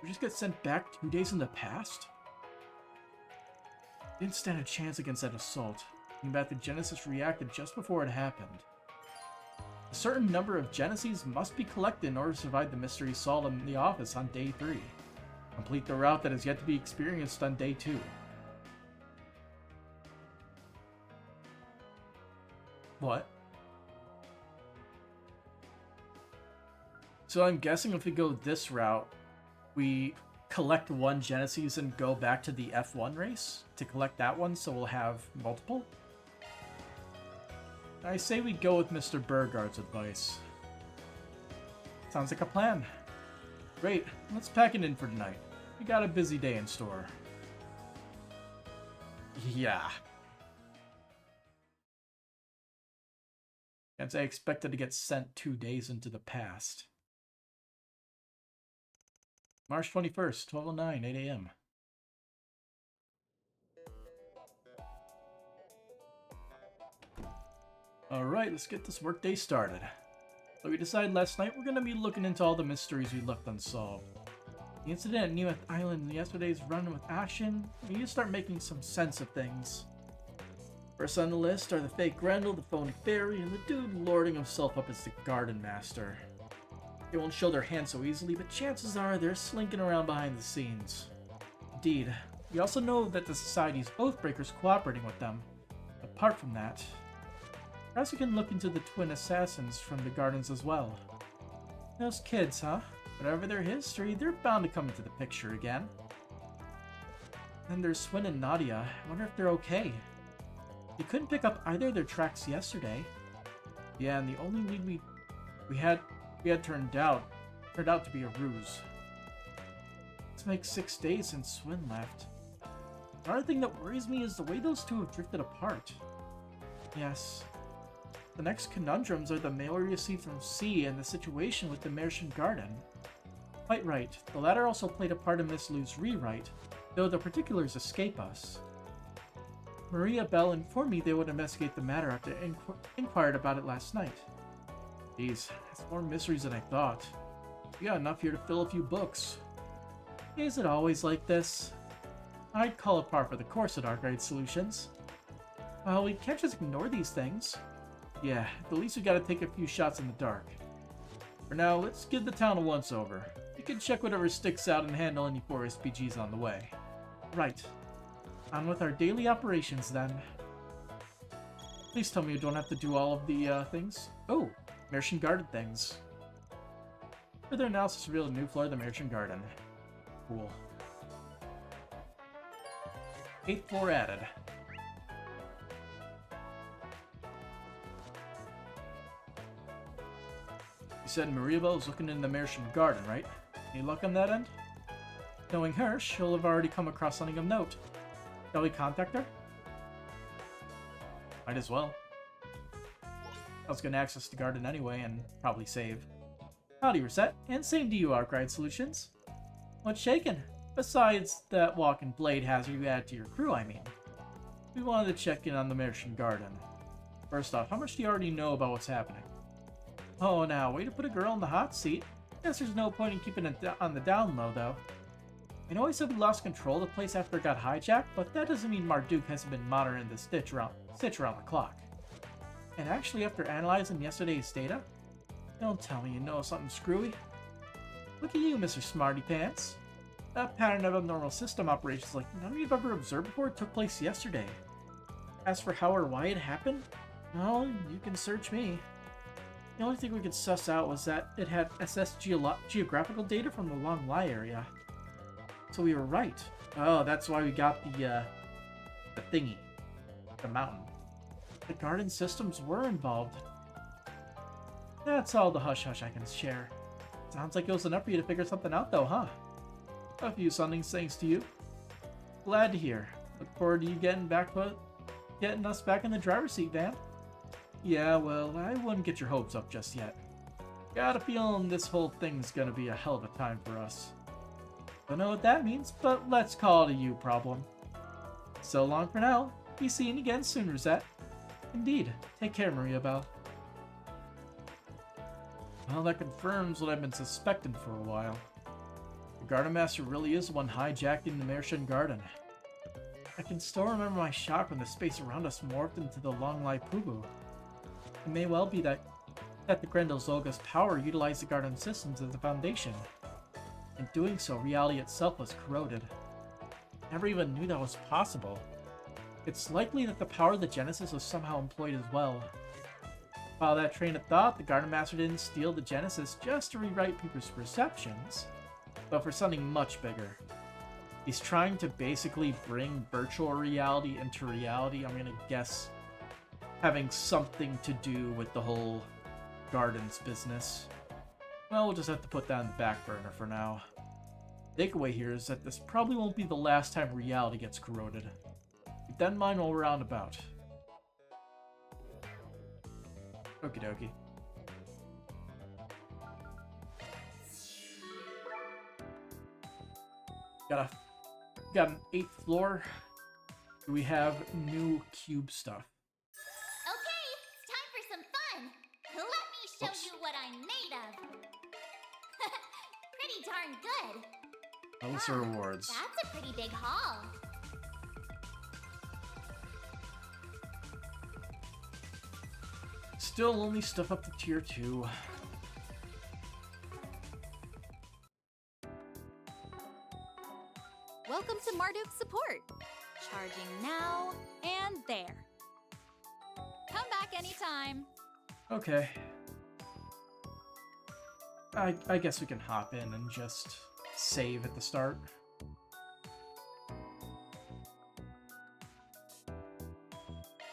A: We just get sent back 2 days in the past? Didn't stand a chance against that assault. In fact, the Genesis reacted just before it happened. A certain number of Genesis must be collected in order to survive the mystery solved in the office on day 3. Complete the route that is yet to be experienced on day 2. What? So I'm guessing if we go this route, we collect one Genesis and go back to the F1 race to collect that one, so we'll have multiple? I say we go with Mr. Burghart's advice. Sounds like a plan. Great, let's pack it in for tonight. We got a busy day in store. Yeah. Can't say I expected to get sent 2 days into the past. March 21st, 12:09, 8 a.m. Alright, let's get this workday started. So we decided last night we're going to be looking into all the mysteries we left unsolved. The incident at New Island and yesterday's run with Ashen, we need to start making some sense of things. First on the list are the fake Grendel, the phony fairy, and the dude lording himself up as the Garden Master. They won't show their hand so easily, but chances are they're slinking around behind the scenes. Indeed, we also know that the Society's Oathbreakers cooperating with them. Apart from that, perhaps we can look into the twin assassins from the gardens as well. Those kids, huh? Whatever their history, they're bound to come into the picture again. Then there's Swin and Nadia. I wonder if they're okay. We couldn't pick up either of their tracks yesterday. Yeah, and the only lead we had turned out to be a ruse. This makes 6 days since Swin left. Another thing that worries me is the way those two have drifted apart. Yes. The next conundrums are the mail we received from C and the situation with the Merchant Garden. Quite right. The latter also played a part in Miss Lu's rewrite, though the particulars escape us. Maria Bell informed me they would investigate the matter after inquired about it last night. Geez, it's more mysteries than I thought. We got enough here to fill a few books. Is it always like this? I'd call it par for the course at Arcade Solutions. Well, we can't just ignore these things. Yeah, at least we gotta take a few shots in the dark. For now, let's give the town a once-over. We can check whatever sticks out and handle any 4 SPGs on the way. Right. On with our daily operations, then. Please tell me you don't have to do all of the, things. Oh, Merchant Garden things. Further analysis revealed a new floor of the Merchant Garden. Cool. 8th floor added. You said Maria Bell is looking in the Merchant Garden, right? Any luck on that end? Knowing her, she'll have already come across something of note. Shall we contact her? Might as well. I was gonna access the garden anyway and probably save. Howdy, Reset, and same to you, Arcade Solutions. What's shaking? Besides that walking blade hazard you added to your crew, I mean. We wanted to check in on the Merchant Garden. First off, how much do you already know about what's happening? Oh, now, way to put a girl in the hot seat. Guess there's no point in keeping it on the down low, though. I know I said we lost control of the place after it got hijacked, but that doesn't mean Marduk hasn't been monitoring the stitch around the clock. And actually, after analyzing yesterday's data, don't tell me you know something screwy. Look at you, Mr. Smarty Pants. That pattern of abnormal system operations like none we've ever observed before took place yesterday. As for how or why it happened, well, you can search me. The only thing we could suss out was that it had geographical data from the Long Lie area. So we were right. Oh, that's why we got the thingy. The mountain. The garden systems were involved. That's all the hush-hush I can share. Sounds like it was enough for you to figure something out though, huh? A few something thanks to you. Glad to hear. Look forward to you getting us back in the driver's seat, Van. Yeah, well, I wouldn't get your hopes up just yet. Got a feeling this whole thing's gonna be a hell of a time for us. Don't know what that means, but let's call it a you problem. So long for now. Be seen again soon, Rosette. Indeed. Take care, Maria Belle. Well, that confirms what I've been suspecting for a while. The Garden Master really is the one hijacking the Mershan Garden. I can still remember my shock when the space around us morphed into the Long Lai Pubu. It may well be that the Grendel Zolga's power utilized the garden systems as the foundation. In doing so, reality itself was corroded. Never even knew that was possible. It's likely that the power of the Genesis was somehow employed as well. Follow that train of thought, the Garden Master didn't steal the Genesis just to rewrite people's perceptions, but for something much bigger. He's trying to basically bring virtual reality into reality. I'm gonna guess having something to do with the whole gardens business. Well, we'll just have to put that in the back burner for now. Takeaway here is that this probably won't be the last time reality gets corroded. Keep that in mind while we're out and about. Okie dokie. Got an 8th floor. Do we have new cube stuff?
J: Okay, it's time for some fun. Let me show you what I'm made of. Pretty darn good.
A: Those are rewards.
J: That's a pretty big haul.
A: Still only stuff up to tier 2.
H: Welcome to Marduk's support. Charging now and there. Come back anytime.
A: Okay. I guess we can hop in and just save at the start.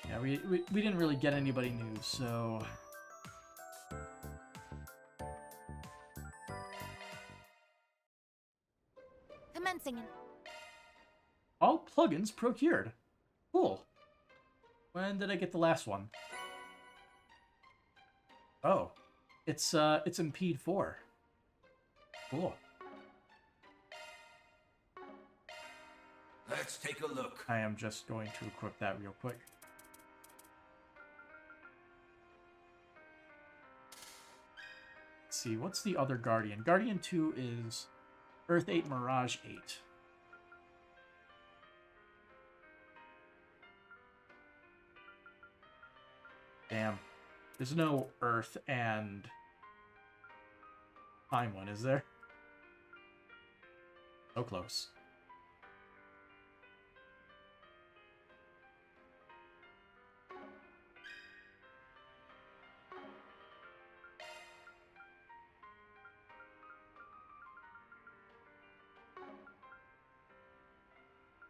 A: Yeah, we didn't really get anybody new, so...
D: Commencing.
A: All plugins procured. Cool. When did I get the last one? Oh. It's Impede 4. Cool.
R: Let's take a look.
A: I am just going to equip that real quick. Let's see, what's the other Guardian? Guardian 2 is Earth 8, Mirage 8. Damn. There's no Earth and Time one, is there? So close.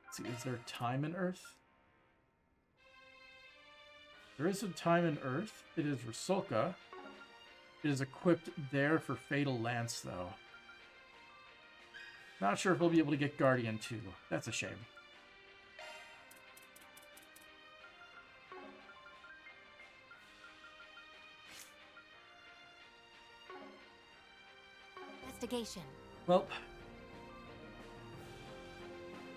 A: Let's see, is there time in Earth? There is a time in Earth. It is Rusalka. It is equipped there for Fatal Lance, though. Not sure if we'll be able to get Guardian 2. That's a shame.
D: Investigation.
A: Well,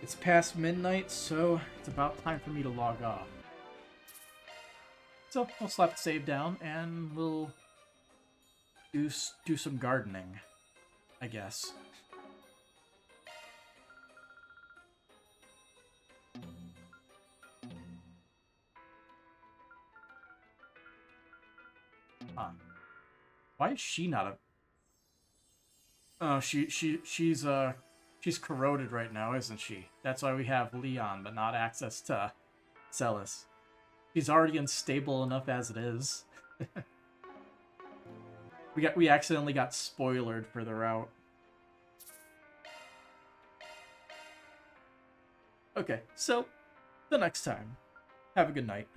A: it's past midnight, so it's about time for me to log off. So I'll slap the save down and we'll do some gardening, I guess. Why is she not a... Oh, she's She's corroded right now, isn't she? That's why we have Leon, but not access to Celis. She's already unstable enough as it is. We accidentally got spoilered for the route. Okay, so the next time, have a good night.